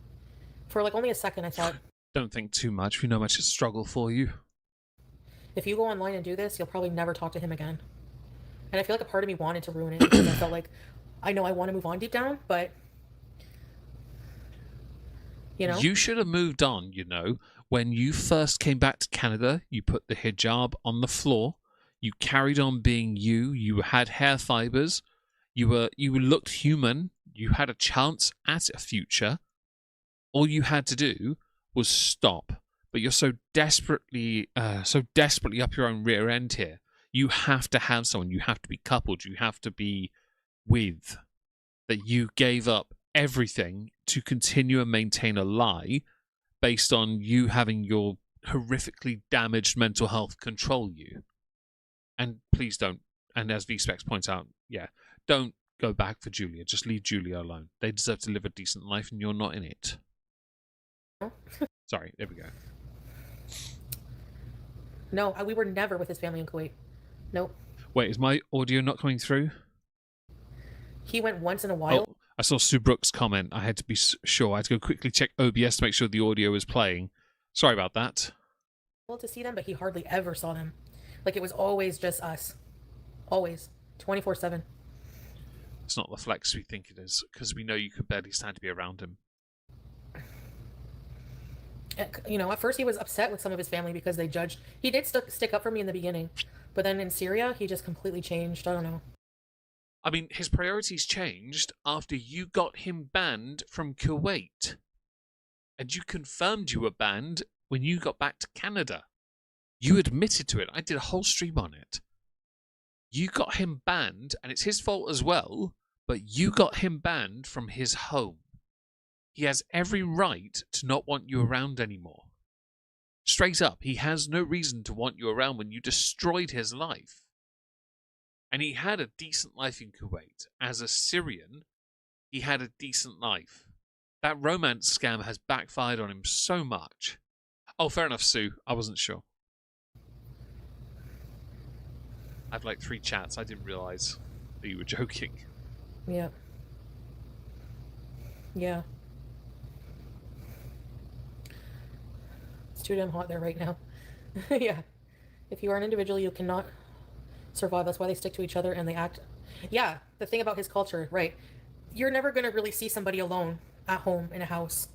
For like only a second, I thought, Don't think too much. We know how much it's a struggle for you. if you go online and do this, you'll probably never talk to him again. And I feel like a part of me wanted to ruin it because I felt like, I know I want to move on deep down, but, you know? You should have moved on, you know. When you first came back to Canada, you put the hijab on the floor. You carried on being you. You had hair fibers. You looked human. You had a chance at a future. All you had to do was stop. But you're so desperately up your own rear end here. You have to have someone. You have to be coupled. You have to be with. That you gave up everything to continue and maintain a lie based on you having your horrifically damaged mental health control you. And please don't, and as V-Specs points out, don't go back for Julia. Just leave Julia alone. They deserve to live a decent life and you're not in it. Sorry, there we go. No, we were never with his family in Kuwait. Nope. Wait, is my audio not coming through? He went once in a while. Oh, I saw Sue Brooks' comment. I had to be sure. I had to go quickly check OBS to make sure the audio was playing. Sorry about that. To see them, but he hardly ever saw them. Like, it was always just us. Always. 24/7. It's not the flex we think it is, because we know you could barely stand to be around him. You know, at first he was upset with some of his family because they judged. He did stick up for me in the beginning, but then in Syria, he just completely changed. I don't know. I mean, his priorities changed after you got him banned from Kuwait. And you confirmed you were banned when you got back to Canada. You admitted to it. I did a whole stream on it. You got him banned, and it's his fault as well, but you got him banned from his home. He has every right to not want you around anymore. Straight up, he has no reason to want you around when you destroyed his life. And he had a decent life in Kuwait. As a Syrian, he had a decent life. That romance scam has backfired on him so much. Oh, fair enough, Sue. I wasn't sure. I have like 3 chats. I didn't realise that you were joking. Yeah. Yeah. It's too damn hot there right now. Yeah. If you are an individual, you cannot survive. That's why they stick to each other and they act. Yeah, the thing about his culture, right? You're never going to really see somebody alone at home in a house.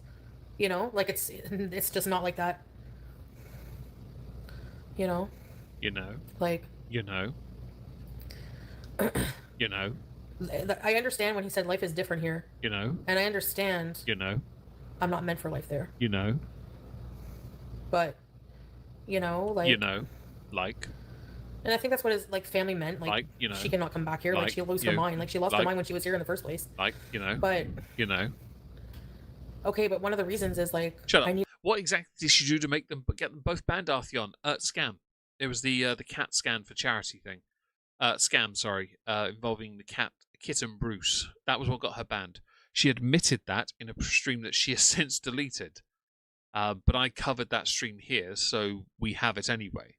You know? Like, it's just not like that. You know? You know? Like... You know? You know? I understand when he said life is different here. You know? And I understand... You know? I'm not meant for life there. You know? But, you know, like... You know? Like... And I think that's what his, like, family meant. Like, you know, she cannot come back here. Like, she'll lose her mind. Like, she lost her mind when she was here in the first place. Like, you know. But... You know. Okay, but one of the reasons is, like... Shut up. What exactly did she do to get them both banned, Artheon? Scam. It was the cat scan for charity thing. Scam, sorry. Involving the kitten Bruce. That was what got her banned. She admitted that in a stream that she has since deleted. But I covered that stream here, so we have it anyway.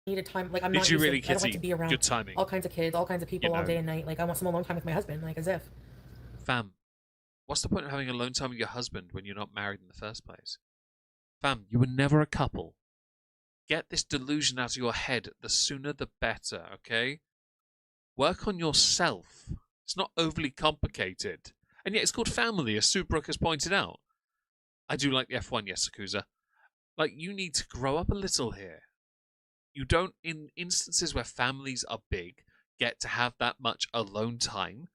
Needed time. Like, I'm Did not you used really, to, I don't Kitty? like to be around Good timing. all kinds of kids, all kinds of people all day and night. Like, I want some alone time with my husband. Like, as if. Fam, what's the point of having alone time with your husband when you're not married in the first place? Fam, you were never a couple. Get this delusion out of your head. The sooner the better, okay? Work on yourself. It's not overly complicated. And yet it's called family, as Sue Brooke has pointed out. I do like the F1, yes, Sakuza. Like, you need to grow up a little here. You don't, in instances where families are big, get to have that much alone time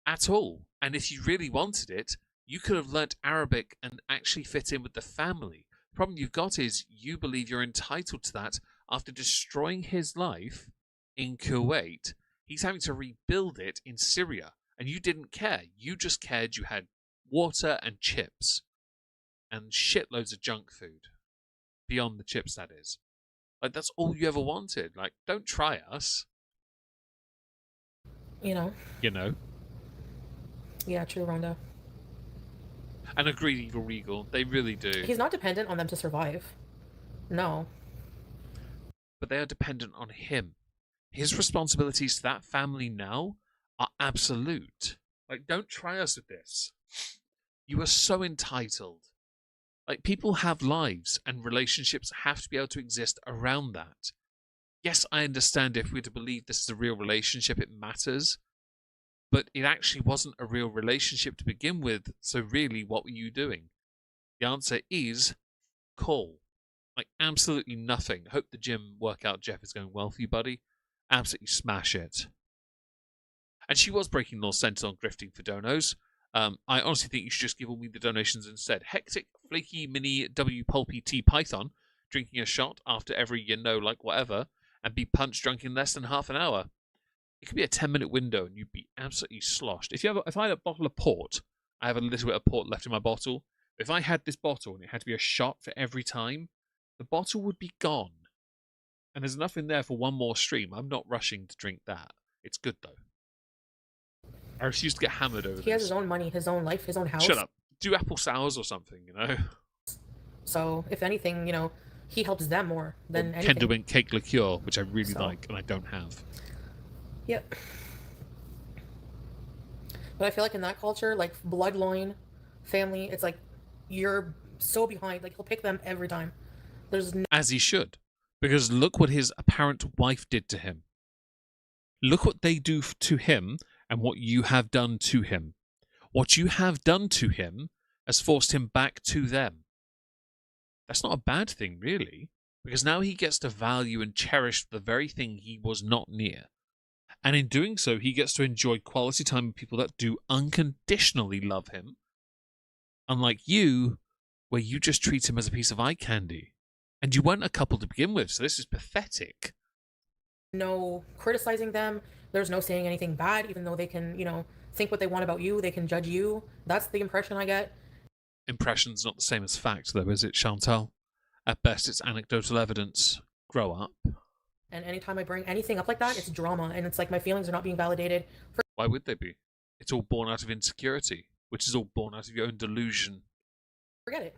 at all. And if you really wanted it, you could have learnt Arabic and actually fit in with the family. The problem you've got is you believe you're entitled to that after destroying his life in Kuwait. He's having to rebuild it in Syria. And you didn't care. You just cared you had water and chips. And shitloads of junk food. Beyond the chips, that is. Like, that's all you ever wanted. Like, don't try us. You know? You know? Yeah, true, Rhonda. And agree, Evil Regal. They really do. He's not dependent on them to survive. No. But they are dependent on him. His responsibilities to that family now are absolute. Like, don't try us with this. You are so entitled. Like, people have lives, and relationships have to be able to exist around that. Yes, I understand if we're to believe this is a real relationship, it matters. But it actually wasn't a real relationship to begin with, so really, what were you doing? The answer is call. Like, absolutely nothing. Hope the gym workout, Jeff, is going well for you, buddy. Absolutely smash it. And she was breaking law centered on grifting for donos. I honestly think you should just give all me the donations instead. Hectic, flaky, mini, W pulpy T Python, drinking a shot after every like whatever, and be punch drunk in less than half an hour. It could be a 10-minute window and you'd be absolutely sloshed. If I had a bottle of port, I have a little bit of port left in my bottle. If I had this bottle and it had to be a shot for every time, the bottle would be gone. And there's enough in there for one more stream. I'm not rushing to drink that. It's good, though. I refuse to get hammered over this. He has his own money, his own life, his own house. Shut up. Do apple sours or something, So, if anything, he helps them more than anything. Kendall Mint cake liqueur, which I really like, and I don't have. Yep. But I feel like in that culture, like bloodline, family, it's like you're so behind. Like he'll pick them every time. As he should. Because look what his apparent wife did to him. Look what they do to him and what you have done to him. What you have done to him has forced him back to them. That's not a bad thing, really, because now he gets to value and cherish the very thing he was not near. And in doing so, he gets to enjoy quality time with people that do unconditionally love him. Unlike you, where you just treat him as a piece of eye candy. And you weren't a couple to begin with, so this is pathetic. No criticizing them. There's no saying anything bad, even though they can, think what they want about you. They can judge you. That's the impression I get. Impression's not the same as fact, though, is it, Chantal? At best, it's anecdotal evidence. Grow up. And anytime I bring anything up like that, it's drama. And it's like my feelings are not being validated. Why would they be? It's all born out of insecurity, which is all born out of your own delusion. Forget it.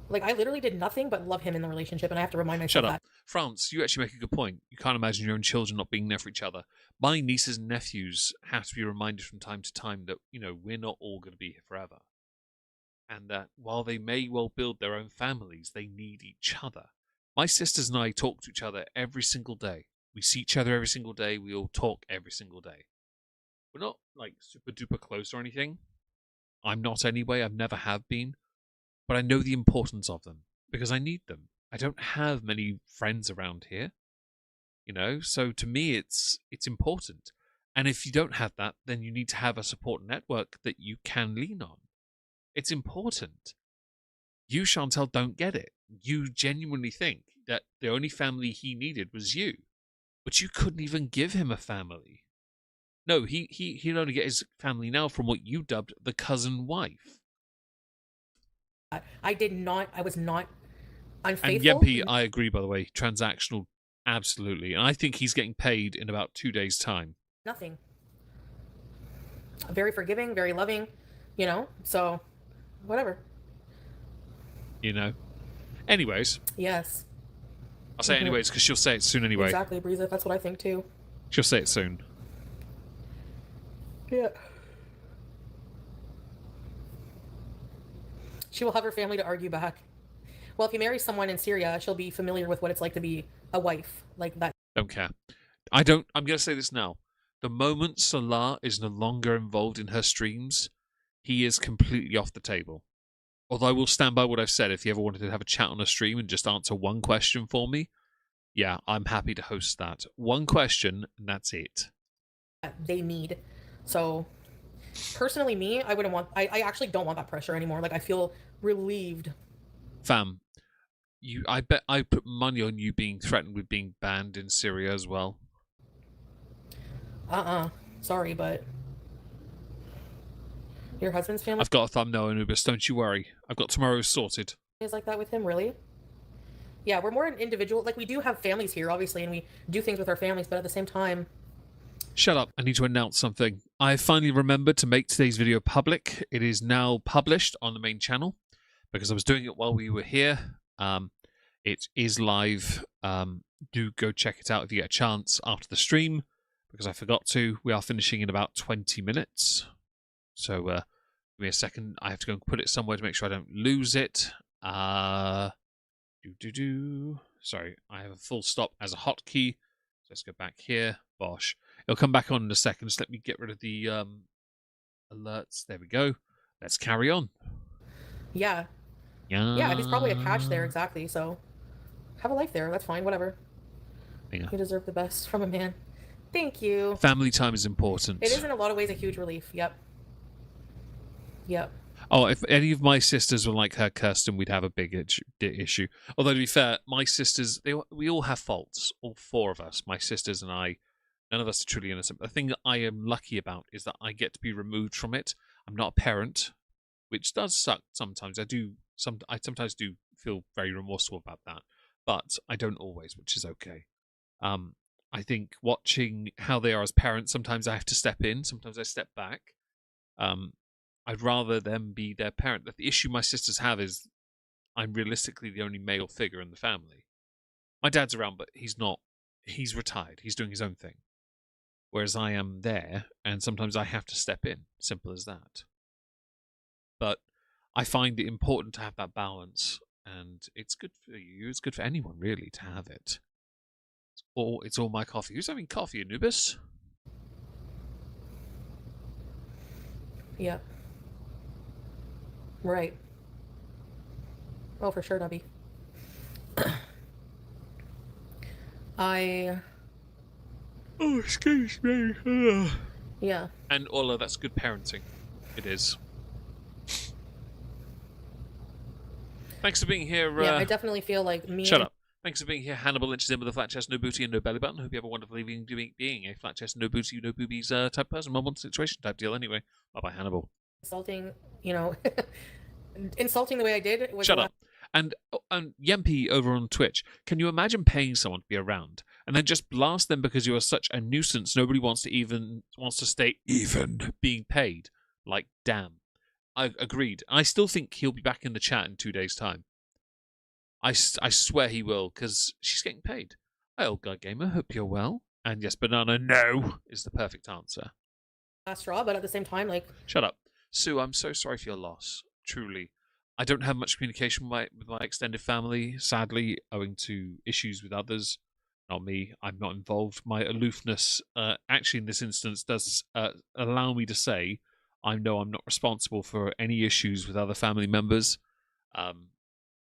Like, I literally did nothing but love him in the relationship, and I have to remind myself Shut up. that. France, you actually make a good point. You can't imagine your own children not being there for each other. My nieces and nephews have to be reminded from time to time that, we're not all going to be here forever. And that while they may well build their own families, they need each other. My sisters and I talk to each other every single day. We see each other every single day. We all talk every single day. We're not, super duper close or anything. I'm not anyway. I've never have been. But I know the importance of them because I need them. I don't have many friends around here, so to me it's important. And if you don't have that, then you need to have a support network that you can lean on. It's important. You, Chantal, don't get it. You genuinely think that the only family he needed was you, but you couldn't even give him a family. No, he'll only get his family now from what you dubbed the cousin wife. I was not unfaithful. And Yempi, I agree, by the way, transactional, absolutely. And I think he's getting paid in about 2 days' time. Nothing. Very forgiving, very loving, so whatever. Anyways. Yes. I'll say it anyways because she'll say it soon anyway. Exactly, Breeza. That's what I think too. She'll say it soon. Yeah. She will have her family to argue back. Well, if you marry someone in Syria, she'll be familiar with what it's like to be a wife like that. Don't care. I'm going to say this now. The moment Salah is no longer involved in her streams, he is completely off the table. Although I will stand by what I've said. If he ever wanted to have a chat on a stream and just answer one question for me, yeah, I'm happy to host that. One question, and that's it. They need. So, personally, me, I actually don't want that pressure anymore. Like, I feel relieved. Fam, I bet I put money on you being threatened with being banned in Syria as well. Sorry, but your husband's family I've got a thumbnail, Anubis, don't you worry. I've got tomorrow sorted. is like that with him, really? Yeah, we're more an individual. Like, we do have families here, obviously, and we do things with our families, but at the same time... Shut up. I need to announce something. I finally remembered to make today's video public. It is now published on the main channel because I was doing it while we were here. It is live. Do go check it out if you get a chance after the stream because I forgot to. We are finishing in about 20 minutes. So give me a second. I have to go and put it somewhere to make sure I don't lose it. Sorry, I have a full stop as a hotkey. So let's go back here. Bosh. It'll come back on in a second. Just let me get rid of the alerts. There we go. Let's carry on. Yeah. Yeah, he's probably attached there, exactly. So have a life there. That's fine. Whatever. Yeah. You deserve the best from a man. Thank you. Family time is important. It is in a lot of ways a huge relief. Yep. Yep. Oh, if any of my sisters were like her, Kirsten, we'd have a big issue. Although, to be fair, my sisters, we all have faults. All four of us, my sisters and I, none of us are truly innocent. But the thing that I am lucky about is that I get to be removed from it. I'm not a parent, which does suck sometimes. I sometimes do feel very remorseful about that. But I don't always, which is okay. I think watching how they are as parents, sometimes I have to step in, sometimes I step back. I'd rather them be their parent. The issue my sisters have is I'm realistically the only male figure in the family. My dad's around, but he's not. He's retired. He's doing his own thing. Whereas I am there, and sometimes I have to step in. Simple as that. But I find it important to have that balance, and it's good for you. It's good for anyone, really, to have it. It's all my coffee. Who's having coffee, Anubis? Yep. Right. Oh, for sure, Nubby. Oh, excuse me. Yeah. And Ola, that's good parenting. It is. Thanks for being here. Yeah, I definitely feel like me. Shut up. Thanks for being here. Hannibal Lynch is in with a flat chest, no booty, and no belly button. Hope you have a wonderful evening being a flat chest, no booty, no boobies type person. One situation type deal anyway. Bye-bye, Hannibal. Insulting, insulting the way I did. Was Shut up. And Yempi over on Twitch, can you imagine paying someone to be around and then just blast them because you are such a nuisance? Nobody wants to stay even being paid. Like, damn. I agreed. I still think he'll be back in the chat in 2 days' time. I swear he will, because she's getting paid. Hi, old guy gamer. Hope you're well. And yes, banana, no, is the perfect answer. Last straw, but at the same time, like... Shut up. Sue, I'm so sorry for your loss. Truly. I don't have much communication with my extended family, sadly, owing to issues with others. Not me. I'm not involved. My aloofness, actually, in this instance, does allow me to say I'm not responsible for any issues with other family members.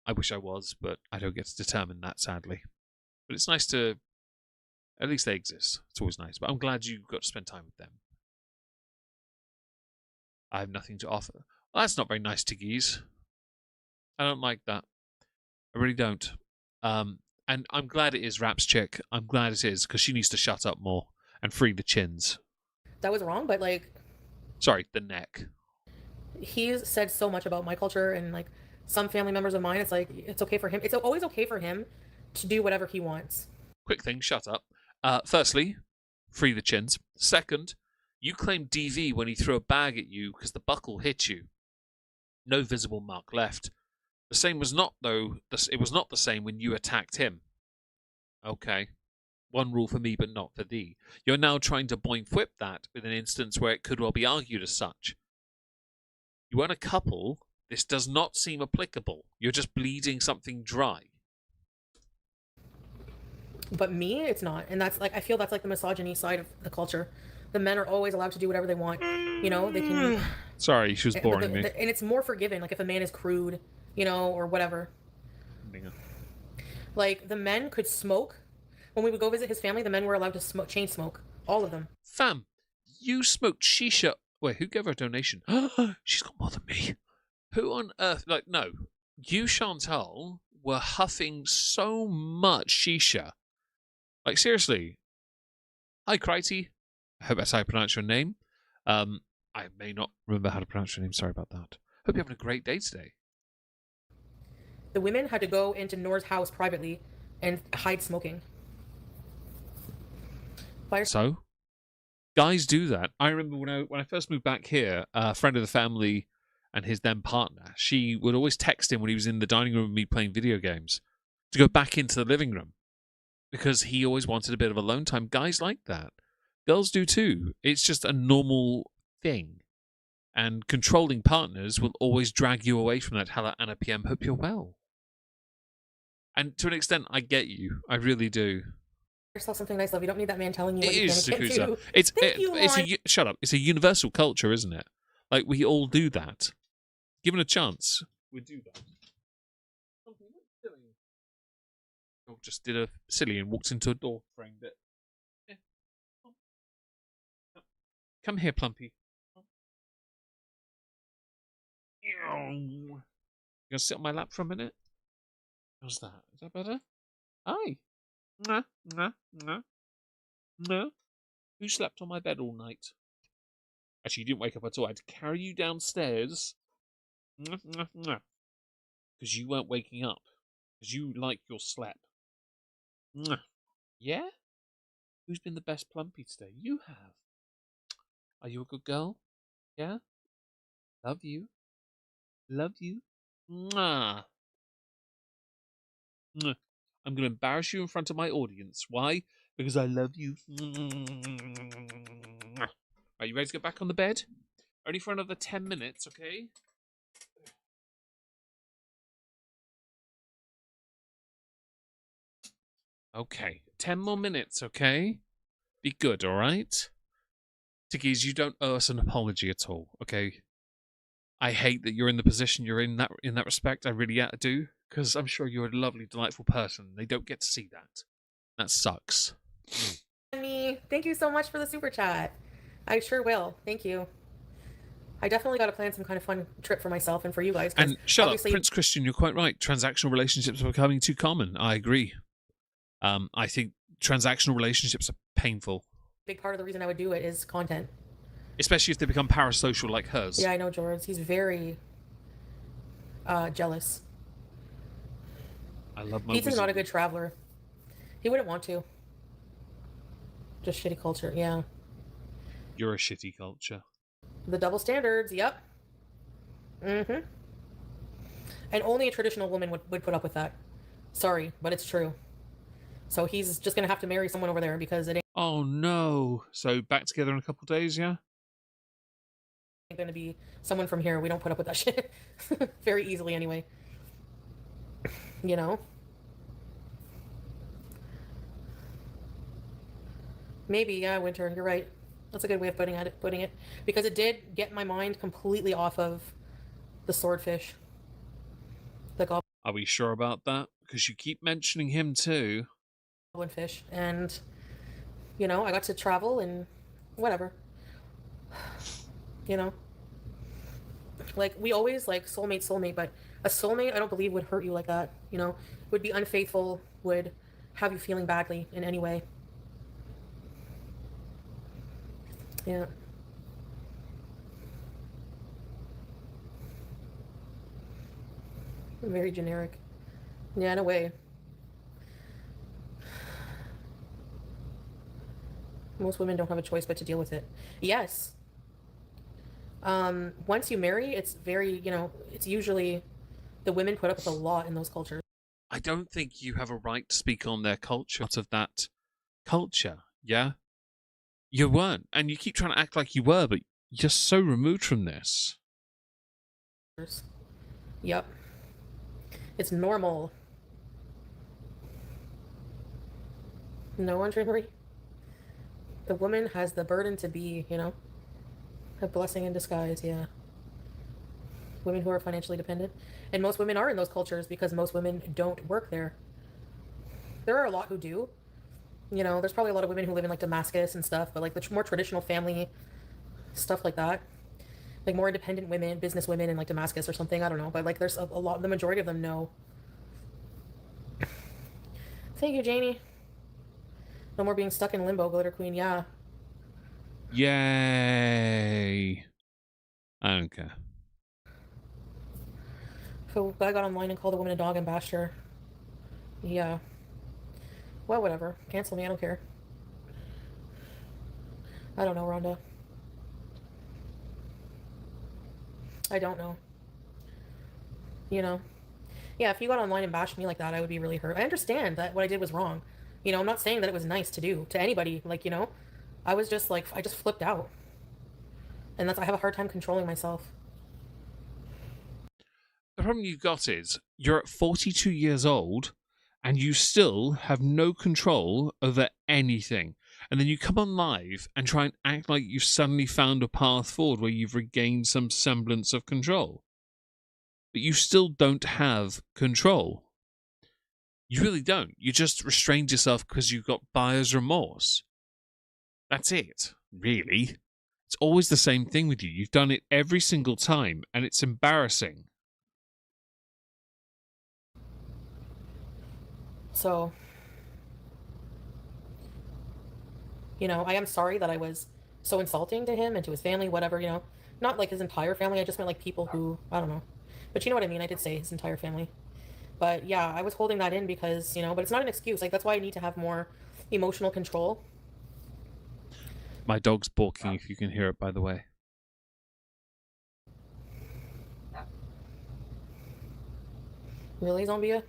I wish I was, but I don't get to determine that, sadly. But it's nice to... At least they exist. It's always nice. But I'm glad you got to spend time with them. I have nothing to offer. Well, that's not very nice, Tiggies. I don't like that. I really don't. And I'm glad it is Rap's chick. I'm glad it is, because she needs to shut up more and free the chins. That was wrong, but, like... Sorry, the neck. He's said so much about my culture and, like, some family members of mine. It's like, it's okay for him. It's always okay for him to do whatever he wants. Quick thing, shut up. Firstly, free the chins. Second, you claimed DV when he threw a bag at you because the buckle hit you. No visible mark left. The same was not, though. It was not the same when you attacked him. Okay. One rule for me, but not for thee. You're now trying to boing whip that with an instance where it could well be argued as such. You weren't a couple. This does not seem applicable. You're just bleeding something dry. But me, it's not. And that's like, I feel that's like the misogyny side of the culture. The men are always allowed to do whatever they want. They can... Sorry, she was boring me. And it's more forgiving, like if a man is crude, or whatever. Bingo. Like, the men could smoke. When we would go visit his family, the men were allowed to chain smoke. All of them. Fam, you smoked shisha. Wait, who gave her a donation? She's got more than me. Who on earth... Like, no. You, Chantal, were huffing so much shisha. Like, seriously. Hi, Crichty. I hope that's how I pronounce your name. I may not remember how to pronounce your name. Sorry about that. Hope you're having a great day today. The women had to go into Noor's house privately and hide smoking. So, guys do that. I remember when I first moved back here, a friend of the family and his then partner, she would always text him when he was in the dining room with me playing video games to go back into the living room because he always wanted a bit of alone time. Guys like that. Girls do too. It's just a normal thing. And controlling partners will always drag you away from that. Hello, Anna PM. Hope you're well. And to an extent, I get you. I really do. Yourself something nice, love. You don't need that man telling you It what you is can and can't Sakusa. do. It's Thank you, it's Lauren. shut up. It's a universal culture, isn't it? Like we all do that. Given a chance, we do that. Dog just did a silly and walked into a door frame bit. Yeah. Come here, Plumpy. You gonna sit on my lap for a minute? How's that? Is that better? Hi. Mwah, mwah, mwah. No. Who slept on my bed all night? Actually, you didn't wake up at all. I had to carry you downstairs. Because you weren't waking up. Because you like your slap. Yeah? Who's been the best Plumpy today? You have. Are you a good girl? Yeah? Love you. Love you. Mwah. Mwah. I'm going to embarrass you in front of my audience. Why? Because I love you. Are you ready to get back on the bed? Only for another 10 minutes, okay? Okay. 10 more minutes, okay? Be good, alright? Tiggies, you don't owe us an apology at all, okay? I hate that you're in the position you're in that respect. I really do. Because I'm sure you're a lovely, delightful person. They don't get to see that. That sucks. Me, thank you so much for the super chat. I sure will. Thank you. I definitely got to plan some kind of fun trip for myself and for you guys. And shut up, Prince Christian, you're quite right. Transactional relationships are becoming too common. I agree. I think transactional relationships are painful. Big part of the reason I would do it is content. Especially if they become parasocial like hers. Yeah, I know George. He's very jealous. I love my He's not a good traveler. He wouldn't want to. Just shitty culture, yeah. You're a shitty culture. The double standards, yep. Mm-hmm. And only a traditional woman would put up with that. Sorry, but it's true. So he's just going to have to marry someone over there because it ain't Oh, no. So back together in a couple of days, yeah? going to be someone from here. We don't put up with that shit. Very easily, anyway. You know? Maybe, yeah, winter. You're right. That's a good way of putting it. Because it did get my mind completely off of the swordfish. The goblin Are we sure about that? Because you keep mentioning him too. fish. And, you know, I got to travel and whatever. You know? Like, we always, like, soulmate, but a soulmate, I don't believe, would hurt you like that. You know? Would be unfaithful, would have you feeling badly in any way. Yeah. Very generic. Yeah, in a way. Most women don't have a choice but to deal with it. Yes. Once you marry, it's very, you know, it's usually the women put up with a lot in those cultures. I don't think you have a right to speak on their culture out of that culture, yeah? You weren't, and you keep trying to act like you were, but you're so removed from this. Yep. It's normal. No, Andre Marie. The woman has the burden to be, you know, a blessing in disguise, yeah. Women who are financially dependent. And most women are in those cultures because most women don't work there. There are a lot who do. You know, there's probably a lot of women who live in, like, Damascus and stuff, but, like, the more traditional family stuff like that. Like, more independent women, business women in, like, Damascus or something, I don't know. But, like, there's a lot, the majority of them know. Thank you, Janie. No more being stuck in limbo, Glitter Queen, yeah. Yay. I don't care. So I got online and called a woman a dog and bashed her. Yeah. Well, whatever. Cancel me, I don't care. I don't know, Rhonda. I don't know. You know? Yeah, if you got online and bashed me like that, I would be really hurt. I understand that what I did was wrong. You know, I'm not saying that it was nice to do to anybody. Like, you know, I was just like, I just flipped out. And I have a hard time controlling myself. The problem you've got is you're at 42 years old and you still have no control over anything. And then you come on live and try and act like you've suddenly found a path forward where you've regained some semblance of control. But you still don't have control. You really don't. You just restrained yourself because you've got buyer's remorse. That's it, really. It's always the same thing with you. You've done it every single time, and it's embarrassing. So, you know, I am sorry that I was so insulting to him and to his family, whatever, you know. Not like his entire family, I just meant like people who, I don't know. But you know what I mean, I did say his entire family. But yeah, I was holding that in because, you know, but it's not an excuse. Like, that's why I need to have more emotional control. My dog's barking, if you can hear it, by the way. Really, Zombia?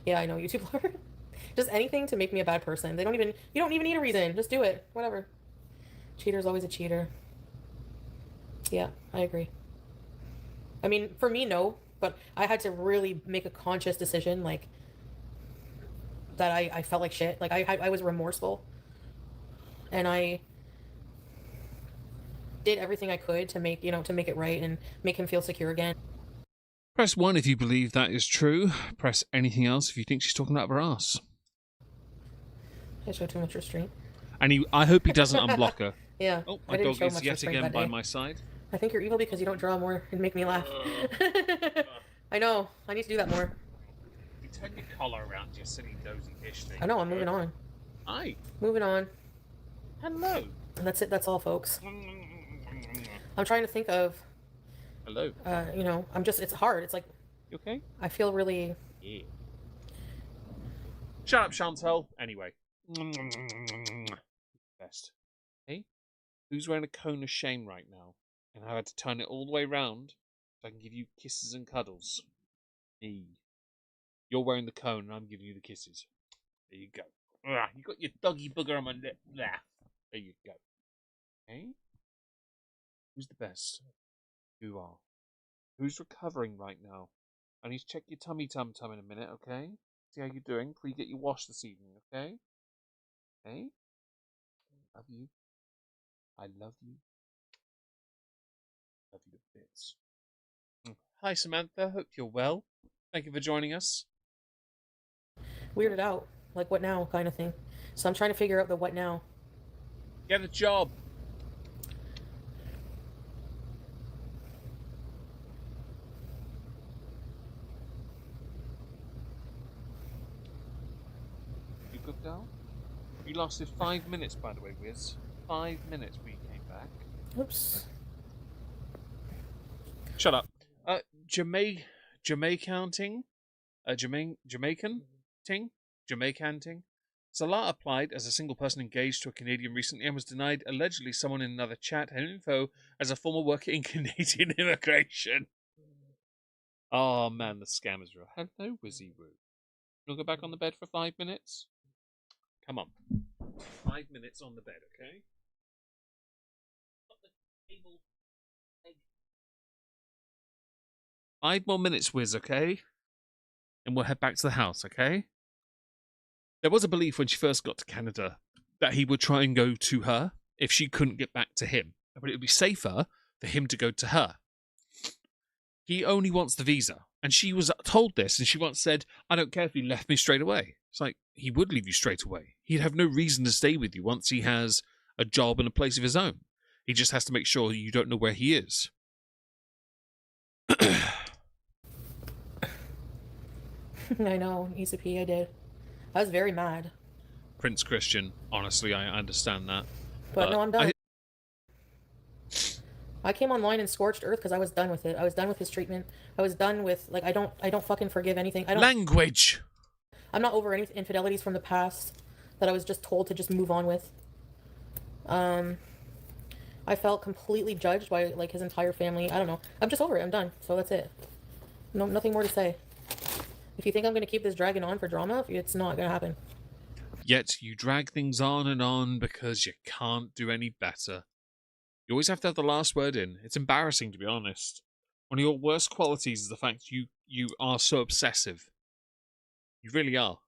Yeah, I know, YouTube are. Just anything to make me a bad person. You don't even need a reason. Just do it. Whatever. Cheater's always a cheater. Yeah, I agree. I mean, for me, no. But I had to really make a conscious decision, like, that I felt like shit. Like, I was remorseful. And I did everything I could to make, you know, to make it right and make him feel secure again. Press 1 if you believe that is true. Press anything else if you think she's talking out of her ass. I showed too much restraint. And I hope he doesn't unblock her. Yeah. Oh, my dog is yet again by my side. I think you're evil because you don't draw more and make me laugh. I know. I need to do that more. You turn your collar around your silly dozy dish thing. I know. I'm moving on. Hi. Moving on. Hello. And that's it. That's all, folks. I'm trying to think of. Hello. You know, it's hard. It's like. You okay? I feel really. Yeah. Shut up, Chantel. Anyway. Best. Hey? Who's wearing a cone of shame right now? And I had to turn it all the way round so I can give you kisses and cuddles. Me. You're wearing the cone and I'm giving you the kisses. There you go. You got your doggy booger on my lip. There you go. Okay? Who's the best? Who are? Who's recovering right now? I need to check your tummy tum in a minute, okay? See how you're doing before you get your wash this evening, okay? Okay? Love you. I love you. Love you to bits. Hi, Samantha. Hope you're well. Thank you for joining us. Weirded out. Like, what now kind of thing. So I'm trying to figure out the what now. Get a job. You good girl? You lasted 5 minutes, by the way, Wiz. 5 minutes when you came back. Oops. Shut up. Jamaican ting? Salah applied as a single person engaged to a Canadian recently and was denied. Allegedly, someone in another chat had info as a former worker in Canadian immigration. Oh man, the scam is real. Hello, Wizzy Woo. You want to go back on the bed for 5 minutes? Come on. 5 minutes on the bed, okay? Put the table. 5 more minutes, Wiz, okay? And we'll head back to the house, okay? There was a belief when she first got to Canada that he would try and go to her if she couldn't get back to him. But it would be safer for him to go to her. He only wants the visa. And she was told this, and she once said, I don't care if he left me straight away. It's like, he would leave you straight away. He'd have no reason to stay with you once he has a job and a place of his own. He just has to make sure you don't know where he is. I know, easy pee, I did. I was very mad. Prince Christian, honestly, I understand that. But no, I'm done. I came online and scorched earth because I was done with it. I was done with his treatment. I was done with, like, I don't fucking forgive anything. Language! I'm not over any infidelities from the past that I was just told to just move on with. I felt completely judged by, like, his entire family. I don't know. I'm just over it. I'm done. So that's it. No, nothing more to say. If you think I'm going to keep this dragging on for drama, it's not going to happen. Yet you drag things on and on because you can't do any better. You always have to have the last word in. It's embarrassing, to be honest. One of your worst qualities is the fact you are so obsessive. You really are.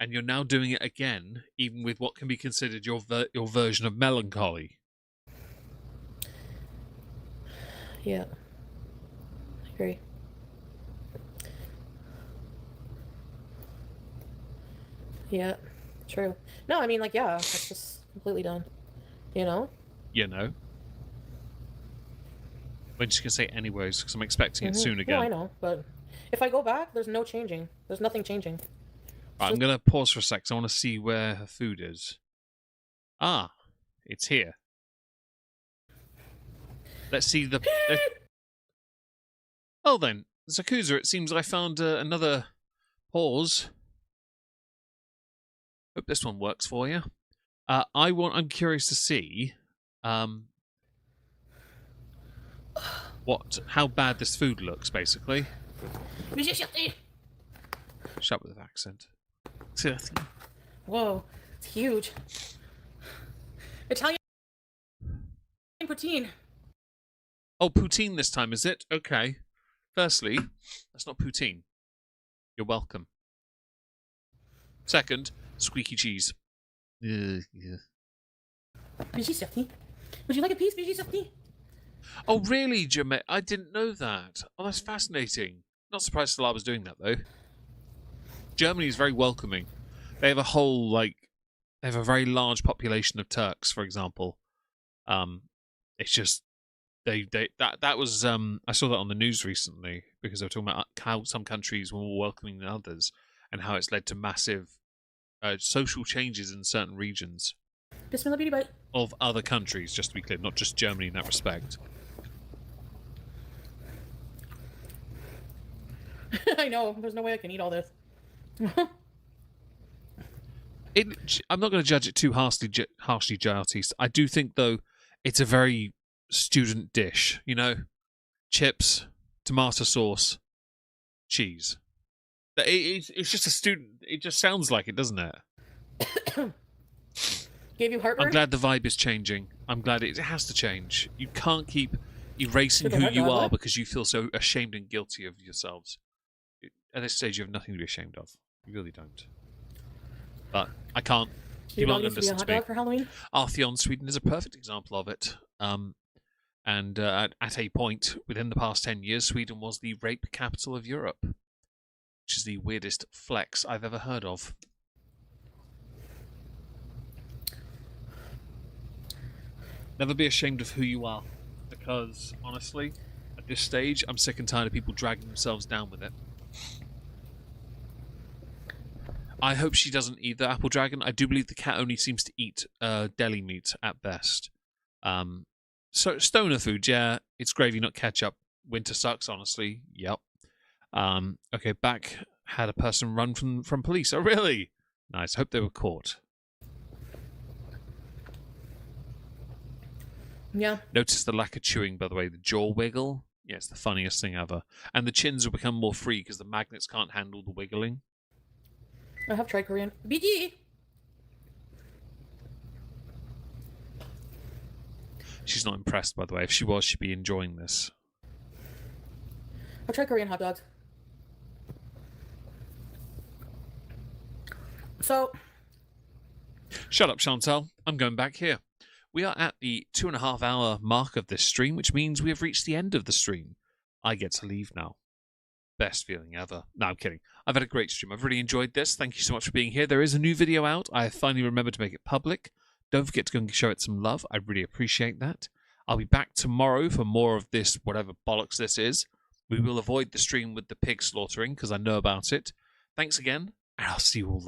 And you're now doing it again, even with what can be considered your version of melancholy. Yeah. I agree. Yeah. True. No, I mean, like, yeah, it's just completely done. You know? You know? We're just going to say anyways, because I'm expecting it soon again. No, I know, but if I go back, there's no changing. There's nothing changing. Right, I'm going to pause for a sec, because I want to see where her food is. Ah, it's here. Let's see the... Oh then, Zakuza, it seems I found another pause. Hope this one works for you. I'm curious to see how bad this food looks, basically. Shut up with the accent. Whoa, it's huge. Italian poutine. Oh, poutine this time, is it? Okay. Firstly, that's not poutine. You're welcome. Second, squeaky cheese. Yeah. Would you like a piece, Bijou? Oh, really, Jermaine? I didn't know that. Oh, that's fascinating. Not surprised Salah was doing that, though. Germany is very welcoming. They have they have a very large population of Turks, for example. It's just that was I saw that on the news recently because they were talking about how some countries were more welcoming than others and how it's led to massive social changes in certain regions of other countries, just to be clear, not just Germany in that respect. I know, there's no way I can eat all this. I'm not going to judge it too harshly, JRT. I do think, though, it's a very student dish, you know? Chips, tomato sauce, cheese. It's just a student. It just sounds like it, doesn't it? Gave you heartburn? I'm glad the vibe is changing. I'm glad it has to change. You can't keep erasing who you are because you feel so ashamed and guilty of yourselves. At this stage, you have nothing to be ashamed of. You really don't. But I can't. You want to be a hot dog for Halloween? Artheon, Sweden is a perfect example of it. And at a point within the past 10 years, Sweden was the rape capital of Europe, which is the weirdest flex I've ever heard of. Never be ashamed of who you are, because honestly, at this stage, I'm sick and tired of people dragging themselves down with it. I hope she doesn't eat the apple dragon. I do believe the cat only seems to eat deli meat at best. So stoner food, yeah, it's gravy, not ketchup. Winter sucks, honestly. Yep. Okay, back had a person run from police. Oh, really? Nice. Hope they were caught. Yeah. Notice the lack of chewing, by the way. The jaw wiggle. Yeah, it's the funniest thing ever. And the chins will become more free because the magnets can't handle the wiggling. I have tried Korean. BG! She's not impressed, by the way. If she was, she'd be enjoying this. I've tried Korean hot dogs. So... Shut up, Chantal. I'm going back here. We are at the 2.5 hour mark of this stream, which means we have reached the end of the stream. I get to leave now. Best feeling ever. No, I'm kidding. I've had a great stream. I've really enjoyed this. Thank you so much for being here. There is a new video out. I finally remembered to make it public. Don't forget to go and show it some love. I really appreciate that. I'll be back tomorrow for more of this, whatever bollocks this is. We will avoid the stream with the pig slaughtering because I know about it. Thanks again, and I'll see you all